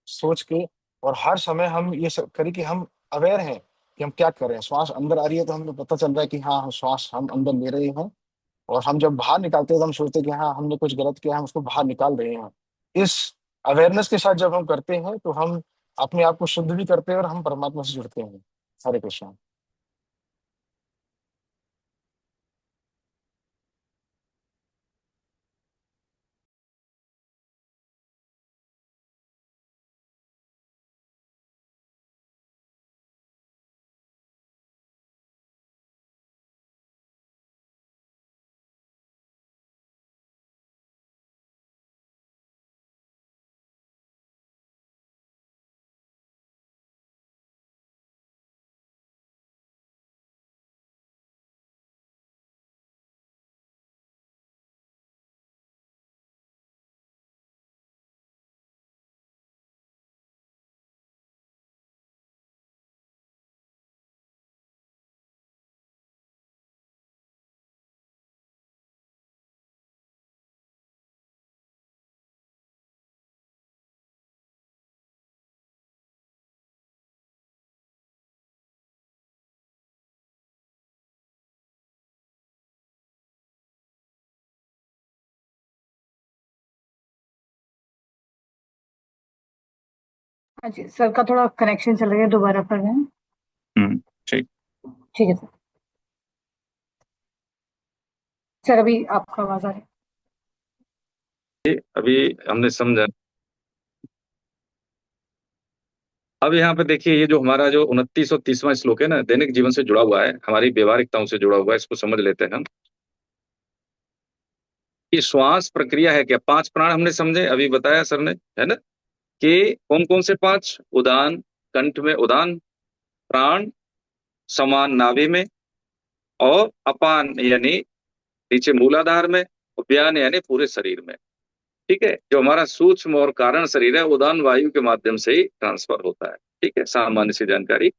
सोच के और हर समय हम ये सब करें कि हम अवेयर हैं कि हम क्या कर रहे हैं। श्वास अंदर आ रही है तो हमें पता चल रहा है कि हाँ, हम श्वास हम अंदर ले रहे हैं, और हम जब बाहर निकालते हैं तो हम सोचते हैं कि हाँ, हमने कुछ गलत किया, हम उसको बाहर निकाल रहे हैं। इस अवेयरनेस के साथ जब हम करते हैं तो हम अपने आप को शुद्ध भी करते हैं और हम परमात्मा से जुड़ते हैं। हरे कृष्णा। हाँ जी, सर का थोड़ा कनेक्शन चला गया, दोबारा कर रहे हैं। ठीक। ठीक है सर। सर अभी आपका आवाज आ रही है। अभी हमने समझा। अब यहाँ पे देखिए, ये जो हमारा जो 29 और 30वां श्लोक है ना, दैनिक जीवन से जुड़ा हुआ है, हमारी व्यवहारिकताओं से जुड़ा हुआ है। इसको समझ लेते हैं हम। ये श्वास प्रक्रिया है क्या? 5 प्राण हमने समझे, अभी बताया सर ने, है ना, कि कौन कौन से 5? उदान, कंठ में उदान प्राण, समान नाभि में, और अपान यानी नीचे मूलाधार में, और व्यान यानी पूरे शरीर में। ठीक है, जो हमारा सूक्ष्म और कारण शरीर है, उदान वायु के माध्यम से ही ट्रांसफर होता है। ठीक है, सामान्य सी जानकारी।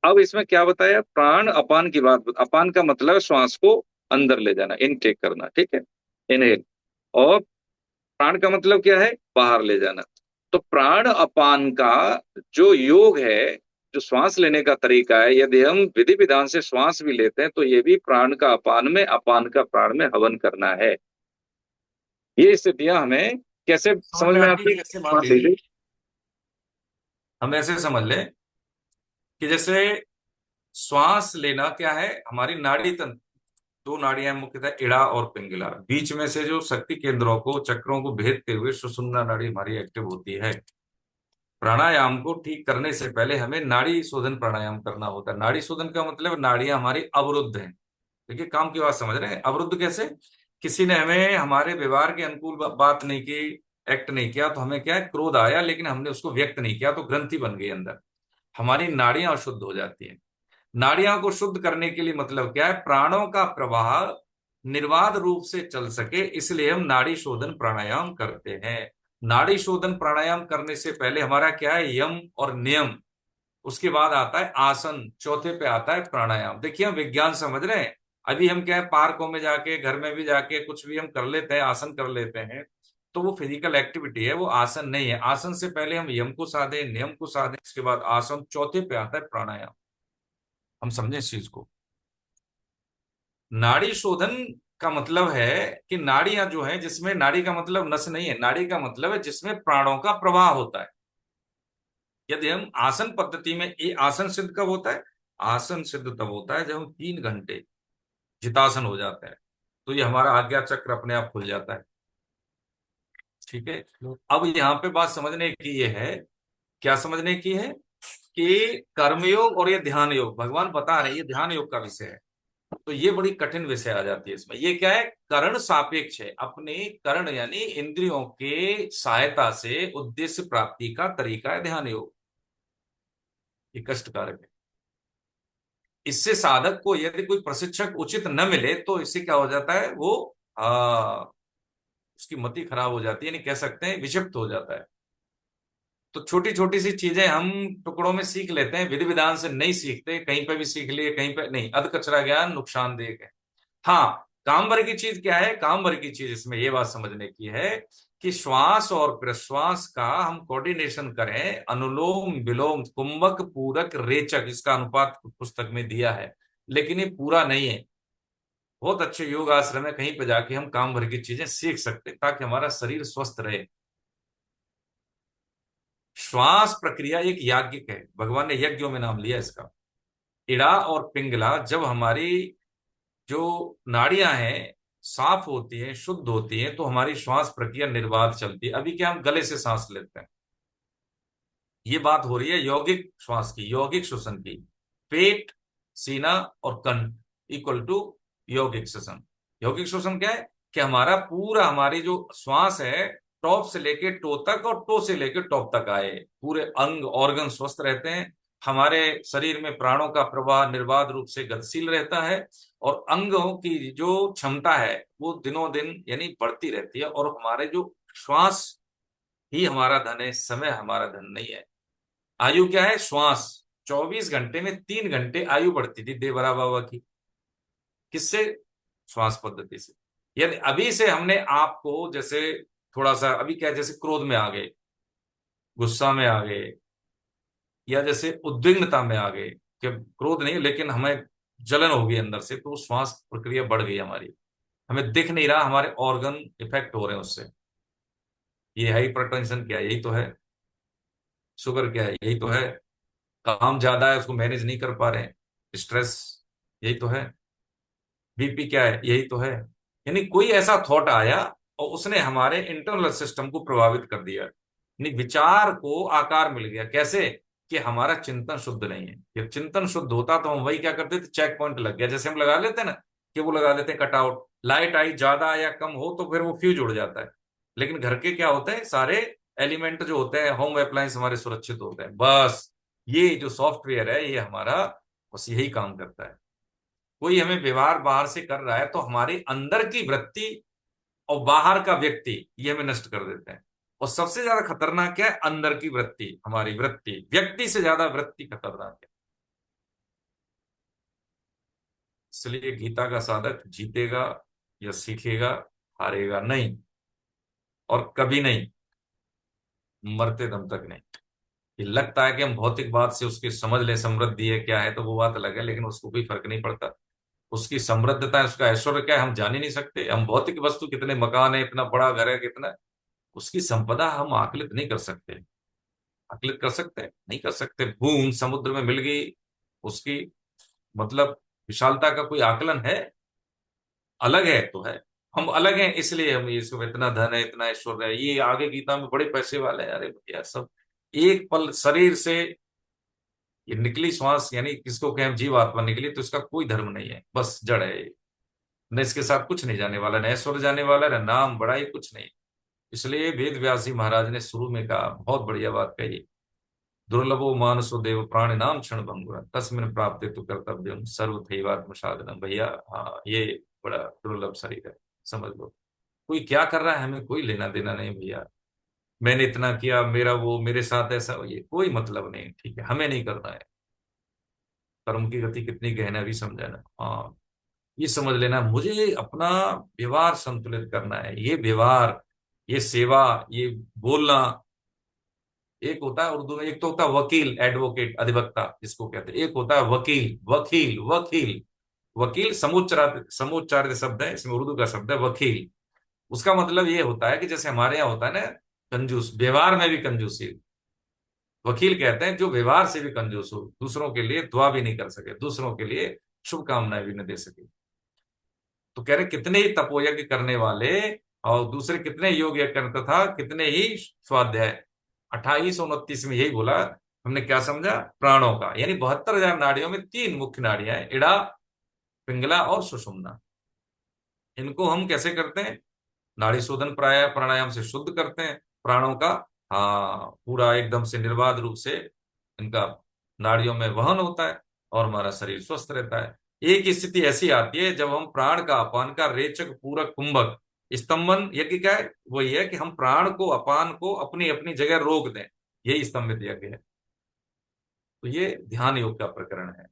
अब इसमें क्या बताया? प्राण अपान की बात। अपान का मतलब है श्वास को अंदर ले जाना, इनटेक करना। ठीक है, इनहेल। और प्राण का मतलब क्या है? बाहर ले जाना। तो प्राण अपान का जो योग है, जो श्वास लेने का तरीका है, यदि हम विधि विधान से श्वास भी लेते हैं तो ये भी प्राण का अपान में, अपान का प्राण में हवन करना है। ये स्थितियां हमें कैसे समझ में आती है? जैसे मान लीजिए हम ऐसे समझ लें कि जैसे श्वास लेना क्या है, हमारी नाड़ी तंत्र, 2 नाड़ियां मुख्यतः इड़ा और पिंगला, बीच में से जो शक्ति केंद्रों को, चक्रों को भेदते हुए सुषुम्ना नाड़ी हमारी एक्टिव होती है। प्राणायाम को ठीक करने से पहले हमें नाड़ी शोधन प्राणायाम करना होता है। नाड़ी शोधन का मतलब नाड़ियां हमारी अवरुद्ध हैं। देखिए, काम की बात समझ रहे हैं? अवरुद्ध कैसे? किसी ने हमें हमारे व्यवहार के अनुकूल बात नहीं की, एक्ट नहीं किया, तो हमें क्या है, क्रोध आया, लेकिन हमने उसको व्यक्त नहीं किया, तो ग्रंथि बन गई अंदर, हमारी नाड़ियां अशुद्ध हो जाती हैं। नाड़ियों को शुद्ध करने के लिए मतलब क्या है? प्राणों का प्रवाह निर्बाध रूप से चल सके, इसलिए हम नाड़ी शोधन प्राणायाम करते हैं। नाड़ी शोधन प्राणायाम करने से पहले हमारा क्या है? यम और नियम। उसके बाद आता है आसन, चौथे पे आता है प्राणायाम। देखिए, हम विज्ञान समझ रहे हैं। अभी हम क्या है, पार्कों में जाके, घर में भी जाके कुछ भी हम कर लेते हैं, आसन कर लेते हैं, तो वो फिजिकल एक्टिविटी है, वो आसन नहीं है। आसन से पहले हम यम को साधे, नियम को साधे, उसके बाद आसन, चौथे पे आता है प्राणायाम। हम समझे इस चीज को? नाड़ी शोधन का मतलब है कि नाड़ियां जो है, जिसमें, नाड़ी का मतलब नस नहीं है, नाड़ी का मतलब है जिसमें प्राणों का प्रवाह होता है। यदि हम आसन पद्धति में, ये आसन सिद्ध कब होता है? आसन सिद्ध तब होता है जब हम 3 घंटे जितासन हो जाता है, तो ये हमारा आज्ञा चक्र अपने आप खुल जाता है। ठीक है, अब यहाँ पे बात समझने की ये है, क्या समझने की है, कि कर्मयोग और ये ध्यान योग, भगवान बता रहे हैं ये ध्यान योग का विषय है। तो ये बड़ी कठिन विषय आ जाती है इसमें। ये क्या है? करण सापेक्ष है। अपने करण यानी इंद्रियों के सहायता से उद्देश्य प्राप्ति का तरीका है ध्यान योग। ये कष्टकारक है। इससे साधक को यदि कोई प्रशिक्षक उचित न मिले तो इससे क्या हो जाता है, वो उसकी मति खराब हो जाती है, यानी कह सकते हैं विक्षिप्त हो जाता है। तो छोटी छोटी सी चीजें हम टुकड़ों में सीख लेते हैं, विधि विधान से नहीं सीखते, कहीं पे भी सीख लिए कहीं पे नहीं। अध कचरा ज्ञान नुकसानदेह है। हाँ, काम भर की चीज क्या है? काम भर की चीज इसमें ये बात समझने की है कि श्वास और प्रश्वास का हम कोऑर्डिनेशन करें, अनुलोम विलोम कुंभक पूरक रेचक, इसका अनुपात पुस्तक में दिया है, लेकिन ये पूरा नहीं है। बहुत अच्छे योग आश्रम है, कहीं पर जाके हम काम भर की चीजें सीख सकते हैं ताकि हमारा शरीर स्वस्थ रहे। श्वास प्रक्रिया एक याज्ञिक है, भगवान ने यज्ञों में नाम लिया इसका। इड़ा और पिंगला जब हमारी जो नाड़ियां हैं साफ होती हैं, शुद्ध होती हैं, तो हमारी श्वास प्रक्रिया निर्बाध चलती है। अभी क्या हम गले से सांस लेते हैं, ये बात हो रही है यौगिक श्वास की, यौगिक श्वसन की। पेट, सीना और कंठ इक्वल टू यौगिक श्वसन। यौगिक श्वसन क्या है कि हमारा पूरा, हमारी जो श्वास है टॉप से लेके टो तक और टो से लेके टॉप तक आए, पूरे अंग ऑर्गन स्वस्थ रहते हैं, हमारे शरीर में प्राणों का प्रवाह निर्बाध रूप से गतिशील रहता है, और अंगों की जो क्षमता है वो दिनों दिन यानी बढ़ती रहती है। और हमारे जो श्वास ही हमारा धन है, समय हमारा धन नहीं है। आयु क्या है? श्वास। 24 घंटे में 3 घंटे आयु बढ़ती थी देवरा बाबा की। किससे? श्वास पद्धति से। यानी अभी से हमने आपको जैसे थोड़ा सा, अभी क्या है, जैसे क्रोध में आ गए, गुस्सा में आ गए, या जैसे उद्विग्नता में आ गए, कि क्रोध नहीं लेकिन हमें जलन हो गई अंदर से, तो श्वास प्रक्रिया बढ़ गई हमारी, हमें दिख नहीं रहा, हमारे ऑर्गन इफेक्ट हो रहे हैं उससे। ये हाइपरटेंशन क्या है? यही तो है। शुगर क्या है? यही तो है। काम ज्यादा है, उसको मैनेज नहीं कर पा रहे हैं, स्ट्रेस, यही तो है। बीपी क्या है? यही तो है। यानी कोई ऐसा थॉट आया और उसने हमारे इंटरनल सिस्टम को प्रभावित कर दिया, यानी विचार को आकार मिल गया। कैसे? कि हमारा चिंतन शुद्ध नहीं है। जब चिंतन शुद्ध होता तो हम वही क्या करते थे, चेक पॉइंट लग गया, जैसे हम लगा लेते हैं ना, कि वो लगा लेते हैं कटआउट, लाइट आई ज्यादा या कम हो तो फिर वो फ्यूज उड़ जाता है। लेकिन घर के क्या होते हैं, सारे एलिमेंट जो होते हैं, होम अप्लायंस हमारे सुरक्षित होते हैं। बस ये जो सॉफ्टवेयर है ये हमारा बस यही काम करता है। कोई हमें व्यवहार बाहर से कर रहा है तो हमारी अंदर की वृत्ति और बाहर का व्यक्ति ये हमें नष्ट कर देते हैं। और सबसे ज्यादा खतरनाक क्या है? अंदर की वृत्ति, हमारी वृत्ति। व्यक्ति से ज्यादा वृत्ति खतरनाक है। इसलिए गीता का साधक जीतेगा या सीखेगा, हारेगा नहीं, और कभी नहीं, मरते दम तक नहीं। ये लगता है कि हम भौतिक बात से उसकी समझ ले, समृद्धि है क्या है, तो वो बात अलग है, लेकिन उसको कोई फर्क नहीं पड़ता। उसकी समृद्धता है, उसका ऐश्वर्य क्या है, हम जान ही नहीं सकते। हम भौतिक वस्तु, कितने मकान है, इतना बड़ा घर है, कितना, उसकी संपदा हम आकलित नहीं कर सकते। आकलित कर सकते हैं? नहीं कर सकते। बूंद समुद्र में मिल गई, उसकी मतलब विशालता का कोई आकलन है? अलग है तो है। हम अलग हैं, इसलिए हम ये सब, इतना धन है, इतना ऐश्वर्य है, ये आगे गीता में बड़े पैसे वाले हैं। अरे भैया, सब एक पल शरीर से ये निकली श्वास, यानी किसको कहें जीवात्मा निकली, तो इसका कोई धर्म नहीं है, बस जड़ है ये। न इसके साथ कुछ नहीं जाने वाला, न ऐश्वर्य जाने वाला, न नाम बड़ाई, कुछ नहीं। इसलिए वेद व्यास जी महाराज ने शुरू में कहा, बहुत बढ़िया बात कही, दुर्लभो मानसो देव प्राणी नाम क्षण भंगुर तस्मिन् प्राप्ते तु कर्तव्यम सर्वथैवात्म साधनम। भैया हाँ, ये बड़ा दुर्लभ शरीर है, समझ लो। कोई क्या कर रहा है हमें कोई लेना देना नहीं भैया। मैंने इतना किया, मेरा वो, मेरे साथ ऐसा, ये कोई मतलब नहीं, ठीक है, हमें नहीं करना है। कर्म की गति कितनी गहन है, अभी समझाना। हाँ, ये समझ लेना, मुझे अपना व्यवहार संतुलित करना है। ये व्यवहार, ये सेवा, ये बोलना, एक होता है उर्दू में, एक तो होता है वकील, एडवोकेट, अधिवक्ता जिसको कहते हैं, एक होता है वकील, वकील, वकील। वकील समुच्चारित समुच्चारित शब्द है, इसमें उर्दू का शब्द है वकील। उसका मतलब ये होता है कि जैसे हमारे यहाँ होता है ना कंजूस, व्यवहार में भी कंजूसी। वकील कहते हैं जो व्यवहार से भी कंजूस हो, दूसरों के लिए दुआ भी नहीं कर सके, दूसरों के लिए शुभकामनाएं भी न दे सके। तो कह रहे कितने ही तपोयज्ञ करने वाले और दूसरे कितने योग यज्ञ करता था, कितने ही स्वाध्याय। 2829 में यही बोला हमने। क्या समझा? प्राणों का, यानी 72,000 नाड़ियों में 3 मुख्य नाड़ियां हैं, इड़ा, पिंगला और सुषुम्ना। इनको हम कैसे करते हैं? नाड़ी शोधन प्राणायाम से शुद्ध करते हैं प्राणों का। हाँ, पूरा एकदम से निर्बाध रूप से इनका नाड़ियों में वहन होता है और हमारा शरीर स्वस्थ रहता है। एक स्थिति ऐसी आती है जब हम प्राण का अपान का रेचक पूरक कुंभक स्तंभन, यज्ञ क्या है? वही है कि हम प्राण को, अपान को अपनी अपनी जगह रोक दें। यही स्तंभ में दिया गया है। तो ये ध्यान योग का प्रकरण है।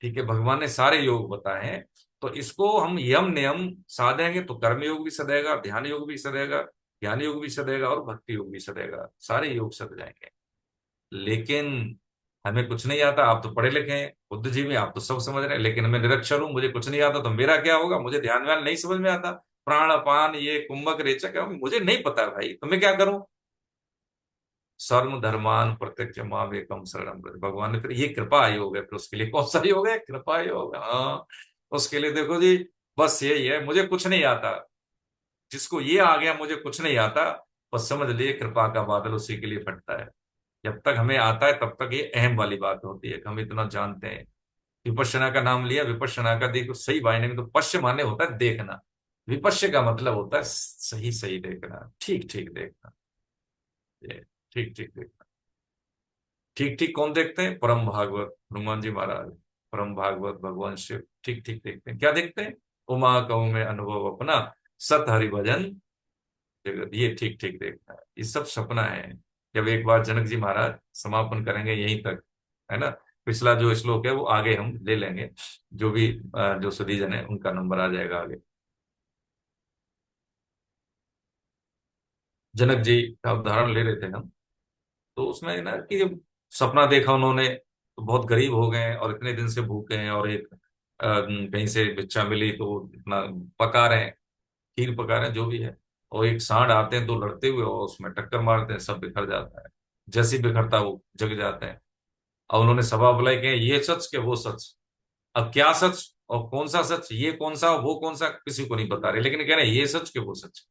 ठीक है, भगवान ने सारे योग बताए हैं, तो इसको हम यम नियम साधेंगे तो कर्म योग भी सदेगा, ध्यान योग भी सदेगा, ज्ञान योग भी सदेगा और भक्ति योग भी सदेगा, सारे योग सद जाएंगे। लेकिन हमें कुछ नहीं आता। आप तो पढ़े लिखे हैं, बुद्धिजीवी, आप तो सब समझ रहे हैं, लेकिन मैं निरक्षर हूं, मुझे कुछ नहीं आता, तो मेरा क्या होगा? मुझे ध्यान व्यान नहीं समझ में आता, प्राण अपान ये कुंभक रेचक है, मुझे नहीं पता भाई, तो मैं क्या करूं? सर्व धर्मान प्रत्यक्ष मामेकम शरणम व्रज। भगवान ने फिर ये कृपा योग है, फिर उसके लिए कौन सा योग है? कृपा योग। हाँ, उसके लिए देखो जी, बस यही है, मुझे कुछ नहीं आता। जिसको ये आ गया मुझे कुछ नहीं आता, बस समझ लिए कृपा का बादल उसी के लिए फटता है। जब तक हमें आता है तब तक ये अहम वाली बात होती है कि हम इतना जानते हैं। विपश्यना का नाम लिया, विपश्यना का देखो सही मायने में तो पश्य माने होता है देखना, विपश्य का मतलब होता है सही सही देखना, ठीक ठीक देखना। ये ठीक ठीक देखना, ठीक ठीक कौन देखते हैं? परम भागवत हनुमान जी महाराज, परम भागवत भगवान शिव ठीक ठीक देखते हैं। क्या देखते हैं? उमा कहूं में अनुभव अपना, सत हरि भजन जगत, ये ठीक ठीक देखना है। ये सब सपना है। जब एक बार जनक जी महाराज समापन करेंगे यहीं तक, है ना, पिछला जो श्लोक है वो आगे हम ले लेंगे, जो भी जो सुधीजन है उनका नंबर आ जाएगा आगे। जनक जी का उदाहरण ले रहे थे हम, तो उसमें ना कि जब सपना देखा उन्होंने तो बहुत गरीब हो गए और इतने दिन से भूखे हैं, और एक कहीं से भिक्षा मिली तो इतना पका रहे हैं, खीर पका रहे हैं, जो भी है, और एक सांड आते हैं तो लड़ते हुए और उसमें टक्कर मारते हैं, सब बिखर जाता है। जैसे ही बिखरता वो जग जाते हैं। और उन्होंने सभा बुलाई कि ये सच के वो सच। अब क्या सच और कौन सा सच, ये कौन सा वो कौन सा, किसी को नहीं बता रहे, लेकिन कह रहे हैं ये सच के वो सच।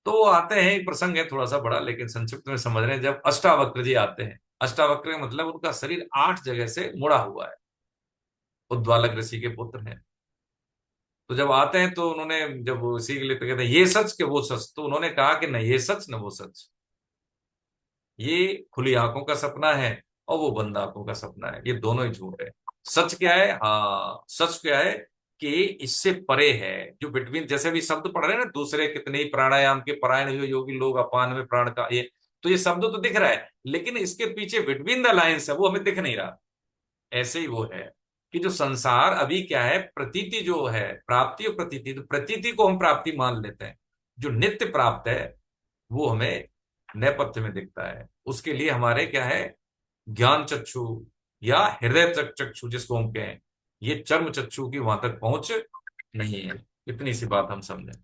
तो वो आते हैं, एक प्रसंग है थोड़ा सा बड़ा, लेकिन संक्षिप्त में समझ रहे हैं। जब अष्टावक्र जी आते हैं, अष्टावक्र का मतलब उनका शरीर 8 जगह से मुड़ा हुआ है, उद्वालक ऋषि के पुत्र हैं। तो जब आते हैं तो उन्होंने, जब वो इसी के लिए तो कहते हैं ये सच के वो सच, तो उन्होंने कहा कि न ये सच न वो सच, ये खुली आंखों का सपना है और वो बंद आंखों का सपना है, ये दोनों ही झूठ है। सच क्या है? हाँ, सच क्या है कि इससे परे है, जो बिटवीन, जैसे भी शब्द पढ़ रहे हैं ना, दूसरे कितने ही प्राणायाम के परायण हुए योगी लोग अपान में प्राण का, ये तो ये शब्द तो दिख रहा है, लेकिन इसके पीछे बिटवीन द लाइन्स है वो हमें दिख नहीं रहा। ऐसे ही वो है कि जो संसार अभी क्या है, प्रतीति जो है, प्राप्ति और प्रतीति, तो प्रतीति को हम प्राप्ति मान लेते हैं, जो नित्य प्राप्त है वो हमें नेपथ्य में दिखता है। उसके लिए हमारे क्या है, ज्ञान चक्षु या हृदय चक्षु जिसको हम कहें, ये चर्म चक्षु की वहां तक पहुंच नहीं है। इतनी सी बात हम समझें।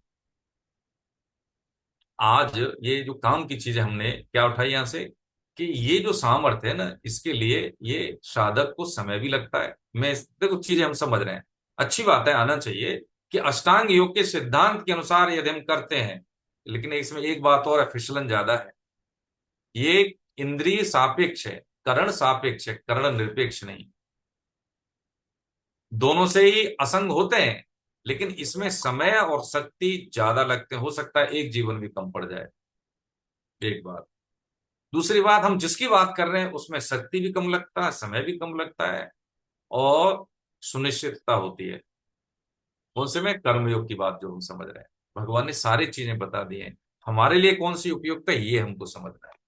आज ये जो काम की चीजें हमने क्या उठाई यहां से, कि ये जो सामर्थ्य है ना, इसके लिए ये साधक को समय भी लगता है। मैं देखो चीजें हम समझ रहे हैं, अच्छी बात है, आना चाहिए कि अष्टांग योग के सिद्धांत के अनुसार यदि हम करते हैं, लेकिन इसमें एक बात और है, फिसलन ज्यादा है। ये इंद्रिय सापेक्ष है, करण सापेक्ष है, करण निरपेक्ष नहीं। दोनों से ही असंग होते हैं, लेकिन इसमें समय और शक्ति ज्यादा लगते हैं। हो सकता है एक जीवन भी कम पड़ जाए, एक बात। दूसरी बात, हम जिसकी बात कर रहे हैं उसमें शक्ति भी कम लगता है, समय भी कम लगता है, और सुनिश्चितता होती है। उनसे में कर्मयोग की बात जो हम समझ रहे हैं, भगवान ने सारी चीजें बता दी हैं, हमारे लिए कौन सी उपयुक्त है ये हमको समझना है।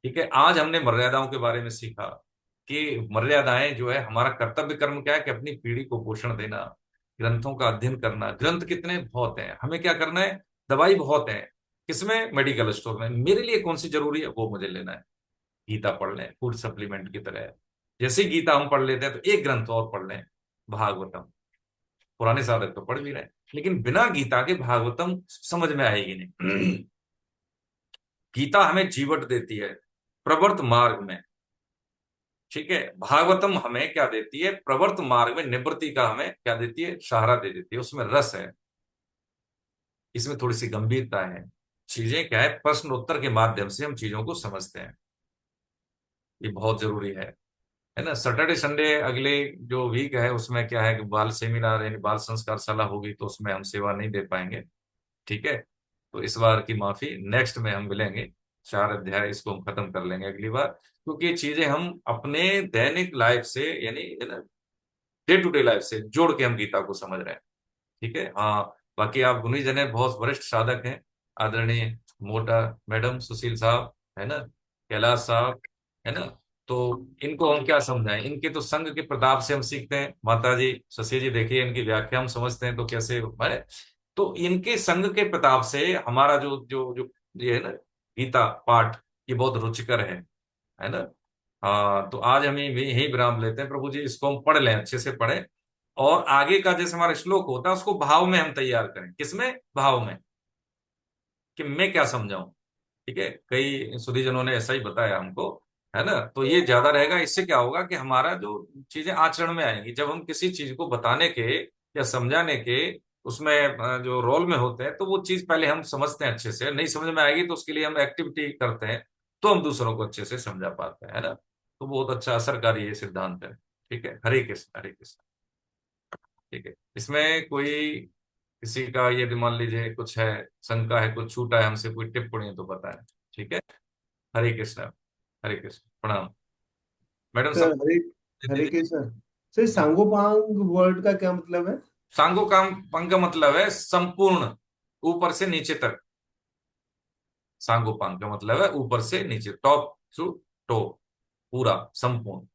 ठीक है, आज हमने मर्यादाओं के बारे में सीखा कि मर्यादाएं जो है, हमारा कर्तव्य कर्म क्या है कि अपनी पीढ़ी को पोषण देना, ग्रंथों का अध्ययन करना। ग्रंथ कितने बहुत हैं, हमें क्या करना है, दवाई बहुत है, किसमें? मेडिकल स्टोर में। मेरे लिए कौन सी जरूरी है वो मुझे लेना है। गीता पढ़ लें फूड सप्लीमेंट की तरह, जैसे गीता हम पढ़ लेते हैं तो एक ग्रंथ और पढ़ लें, भागवतम। पुराने साधक तो पढ़ भी रहे हैं, लेकिन बिना गीता के भागवतम समझ में आएगी नहीं। गीता हमें जीवट देती है प्रवर्त मार्ग में, ठीक है। भागवतम हमें क्या देती है? प्रवर्त मार्ग में निवृत्ति का हमें क्या देती है? सहारा दे देती है। उसमें रस है, इसमें थोड़ी सी गंभीरता है। चीजें क्या है, प्रश्न उत्तर के माध्यम से हम चीजों को समझते हैं, ये बहुत जरूरी है ना। सैटरडे संडे अगले जो वीक है उसमें क्या है कि बाल सेमिनार यानी बाल संस्कारशाला होगी, तो उसमें हम सेवा नहीं दे पाएंगे, ठीक है। तो इस बार की माफी, नेक्स्ट में हम मिलेंगे। 4 अध्याय इसको हम खत्म कर लेंगे अगली बार, क्योंकि ये चीजें हम अपने दैनिक लाइफ से यानी डे टू डे लाइफ से जोड़ के हम गीता को समझ रहे हैं, ठीक है। हाँ, बाकी आप गुनी जने बहुत वरिष्ठ साधक हैं, आदरणीय मोटा मैडम, सुशील साहब, है ना, कैलाश साहब, है ना। तो इनको हम क्या समझाएं, इनके तो संघ के प्रताप से हम सीखते हैं। माता जी शशि जी देखिए, इनकी व्याख्या हम समझते हैं तो कैसे है। तो इनके संघ के प्रताप से हमारा जो जो जो ये है ना गीता पाठ, ये बहुत रुचिकर है ना। हाँ, तो आज हम यही विराम लेते हैं प्रभु जी, इसको हम पढ़ लें, अच्छे से पढ़ें, और आगे का जैसे हमारा श्लोक होता है उसको भाव में हम तैयार करें। किसमें? भाव में, कि मैं क्या समझाऊं। ठीक है, कई सुधीजनों ने ऐसा ही बताया हमको, है ना। तो ये ज्यादा रहेगा। इससे क्या होगा कि हमारा जो चीजें आचरण में आएंगी, जब हम किसी चीज को बताने के या समझाने के उसमें जो रोल में होते हैं, तो वो चीज पहले हम समझते हैं अच्छे से, नहीं समझ में आएगी तो उसके लिए हम एक्टिविटी करते हैं, तो हम दूसरों को अच्छे से समझा पाते हैं, है ना। तो बहुत अच्छा असरकारी ये सिद्धांत है। ठीक है, हरे कृष्ण हरे कृष्ण। ठीक है, इसमें कोई किसी का ये मान लीजिए कुछ है, शंका है, कुछ छूटा है हमसे, कोई टिप्पणी है तो बताएं। ठीक है, हरे कृष्ण हरे कृष्ण, प्रणाम मैडम सर सब। हरे हरे कृष्ण। सर सांगोपांग वर्ड का क्या मतलब है? सांगो काम पंग का मतलब है संपूर्ण, ऊपर से नीचे तक। सांगो पांग का मतलब है ऊपर से नीचे, टॉप टू टो, पूरा संपूर्ण।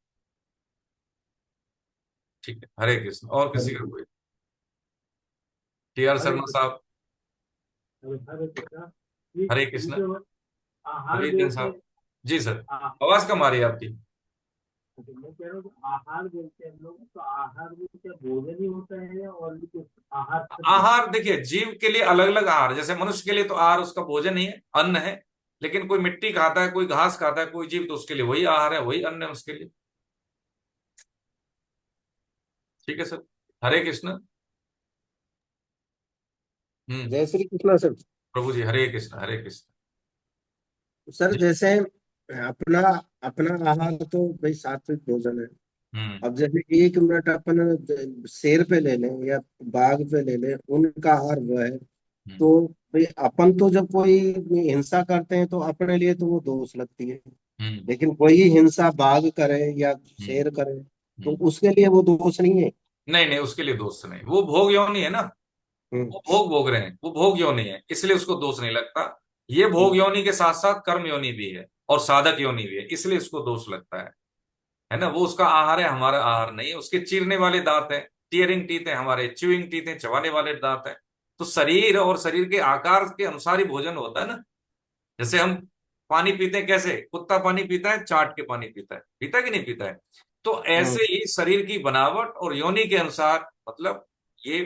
ठीक है, हरे कृष्ण। और किसी का कोई? टी आर शर्मा साहब, हरे कृष्ण। हरिजन साहब जी सर, आवाज कम आ रही है आपकी। मैं कह रहा हूँ आहार बोलते हैं लोग, तो आहार में क्या भोजन ही होता है या और भी कुछ आहार? आहार देखिए, जीव के लिए अलग अलग आहार, जैसे मनुष्य के लिए तो आहार उसका भोजन ही है, अन्न है। लेकिन कोई मिट्टी खाता है, कोई घास खाता है, कोई जीव, तो उसके लिए वही आहार है, वही अन्न है उसके लिए। ठीक है सर, हरे कृष्ण। जय श्री कृष्णा सर। प्रभु जी, हरे कृष्ण हरे कृष्ण सर जी। जैसे अपना अपना आहार तो भाई सात्विक भोजन है। हम्म अब जैसे 1 मिनट अपन शेर पे ले लें या बाघ पे ले लें, उनका आहार वो है। हम्म तो भाई अपन तो जब कोई हिंसा करते हैं तो अपने लिए तो वो दोष लगती है, हम्म लेकिन कोई हिंसा बाघ करे या हम्म शेर करे तो हम्म। उसके लिए वो दोष नहीं है। नहीं नहीं, उसके लिए दोष नहीं, वो भोग योनि है ना। हम्म वो भोग भोग रहे हैं, वो भोग योनि है, इसलिए उसको दोष नहीं लगता। ये भोग योनि के साथ साथ कर्म योनि भी है और साधक योनि भी है, इसलिए उसको दोष लगता है ना। वो उसका आहार है, हमारा आहार नहीं है। उसके चीरने वाले दांत है, टीयरिंग टीथ है, हमारे च्यूइंग टीथ है, चबाने वाले दांत है। तो शरीर और शरीर के आकार के अनुसार ही भोजन होता है ना। जैसे हम पानी पीते हैं, कैसे कुत्ता पानी पीता है, चाट के पानी पीता है, पीता है कि नहीं पीता है। तो हम्म ऐसे ही शरीर की बनावट और योनि के अनुसार, मतलब ये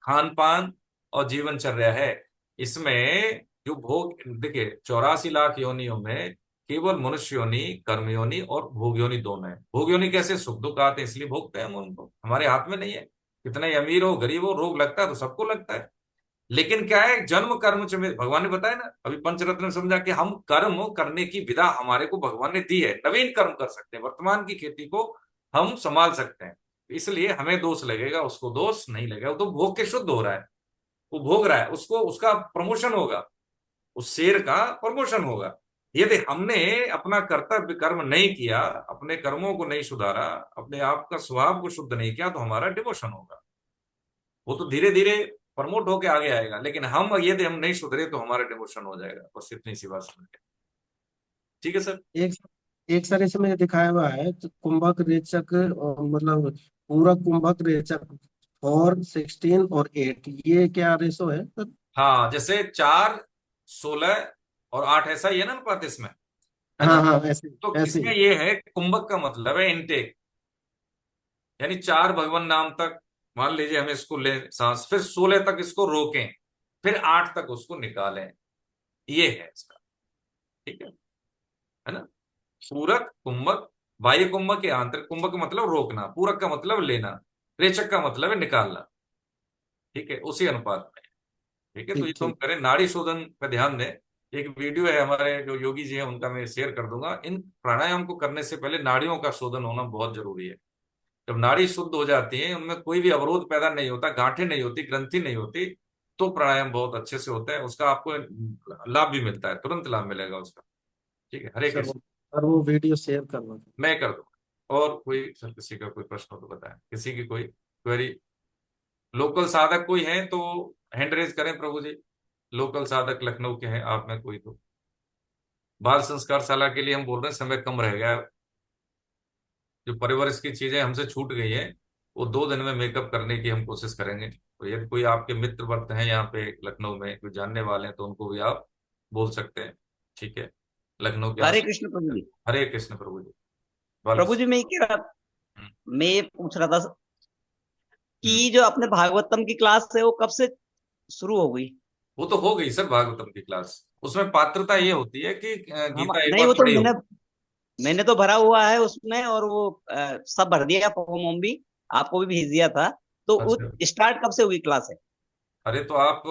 खान पान और जीवनचर्या है। इसमें जो भोग, देखिए 84 लाख योनियों में केवल मनुष्य योनि, कर्म योनि और भोग योनि दोनों है। भोग योनि कैसे? सुख दुख आते हैं इसलिए भोगते हैं हम उनको, हमारे हाथ में नहीं है। कितना ही अमीर हो गरीब हो, रोग लगता है तो सबको लगता है। लेकिन क्या है, जन्म कर्म च में भगवान ने बताया ना, अभी पंचरत्न में समझा कि हम कर्म करने की विधा हमारे को भगवान ने दी है, नवीन कर्म कर सकते हैं, वर्तमान की खेती को हम संभाल सकते हैं। इसलिए हमें दोष लगेगा, उसको दोष नहीं लगेगा। वो तो भोग के शुद्ध हो रहा है, वो भोग रहा है, उसको उसका प्रमोशन होगा, उस शेर का प्रमोशन होगा। यदि हमने अपना कर्तव्य कर्म नहीं किया, अपने कर्मों को नहीं सुधारा, अपने आप का स्वभाव को शुद्ध नहीं किया, तो हमारा डिवोशन होगा। वो तो धीरे धीरे प्रमोट होके आगे आएगा, लेकिन हम यदि हम नहीं सुधरे तो हमारा डिवोशन हो जाएगा। बस इतनी सी बात समझ के। ठीक है सर। एक एक सर इसमें दिखाया हुआ है तो कुंभक रेचक मतलब पूरा कुंभक रेचक 4, 16 और 8, ये क्या रेशो है सर? हाँ, जैसे 4, 16 और 8, ऐसा ही है ना अनुपात इसमें, है ना। हाँ हाँ, ऐसे तो ऐसे इसमें ही। ये है, कुंभक का मतलब है इनटेक, यानी 4 भगवान नाम तक मान लीजिए हमें इसको ले सांस, फिर 16 तक इसको रोकें, फिर 8 तक उसको निकालें, ये है इसका। ठीक है ना। पूरक कुंभक, बाह्य कुंभक या आंतरिक कुंभक का मतलब रोकना, पूरक का मतलब लेना, रेचक का मतलब है निकालना। ठीक है, उसी अनुपात में। ठीक है, तो ये ठीक तो हम ठीक। करें, नाड़ी शोधन पे ध्यान दें। एक वीडियो है हमारे जो योगी जी हैं उनका, मैं शेयर कर दूंगा। इन प्राणायाम को करने से पहले नाड़ियों का शोधन होना बहुत जरूरी है। जब नाड़ी शुद्ध हो जाती है, उनमें कोई भी अवरोध पैदा नहीं होता, गांठें नहीं होती, ग्रंथि नहीं होती, तो प्राणायाम बहुत अच्छे से होता है, उसका आपको लाभ भी मिलता है, तुरंत लाभ मिलेगा उसका। ठीक है, हरे कृष्ण। सर वो वीडियो शेयर करना। मैं कर दूंगा। और कोई सर, किसी का कोई प्रश्न हो तो बताएं, किसी की कोई क्वेरी। लोकल साधक कोई है तो हैंड रेज करें प्रभु जी। लोकल साधक लखनऊ के हैं आप में कोई तो। बाल संस्कारशाला के लिए हम बोल रहे हैं समय कम रह गया है। जो परिवार की चीजें हमसे छूट गई है वो 2 दिन में मेकअप करने की हम कोशिश करेंगे। तो यदि कोई आपके मित्र वर्ग हैं यहाँ पे लखनऊ में, कोई जानने वाले हैं, तो उनको भी आप बोल सकते हैं। ठीक है, लखनऊ के हरे आस। कृष्ण प्रभु जी। हरे कृष्ण प्रभु जी। बाल प्रभु जी मैं ये कह रहा, हम्म, मैं ये पूछ रहा था हम्म। कि जो अपने भागवतम की क्लास है वो कब से शुरू हो गई? वो तो हो गई सर भागवतम की क्लास। उसमें पात्रता ये होती है कि हम गीता एक नहीं, बार वो तो पढ़ी हो। मैंने तो भरा हुआ है उसमें, और वो सब भर दिया, फॉर्म वॉर्म भी आपको भी भेज दिया था। तो वो अच्छा, स्टार्ट कब से हुई क्लास है? अरे तो आप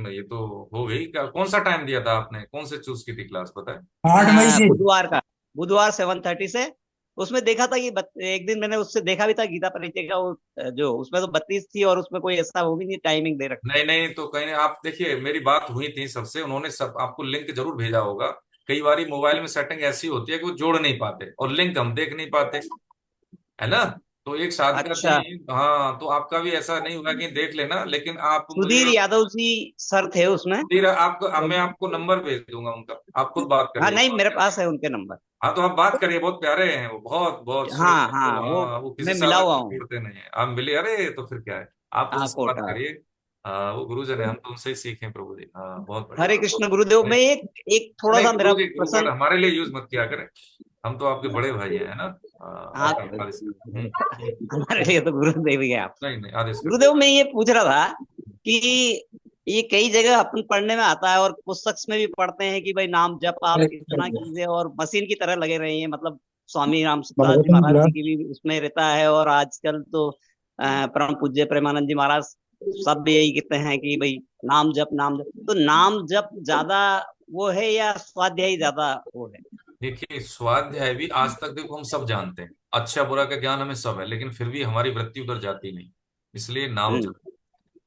ये तो हो गई। कौन सा टाइम दिया था आपने, कौन से चूज की थी क्लास, पता है? 8 मई से। बुधवार का, बुधवार 7:30 से। उसमें देखा था कि एक दिन मैंने उससे देखा भी था गीता परिचय का, वो जो उसमें तो 32 थी, और उसमें कोई ऐसा वो भी नहीं टाइमिंग दे रखी। नहीं नहीं, तो कहीं आप देखिए, मेरी बात हुई थी सबसे, उन्होंने सब आपको लिंक जरूर भेजा होगा। कई बार मोबाइल में सेटिंग ऐसी होती है कि वो जोड़ नहीं पाते और लिंक हम देख नहीं पाते, है ना। तो एक साधका थी। अच्छा, हाँ, तो आपका भी ऐसा नहीं होगा कि देख लेना, लेकिन आप मुझे सुधीर यादव जी सर थे उसमें। फिर आपको मैं आपको नंबर भेज दूंगा उनका, आप खुद बात हाँ करिए। नहीं, मेरे पास है उनके नंबर। हाँ, तो आप बात करिए, बहुत प्यारे हैं वो, बहुत बहुत शुरू। हाँ हाँ, हाँ, वो किसी मैं मिला साधक हुआ को हूँ। छोड़ते नहीं है। आप मिले, अरे तो फिर क्या है, आप हाँ, उनसे बात कोटा। करिए। हाँ, वो गुरुजन है, हम तो उनसे ही सीखे प्रभु जी। हाँ, बहुत हरे बढ़िया। कृष्ण गुरुदेव। मैं एक एक थोड़ा नहीं, सा मेरा गुरु वर्ड प्रश्न। हमारे लिए यूज मत किया करें। हम तो आपके बड़े भाई हैं, है ना। हाँ, आप आदेश कर। हमारे लिए तो गुरुदेव ही है आप। नहीं नहीं, आदेश कर। गुरुदेव मैं ये पूछ रहा था कि ये कई जगह अपन पढ़ने में आता है, और पुस्तक में भी पढ़ते हैं कि भाई नाम जप आप इतना कीजिए, और मशीन की तरह लगे रहे हैं। मतलब स्वामी राम सुखदास जी महाराज जी की भी उसमें रहता है, और आजकल तो परम पूज्य प्रेमानंद जी महाराज सब भी यही कहते हैं कि भाई नाम जप, नाम जप। तो नाम जप ज्यादा वो है या स्वाध्याय ज्यादा वो है? देखिए, स्वाध्याय भी आज तक देखो हम सब जानते हैं, अच्छा बुरा का ज्ञान हमें सब है, लेकिन फिर भी हमारी वृत्ति उधर जाती नहीं। इसलिए नाम हम्म। जप।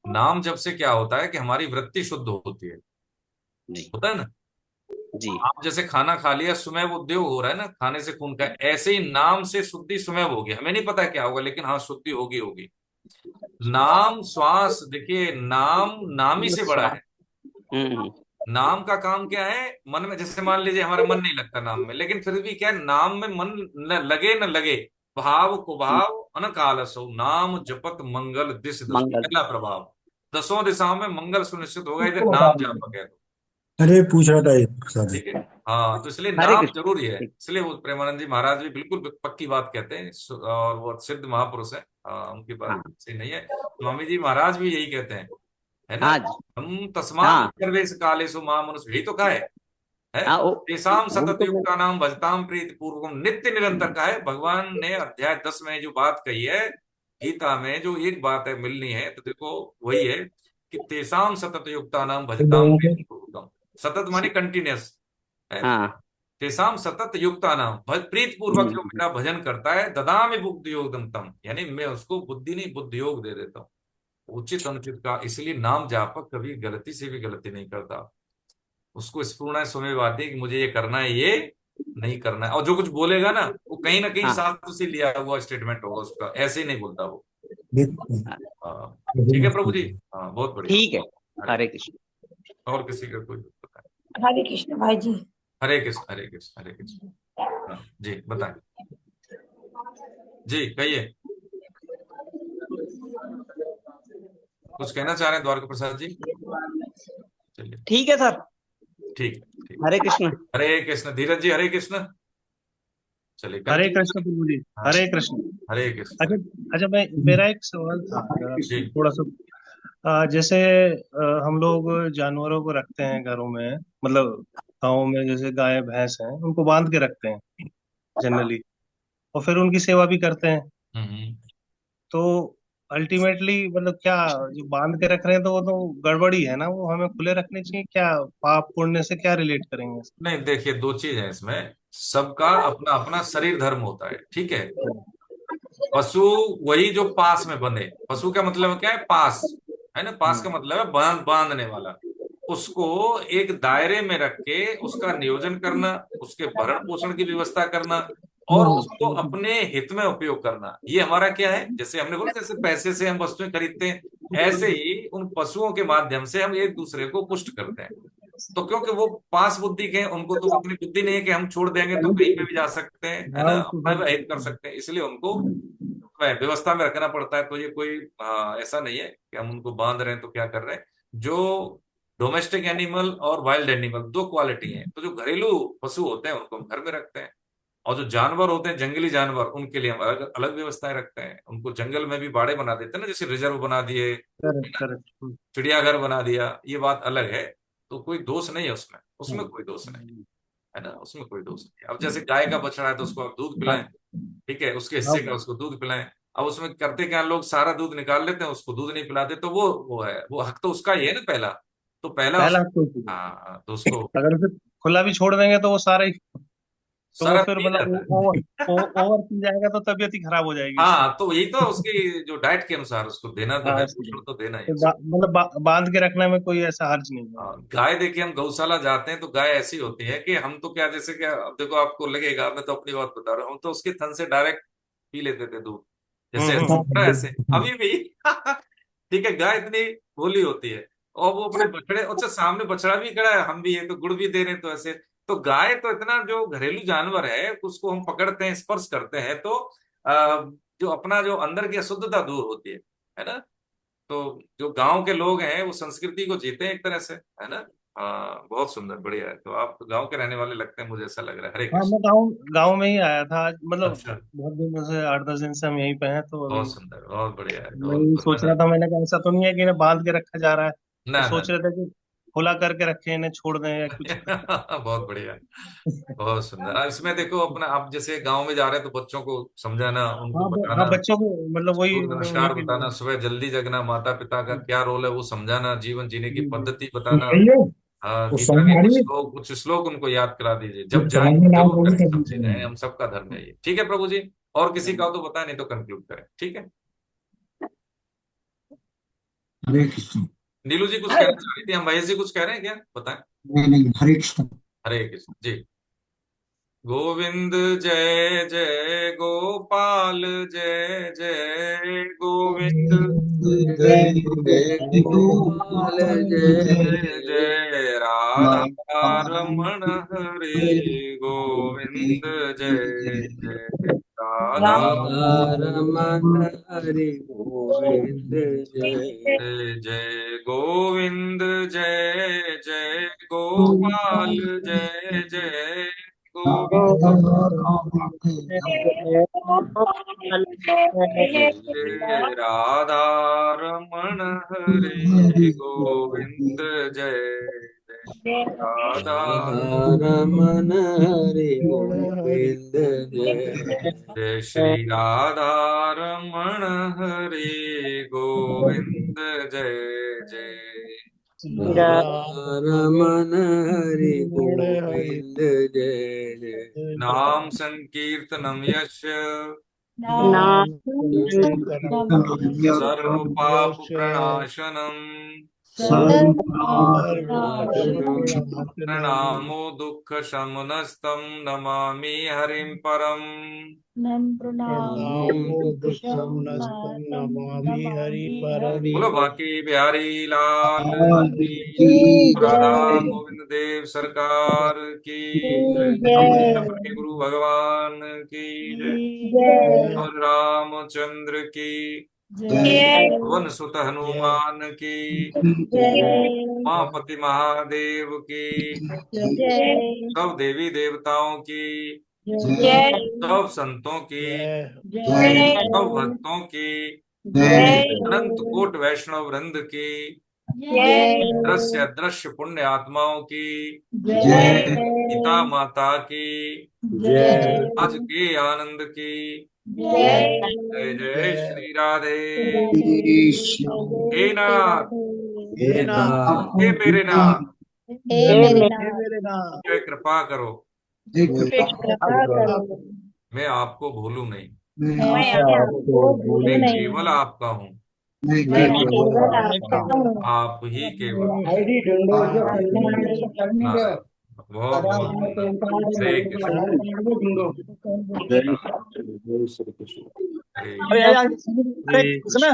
नाम जप से क्या होता है कि हमारी वृत्ति शुद्ध होती है। जी होता है ना। जी। आप जैसे खाना खा लिया, सुबह वो उद्योग हो रहा है ना, खाने से खून का, ऐसे ही नाम से शुद्धि सुबह होगी। हमें नहीं पता क्या होगा, लेकिन हाँ, शुद्धि होगी होगी। नाम श्वास, देखिए नाम नाम ही से बड़ा है। हम्म। नाम का काम क्या है, मन में, जैसे मान लीजिए हमारा मन नहीं लगता नाम में, लेकिन फिर भी क्या है, नाम में मन न लगे न लगे, भाव कुभाव अनकालसो नाम जपत मंगल दिस दसो, मंगल। पहला प्रभाव। 10 दिशाओं में मंगल सुनिश्चित होगा यदि नाम जाप है तो। अरे पूछ रहा था एक शादी। ठीक है। हाँ, तो इसलिए हरे नाम कृष्ण। जरूरी है। इसलिए वो प्रेमानंद जी महाराज भी बिल्कुल पक्की बात कहते हैं, और वो सिद्ध महापुरुष है। उनकी बात हाँ सही नहीं है। स्वामी जी महाराज भी यही कहते हैं, है ना। हाँ जी। हम तस्मात् हाँ सर्वेश कालेषु माम मनुष्य, यही तो कहा है। हाँ, तेषाम वो सतत तो युक्ता नाम भजताम प्रीति पूर्वकम, नित्य निरंतर का है। भगवान ने अध्याय 10 में जो बात कही है गीता में, जो एक बात है मिलनी है, तो देखो वही है कि तेषाम सतत युक्ता नाम भजताम प्रीति पूर्वकम। सतत माने कंटिन्यूस है। हाँ। तेषाम सतत युक्ता नाम प्रीत पूर्वक जो मेरा भजन करता है, ददामि बुद्धि योगम तम, यानी मैं उसको बुद्धि नहीं बुद्धि योग दे देता हूँ, उचित अनुचित का। इसलिए नाम जापक कभी गलती से भी गलती नहीं करता। उसको स्फूर्णा सुमेवादी है कि मुझे ये करना है, ये नहीं करना है। और जो कुछ बोलेगा ना कहीं हाँ शास्त्र से लिया हुआ स्टेटमेंट होगा उसका, ऐसे ही नहीं बोलता वो। हाँ, ठीक है प्रभु जी। हाँ, बहुत बढ़िया। ठीक है। हरे, हरे कृष्ण। और किसी का कोई बताए? हरे कृष्ण भाई जी। हरे कृष्ण, हरे कृष्ण, हरे कृष्ण। हाँ जी, बताएं जी, कहिए। कुछ कहना चाह रहे हैं द्वारका प्रसाद जी? चलिए, ठीक है सर। ठीक ठीक। हरे कृष्ण। हरे कृष्ण। धीरज जी, हरे कृष्ण। चलिए, हरे कंटिन्यू। कृष्ण प्रभु जी। हाँ, हरे कृष्ण। हरे कृष्ण। अच्छा अच्छा, मेरा एक सवाल था जी। थोड़ा सा। जैसे हम लोग जानवरों को रखते हैं घरों में, मतलब गाँव में जैसे गाय भैंस हैं, उनको बांध के रखते हैं जनरली, और फिर उनकी सेवा भी करते हैं। हम्म। तो अल्टीमेटली मतलब क्या, जो बांध के रख रहे हैं तो वो तो गड़बड़ी है ना, वो हमें खुले रखने चाहिए क्या? पाप पुण्य से क्या रिलेट करेंगे? नहीं, देखिए, 2 चीज है इसमें। सबका अपना अपना शरीर धर्म होता है, ठीक है। पशु वही जो पास में बंधे, पशु का मतलब क्या है, पास, है ना। पास का मतलब है बांधने वाला। उसको एक दायरे में रख के उसका नियोजन करना, उसके भरण पोषण की व्यवस्था करना, और उसको अपने हित में उपयोग करना, ये हमारा क्या है। जैसे हमने बोला, जैसे पैसे से हम वस्तुएं खरीदते हैं, ऐसे ही उन पशुओं के माध्यम से हम एक दूसरे को पुष्ट करते हैं। तो क्योंकि वो पास बुद्धि के हैं, उनको तो उतनी बुद्धि नहीं है कि हम छोड़ देंगे तो कहीं पे भी जा सकते हैं, है ना, अपना भी अहित कर सकते हैं, इसलिए उनको व्यवस्था में रखना पड़ता है। तो ये कोई ऐसा नहीं है कि हम उनको बांध रहे हैं तो क्या कर रहे हैं। जो डोमेस्टिक एनिमल और वाइल्ड एनिमल दो क्वालिटी है। तो जो घरेलू पशु होते हैं उनको हम घर में रखते हैं, और जो जानवर होते हैं जंगली जानवर, उनके लिए हम अलग अलग व्यवस्थाएं रखते हैं। उनको जंगल में भी बाड़े बना देते हैं ना, जैसे रिजर्व बना दिए, करेक्ट। चिड़ियाघर बना दिया, ये बात अलग है। तो कोई दोष नहीं है उसमें, उसमें कोई दोष नहीं है ना, उसमें कोई दोष नहीं। अब जैसे गाय का बछड़ा है तो उसको आप दूध पिलाएं, ठीक है, उसके हिस्से का उसको दूध पिलाएं। अब उसमें करते क्या लोग, सारा दूध निकाल लेते हैं, उसको दूध नहीं पिलाते, तो वो है, वो हक तो उसका ही है ना पहला, तो पहला पहला कोई चीज हाँ, तो उसको अगर उसे खुला भी छोड़ देंगे तो वो सारा ही, तो वो सारा फिर पी मतलब जाता है। ओवर पी जाएगा तो तबीयत ही खराब हो जाएगी उसकी। हाँ, तो यही तो उसकी जो डाइट के अनुसार उसको देना तो हाँ, है, इसलिए पोषण तो देना ही है तो उसको। मतलब बांध के रखने में कोई ऐसा हर्ज नहीं है। गाय देखिए, हम गौशाला जाते हैं तो गाय ऐसी होती है कि हम तो क्या, जैसे क्या, अब देखो आपको लगेगा, मैं तो अपनी बात बता रहा हूँ, हम तो उसके थन से डायरेक्ट पी लेते थे दूध, जैसे ऐसे अभी भी ठीक है, गाय इतनी भोली होती है, और वो अपने बछड़े, अच्छा सामने बछड़ा भी खड़ा है, हम भी है तो गुड़ भी दे रहे हैं, तो ऐसे। तो गाय तो इतना जो घरेलू जानवर है, उसको हम पकड़ते हैं, स्पर्श करते हैं, तो जो अपना जो अंदर की अशुद्धता दूर होती है ना। तो जो गांव के लोग हैं वो संस्कृति को जीते हैं एक तरह से, है ना। हाँ, बहुत सुंदर, बढ़िया है। तो आप गांव के रहने वाले लगते हैं, मुझे ऐसा लग रहा है। हरे हाँ, कृष्ण। मैं गाँव गाँव में ही आया था आज, मतलब अच्छा, बहुत दिनों से 8-10 दिन से हम यहीं पे हैं, तो अभी बहुत सुंदर, बहुत बढ़िया है, मैं बहुत यही तो सोच रहा था, मैंने कहा ऐसा तो नहीं है कि इन्हें बांध के रखा जा रहा है, तो ना ना सोच रहे थे कि खुला करके रखे, इन्हें छोड़ दें या कुछ। बहुत बढ़िया, बहुत सुंदर। अब इसमें देखो, अपना आप जैसे गांव में जा रहे हैं तो बच्चों को समझाना, उनको हाँ हाँ, बताना, बच्चों को मतलब वही सूर्य उन्हीं नमस्कार के बताना, लिए। सुबह जल्दी जगना, माता पिता का क्या रोल है वो समझाना, जीवन जीने की जी, पद्धति बताना। गीता के कुछ श्लोक उनको याद करा दीजिए, जब जाएंगे जरूर करके समझे जाए, हम सबका धर्म है ये। ठीक है प्रभु जी, और किसी का हो तो बताएं, नहीं तो कंक्लूड करें, ठीक है। हरे कृष्ण। नीलू जी कुछ कहना चाह रही थी, हम महेश जी कुछ कह रहे हैं क्या, बताएं। नहीं नहीं, हरे कृष्ण। हरे कृष्ण जी। गोविंद जय जय गोपाल, जय जय गोविंद, जय जय गोपाल, जय जय राधा रमण हरे गोविंद, जय जय राधा रमन हरे गोविंद, जय जय जय गोविंद, जय जय गोपाल, जय जय गोविंद, जय राधा रमण हरे गोविंद, जय जय राधा रमन हरे गोविंद, जय जय श्री राधा रमण हरे गोविंद, जय जय रमन हरे गोविंद, जय जय नाम संकीर्तनम यस्य सर्व पाप प्रणाशनम प्रणामो दुख शमनस्तम नमामि हरिं परम। बोलो बाकी बिहारी लाल की, राधा गोविंद देव सरकार की, अपने गुरु भगवान की जय, और रामचंद्र की, वन सुत हनुमान की, उमापति महादेव की, सब देवी देवताओं की, सब संतों की, सब भक्तों की, अनंत कोट वैष्णव वृंद की, दृश्य अदृश्य पुण्य आत्माओं की, पिता माता की, आज के आनंद की, जय जय श्री राधे। हे नाथ, हे मेरे नाथ, मेरे नाम जय कृपा करो, मैं आपको भूलूं नहीं, मैं केवल आपका हूँ, आप ही केवल। हाँ, बहुत बहुत सुंदर। हरे कृष्ण, जय श्री कृष्ण। हरे ये सुना।